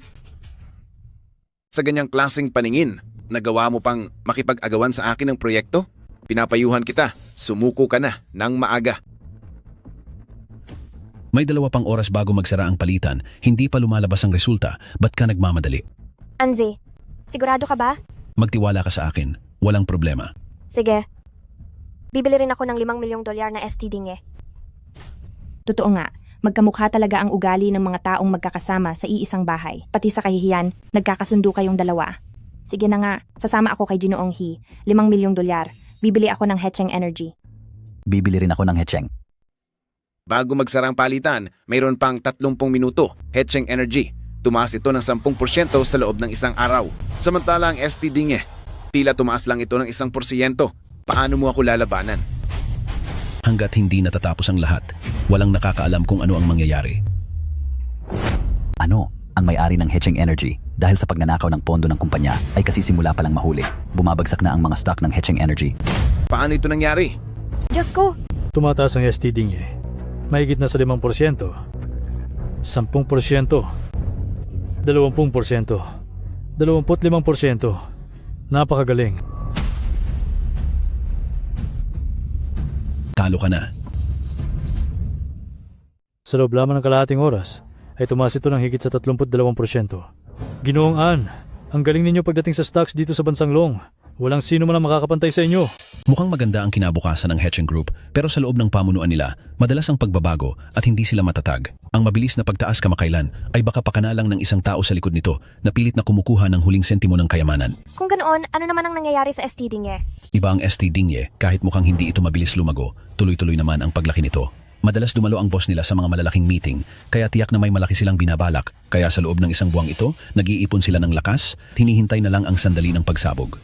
Sa ganyang klaseng paningin, nagawa mo pang makipag-agawan sa akin ng proyekto? Pinapayuhan kita, sumuko ka na ng maaga. May 2 pang oras bago magsara ang palitan, hindi pa lumalabas ang resulta, ba't ka nagmamadali? Anzi, sigurado ka ba? Magtiwala ka sa akin, walang problema. Sige. Bibili rin ako ng $5 milyong na ST Dingye. Totoo nga, magkamukha talaga ang ugali ng mga taong magkakasama sa iisang bahay. Pati sa kahihiyan, nagkakasundo kayong dalawa. Sige na nga, sasama ako kay Ginoong He, $5 milyong. Bibili ako ng Hecheng Energy. Bibili rin ako ng Hecheng. Bago magsara ang palitan, mayroon pang 30 minuto. Hecheng Energy. Tumaas ito ng 10% sa loob ng isang araw. Samantala ang ST Dingye, tila tumaas lang ito ng 1%. Paano mo ako lalabanan? Hanggat hindi natatapos ang lahat, walang nakakaalam kung ano ang mangyayari. Ano? ang may-ari ng Hecheng Energy, dahil sa pagnanakaw ng pondo ng kumpanya, ay kasisimula palang mahuli. Bumabagsak na ang mga stock ng Hecheng Energy. Paano ito nangyari? Diyos ko! Tumataas ang STD niya. Mahigit na sa 5%, 10%, 20%, 25%. Napakagaling. Talo ka na. Sa loob lamang ng kalahating oras, ay tumaas ito ng higit sa 32%. Ginoong Ann, ang galing ninyo pagdating sa stocks dito sa bansang Long. Walang sino man ang makakapantay sa inyo. Mukhang maganda ang kinabukasan ng Hecheng Group, pero sa loob ng pamunuan nila, madalas ang pagbabago at hindi sila matatag. Ang mabilis na pagtaas kamakailan ay baka pakanalang ng isang tao sa likod nito na pilit na kumukuha ng huling sentimo ng kayamanan. Kung ganoon, ano naman ang nangyayari sa ST Dinge? Iba ang ST Dinge, kahit mukhang hindi ito mabilis lumago, tuloy-tuloy naman ang paglaki nito. Madalas dumalo ang boss nila sa mga malalaking meeting, kaya tiyak na may malaki silang binabalak. Kaya sa loob ng isang buwang ito, nag-iipon sila ng lakas, hinihintay na lang ang sandali ng pagsabog.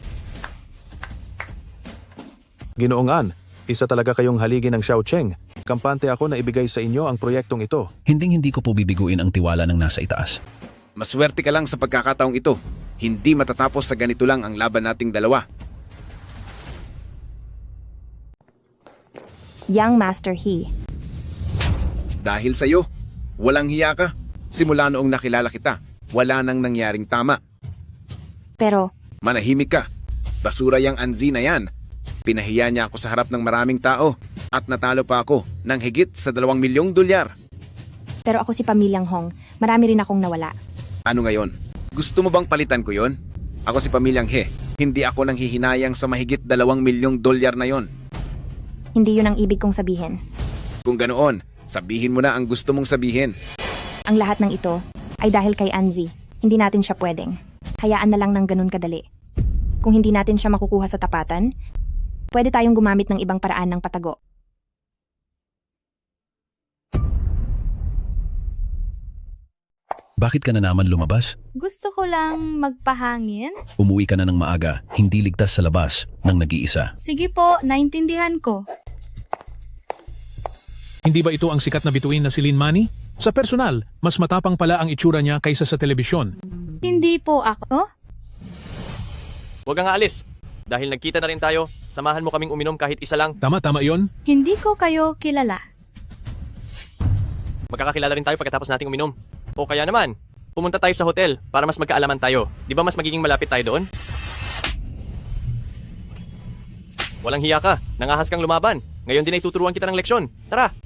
Ginoong Ann, isa talaga kayong haligi ng Xiaocheng. Kampante ako na ibigay sa inyo ang proyektong ito. Hindi ko po bibiguin ang tiwala ng nasa itaas. Maswerte ka lang sa pagkakataong ito. Hindi matatapos sa ganito lang ang laban nating dalawa. Young Master He. Dahil sa'yo, walang hiya ka. Simula noong nakilala kita, wala nang nangyaring tama. Pero, Manahimik ka. Basura yang Anzi na yan. Pinahiya niya ako sa harap ng maraming tao at natalo pa ako ng higit sa 2 milyong dolyar. pero ako si Pamilyang Hong. Marami rin akong nawala. Ano ngayon? Gusto mo bang palitan ko yon? Ako si Pamilyang He. Hindi ako nang hihinayang sa mahigit 2 milyong dolyar na yon. Hindi yun ang ibig kong sabihin. Kung ganoon, sabihin mo na ang gusto mong sabihin. Ang lahat ng ito ay dahil kay Anzi. Hindi natin siya pwedeng. Hayaan na lang ng ganun kadali. Kung hindi natin siya makukuha sa tapatan, pwede tayong gumamit ng ibang paraan ng patago. Bakit ka na naman lumabas? Gusto ko lang magpahangin. Umuwi ka na ng maaga, hindi ligtas sa labas ng nag-iisa. Sige po, naintindihan ko. Hindi ba ito ang sikat na bituin na si Lin Manny? Sa personal, mas matapang pala ang itsura niya kaysa sa telebisyon. Hindi po ako. Huwag kang aalis. Dahil nagkita na rin tayo, samahan mo kaming uminom kahit isa lang. Tama yon. Hindi ko kayo kilala. Magkakakilala rin tayo pagkatapos nating uminom. O kaya naman, pumunta tayo sa hotel para mas magkaalaman tayo. Di ba mas magiging malapit tayo doon? Walang hiya ka, nangahas kang lumaban. Ngayon din ay tuturuan kita ng leksyon. Tara!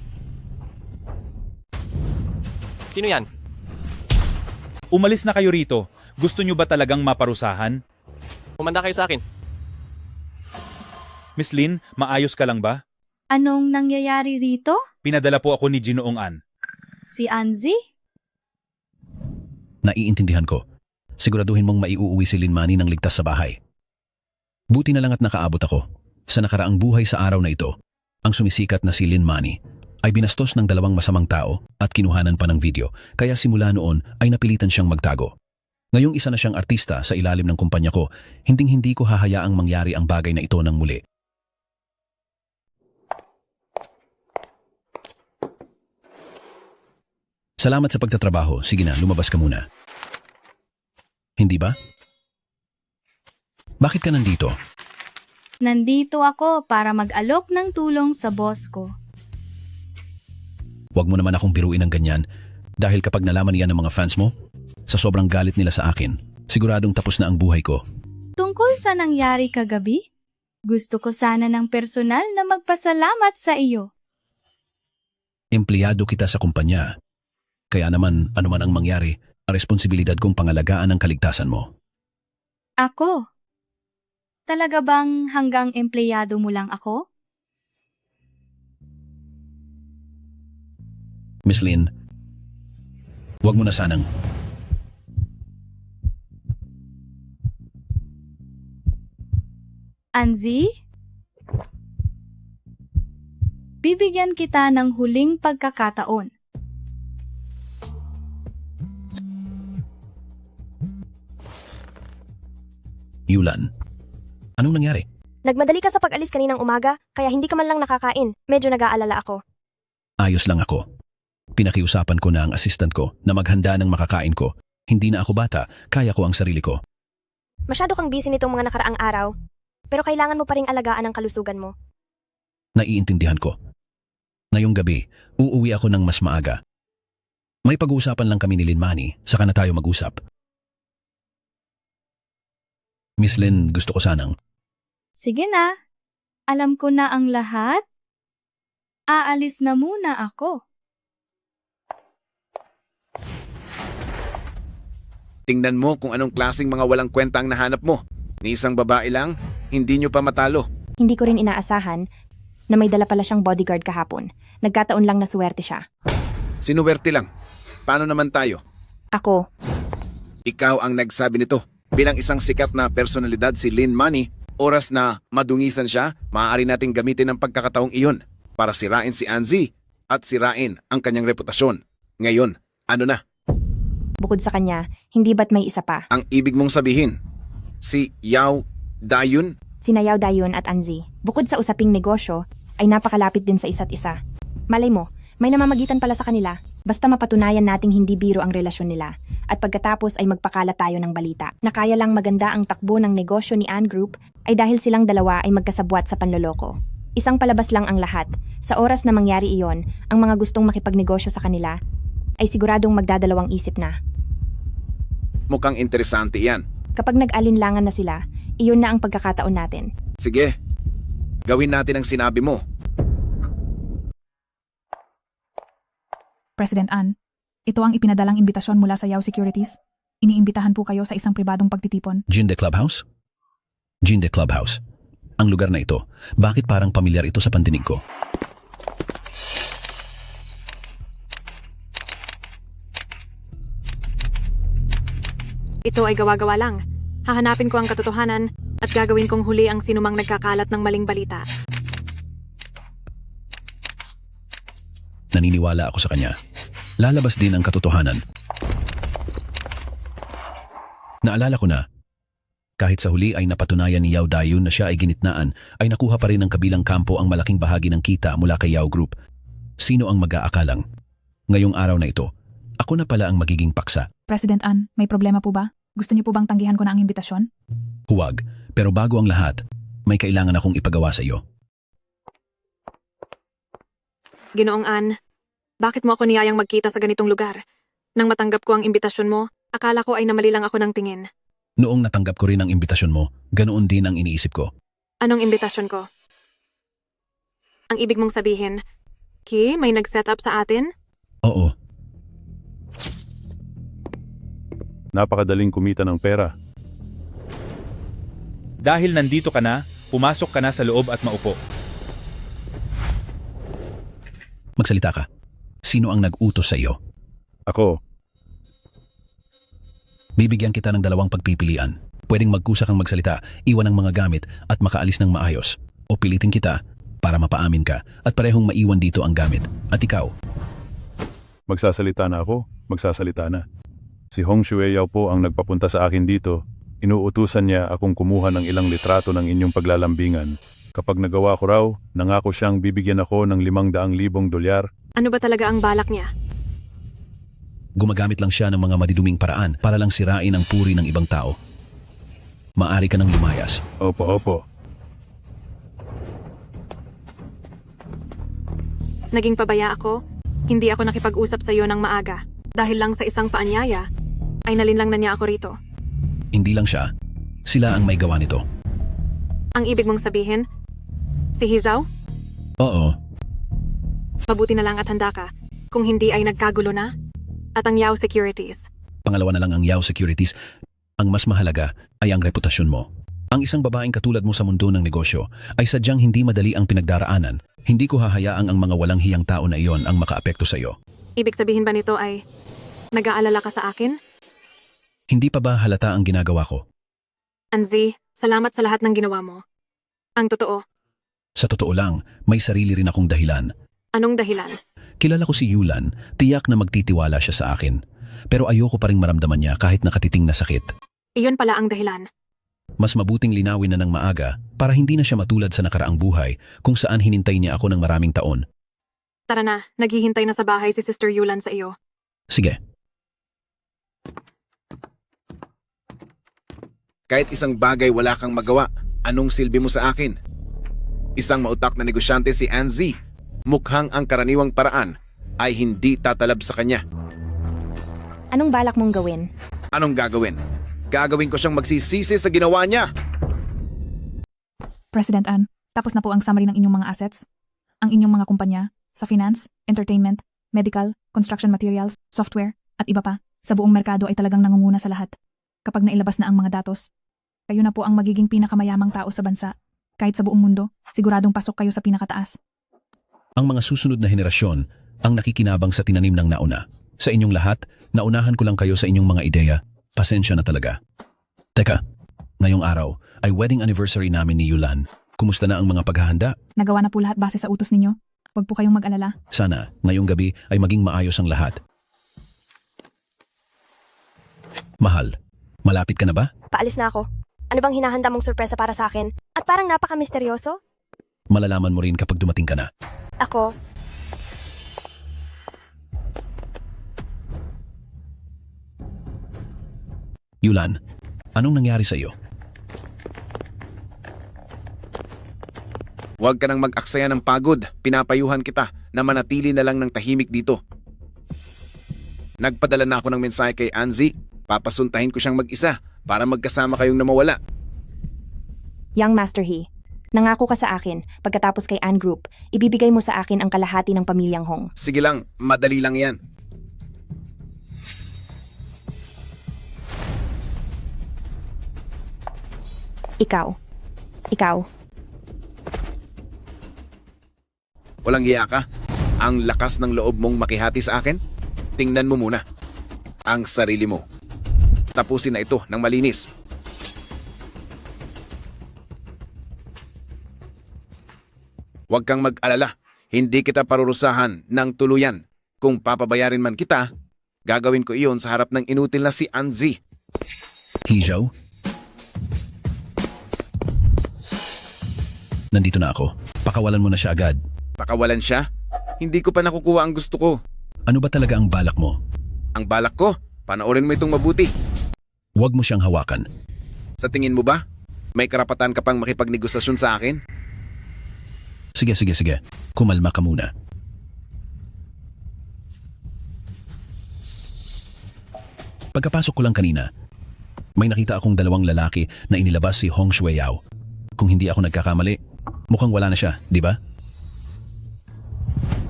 Sino yan? Umalis na kayo rito. Gusto nyo ba talagang maparusahan? Humanda kayo sa akin. Miss Lin, maayos ka lang ba? Anong nangyayari rito? Pinadala po ako ni Ginoong Ann. Si Anzi? Naiintindihan ko. Siguraduhin mong maiuuwi si Lin Manny ng ligtas sa bahay. Buti na lang at nakaabot ako. Sa nakaraang buhay sa araw na ito, ang sumisikat na si Lin Manny ay binastos ng 2 masamang tao at kinuhanan pa ng video, kaya simula noon ay napilitan siyang magtago. Ngayong isa na siyang artista sa ilalim ng kumpanya ko, hinding-hindi ko hahayaang mangyari ang bagay na ito ng muli. Salamat sa pagtatrabaho. Sige na, lumabas ka muna. Hindi ba? Bakit ka nandito? Nandito ako para mag-alok ng tulong sa boss ko. Huwag mo naman akong biruin ng ganyan dahil kapag nalaman niyan ng mga fans mo, sa sobrang galit nila sa akin, siguradong tapos na ang buhay ko. Tungkol sa nangyari kagabi, gusto ko sana ng personal na magpasalamat sa iyo. Empleyado kita sa kumpanya. Kaya naman, anuman ang mangyari, ang responsibilidad kong pangalagaan ang kaligtasan mo. Ako? Talaga bang hanggang empleyado mo lang ako? Miss Lin, huwag mo na sanang. Anzi? Bibigyan kita ng huling pagkakataon. Yulan, anong nangyari? Nagmadali ka sa pag-alis kaninang umaga, kaya hindi ka man lang nakakain. Medyo nag-aalala ako. Ayos lang ako. Pinakiusapan ko na ang assistant ko na maghanda ng makakain ko Hindi na ako bata, kaya ko ang sarili ko. Masyado kang busy nitong mga nakaraang araw, pero kailangan mo pa ring alagaan ang kalusugan mo. Naiintindihan ko. Ngayong gabi, uuwi ako ng mas maaga. May pag-uusapan lang kami ni Linmani, saka na tayo mag-usap. Miss Lin, gusto ko sanang. Sige na. Alam ko na ang lahat. Aalis na muna ako. Tingnan mo kung anong klaseng mga walang kwenta ang nahanap mo. Ni isang babae lang, hindi nyo pa matalo. Hindi ko rin inaasahan na may dala pala siyang bodyguard kahapon. Nagkataon lang na suwerte siya. Sinuwerte lang. Paano naman tayo? Ako, Ikaw ang nagsabi nito. Bilang isang sikat na personalidad si Lin Money, oras na madungisan siya, maaari nating gamitin ang pagkakataong iyon para sirain si Anzi at sirain ang kanyang reputasyon. Ngayon, ano na? bukod sa kanya, hindi ba't may isa pa? Ang ibig mong sabihin, si Yao Dayun? Sina Yao Dayun at Anzi, bukod sa usaping negosyo, ay napakalapit din sa isa't isa. Malay mo, may namamagitan pala sa kanila. Basta mapatunayan nating hindi biro ang relasyon nila. At pagkatapos ay magpakalat tayo ng balita na kaya lang maganda ang takbo ng negosyo ni Ann Group ay dahil silang dalawa ay magkasabwat sa panloloko. Isang palabas lang ang lahat. Sa oras na mangyari iyon, ang mga gustong makipagnegosyo sa kanila ay siguradong magdadalawang isip na. Mukhang interesante yan. Kapag nag-alinlangan na sila, iyon na ang pagkakataon natin. Sige, gawin natin ang sinabi mo. President Ann, ito ang ipinadalang imbitasyon mula sa Yao Securities. Iniimbitahan po kayo sa isang pribadong pagtitipon. Jinde Clubhouse? Jinde Clubhouse. Ang lugar na ito, bakit parang pamilyar ito sa pandinig ko? Ito ay gawa-gawa lang. Hahanapin ko ang katotohanan at gagawin kong huli ang sinumang nagkakalat ng maling balita. Naniniwala ako sa kanya. Lalabas din ang katotohanan. Naalala ko na, kahit sa huli ay napatunayan ni Yao Dayun na siya ay ginitnaan, ay nakuha pa rin ng kabilang kampo ang malaking bahagi ng kita mula kay Yao Group. Sino ang mag-aakalang? Ngayong araw na ito, ako na pala ang magiging paksa. President Ann, may problema po ba? Gusto niyo po bang tanggihan ko na ang imbitasyon? Huwag, pero bago ang lahat, may kailangan akong ipagawa sa iyo. Ginoong Ann, bakit mo ako niyayang magkita sa ganitong lugar? Nang matanggap ko ang imbitasyon mo, akala ko ay namali lang ako ng tingin. Noong natanggap ko rin ang imbitasyon mo, ganoon din ang iniisip ko. Anong imbitasyon ko? Ang ibig mong sabihin, Ki, may nag-set up sa atin? Oo. Napakadaling kumita ng pera. Dahil nandito ka na, pumasok ka na sa loob at maupo. Magsalita ka. Sino ang nag-utos sa iyo? Ako. Bibigyan kita ng dalawang pagpipilian. Pwedeng magkusa kang magsalita, iwan ang mga gamit at makaalis ng maayos. O pilitin kita para mapaamin ka at parehong maiwan dito ang gamit. At ikaw? Magsasalita na ako, magsasalita na. Si Hong Shueyao po ang nagpapunta sa akin dito. Inuutusan niya akong kumuha ng ilang litrato ng inyong paglalambingan. Kapag nagawa ko raw, nangako siyang bibigyan ako ng $500,000. Ano ba talaga ang balak niya? Gumagamit lang siya ng mga madiduming paraan para lang sirain ang puri ng ibang tao. Maari ka nang lumayas. Opo. Naging pabaya ako, hindi ako nakipag-usap sa iyo ng maaga. Dahil lang sa isang paanyaya, ay nalinlang na niya ako rito. Hindi lang siya. Sila ang may gawa nito. Ang ibig mong sabihin, si Hizao? Oo. Mabuti na lang at handa ka, kung hindi ay nagkagulo na. At ang Yao Securities. Pangalawa na lang ang Yao Securities. Ang mas mahalaga ay ang reputasyon mo. Ang isang babaeng katulad mo sa mundo ng negosyo ay sadyang hindi madali ang pinagdaraanan. Hindi ko hahayaang ang mga walang hiyang tao na iyon ang makaapekto sa iyo. Ibig sabihin ba nito ay nag-aalala ka sa akin? Hindi pa ba halata ang ginagawa ko? Anzi, salamat sa lahat ng ginawa mo. Ang totoo. Sa totoo lang, may sarili rin akong dahilan. Anong dahilan? Kilala ko si Yulan, tiyak na magtitiwala siya sa akin. Pero ayoko pa rin maramdaman niya kahit nakatiting na sakit. Iyon pala ang dahilan. Mas mabuting linawin na ng maaga para hindi na siya matulad sa nakaraang buhay kung saan hinintay niya ako ng maraming taon. Tara na, naghihintay na sa bahay si Sister Yulan sa iyo. Sige. Kahit isang bagay wala kang magawa, anong silbi mo sa akin? Isang mautak na negosyante si Anzi. Mukhang ang karaniwang paraan ay hindi tatalab sa kanya. Anong balak mong gawin? Anong gagawin? Gagawin ko siyang magsisisi sa ginawa niya. President Ann, tapos na po ang summary ng inyong mga assets. Ang inyong mga kumpanya sa finance, entertainment, medical, construction materials, software, at iba pa. Sa buong merkado ay talagang nangunguna sa lahat. Kapag nailabas na ang mga datos, kayo na po ang magiging pinakamayamang tao sa bansa. Kahit sa buong mundo, siguradong pasok kayo sa pinakataas. Ang mga susunod na henerasyon ang nakikinabang sa tinanim ng nauna. Sa inyong lahat, naunahan ko lang kayo sa inyong mga ideya. Pasensya na talaga. Teka, ngayong araw ay wedding anniversary namin ni Yulan. Kumusta na ang mga paghahanda? Nagawa na po lahat base sa utos ninyo. Huwag po kayong mag-alala. Sana, ngayong gabi ay maging maayos ang lahat. Mahal, malapit ka na ba? Paalis na ako. Ano bang hinahanda mong sorpresa para sa akin? At parang napaka-misteryoso? Malalaman mo rin kapag dumating ka na. Ako, Yulan, anong nangyari sa iyo? Huwag ka nang mag-aksaya ng pagod. Pinapayuhan kita na manatili na lang ng tahimik dito. Nagpadala na ako ng mensahe kay Anzi. Papasuntahin ko siyang mag-isa para magkasama kayong namawala. Young Master He, nangako ka sa akin, pagkatapos kay Ann Group, ibibigay mo sa akin ang kalahati ng pamilyang Hong. Sige lang, madali lang yan. Ikaw. Walang hiya ka? Ang lakas ng loob mong makihati sa akin? Tingnan mo muna ang sarili mo. Tapusin na ito ng malinis. Huwag kang mag-alala. Hindi kita parurusahan ng tuluyan. Kung papabayarin man kita, gagawin ko iyon sa harap ng inutil na si Anzi. Hizhou? Nandito na ako. Pakawalan mo na siya agad. Pakawalan siya? Hindi ko pa nakukuha ang gusto ko. Ano ba talaga ang balak mo? Ang balak ko? Panoorin mo itong mabuti. Huwag mo siyang hawakan. Sa tingin mo ba, may karapatan ka pang makipagnegosasyon sa akin? Sige. Kumalma ka muna. Pagkapasok ko lang kanina, may nakita akong dalawang lalaki na inilabas si Hong Shueyao. Kung hindi ako nagkakamali, mukhang wala na siya, di ba?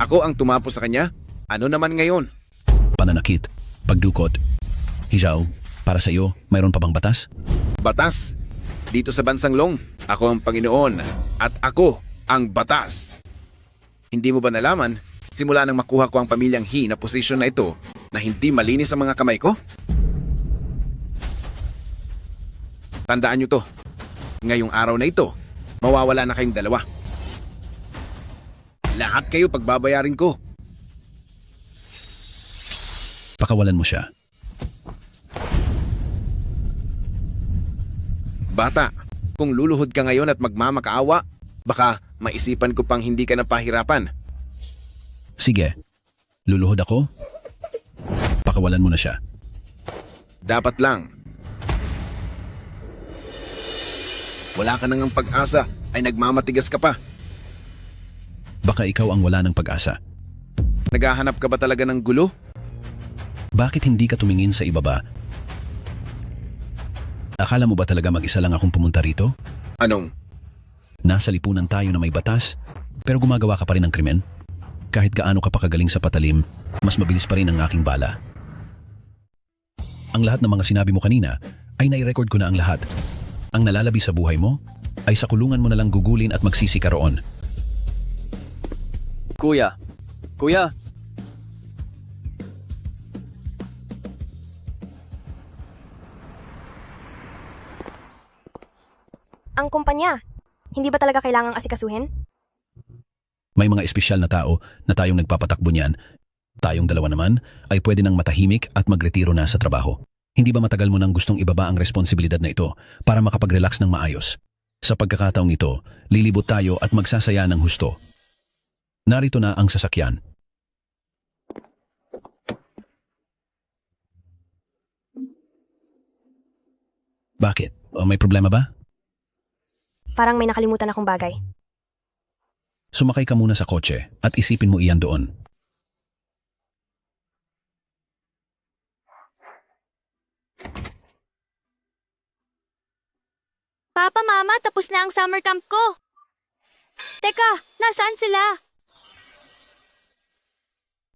Ako ang tumapo sa kanya? Ano naman ngayon? Pananakit, pagdukot. Hizhou, para sa iyo, mayroon pa bang batas? Batas? Dito sa Bansang Long, ako ang Panginoon at ako ang batas. Hindi mo ba nalaman, simula nang makuha ko ang pamilyang He na posisyon na ito, na hindi malinis ang mga kamay ko? Tandaan nyo to, ngayong araw na ito, mawawala na kayong dalawa. Lahat kayo pagbabayarin ko. Pakawalan mo siya. Bata, kung luluhod ka ngayon at magmamakaawa, baka maisipan ko pang hindi ka napahirapan. Sige, luluhod ako. Pakawalan mo na siya. Dapat lang. Wala ka nang pag-asa, ay nagmamatigas ka pa. Baka ikaw ang wala ng pag-asa. Naghahanap ka ba talaga ng gulo? Bakit hindi ka tumingin sa ibaba? Akala mo ba talaga mag-isa lang akong pumunta rito? Anong? Nasa lipunan tayo na may batas, pero gumagawa ka pa rin ng krimen? Kahit gaano ka pa kagaling sa patalim, mas mabilis pa rin ang aking bala. Ang lahat ng mga sinabi mo kanina ay nai-record ko na ang lahat. Ang nalalabi sa buhay mo ay sa kulungan mo na lang gugulin at magsisi ka roon. Kuya! ang kumpanya. Hindi ba talaga kailangang asikasuhin? May mga espesyal na tao na tayong nagpapatakbo niyan. Tayong dalawa naman ay pwede nang matahimik at magretiro na sa trabaho. Hindi ba matagal mo nang gustong ibaba ang responsibilidad na ito para makapag-relax ng maayos? Sa pagkakataong ito, lilibot tayo at magsasaya ng husto. Narito na ang sasakyan. Bakit? May problema ba? Parang may nakalimutan akong bagay. Sumakay ka muna sa kotse at isipin mo iyan doon. Papa, Mama, tapos na ang summer camp ko. Teka, nasaan sila?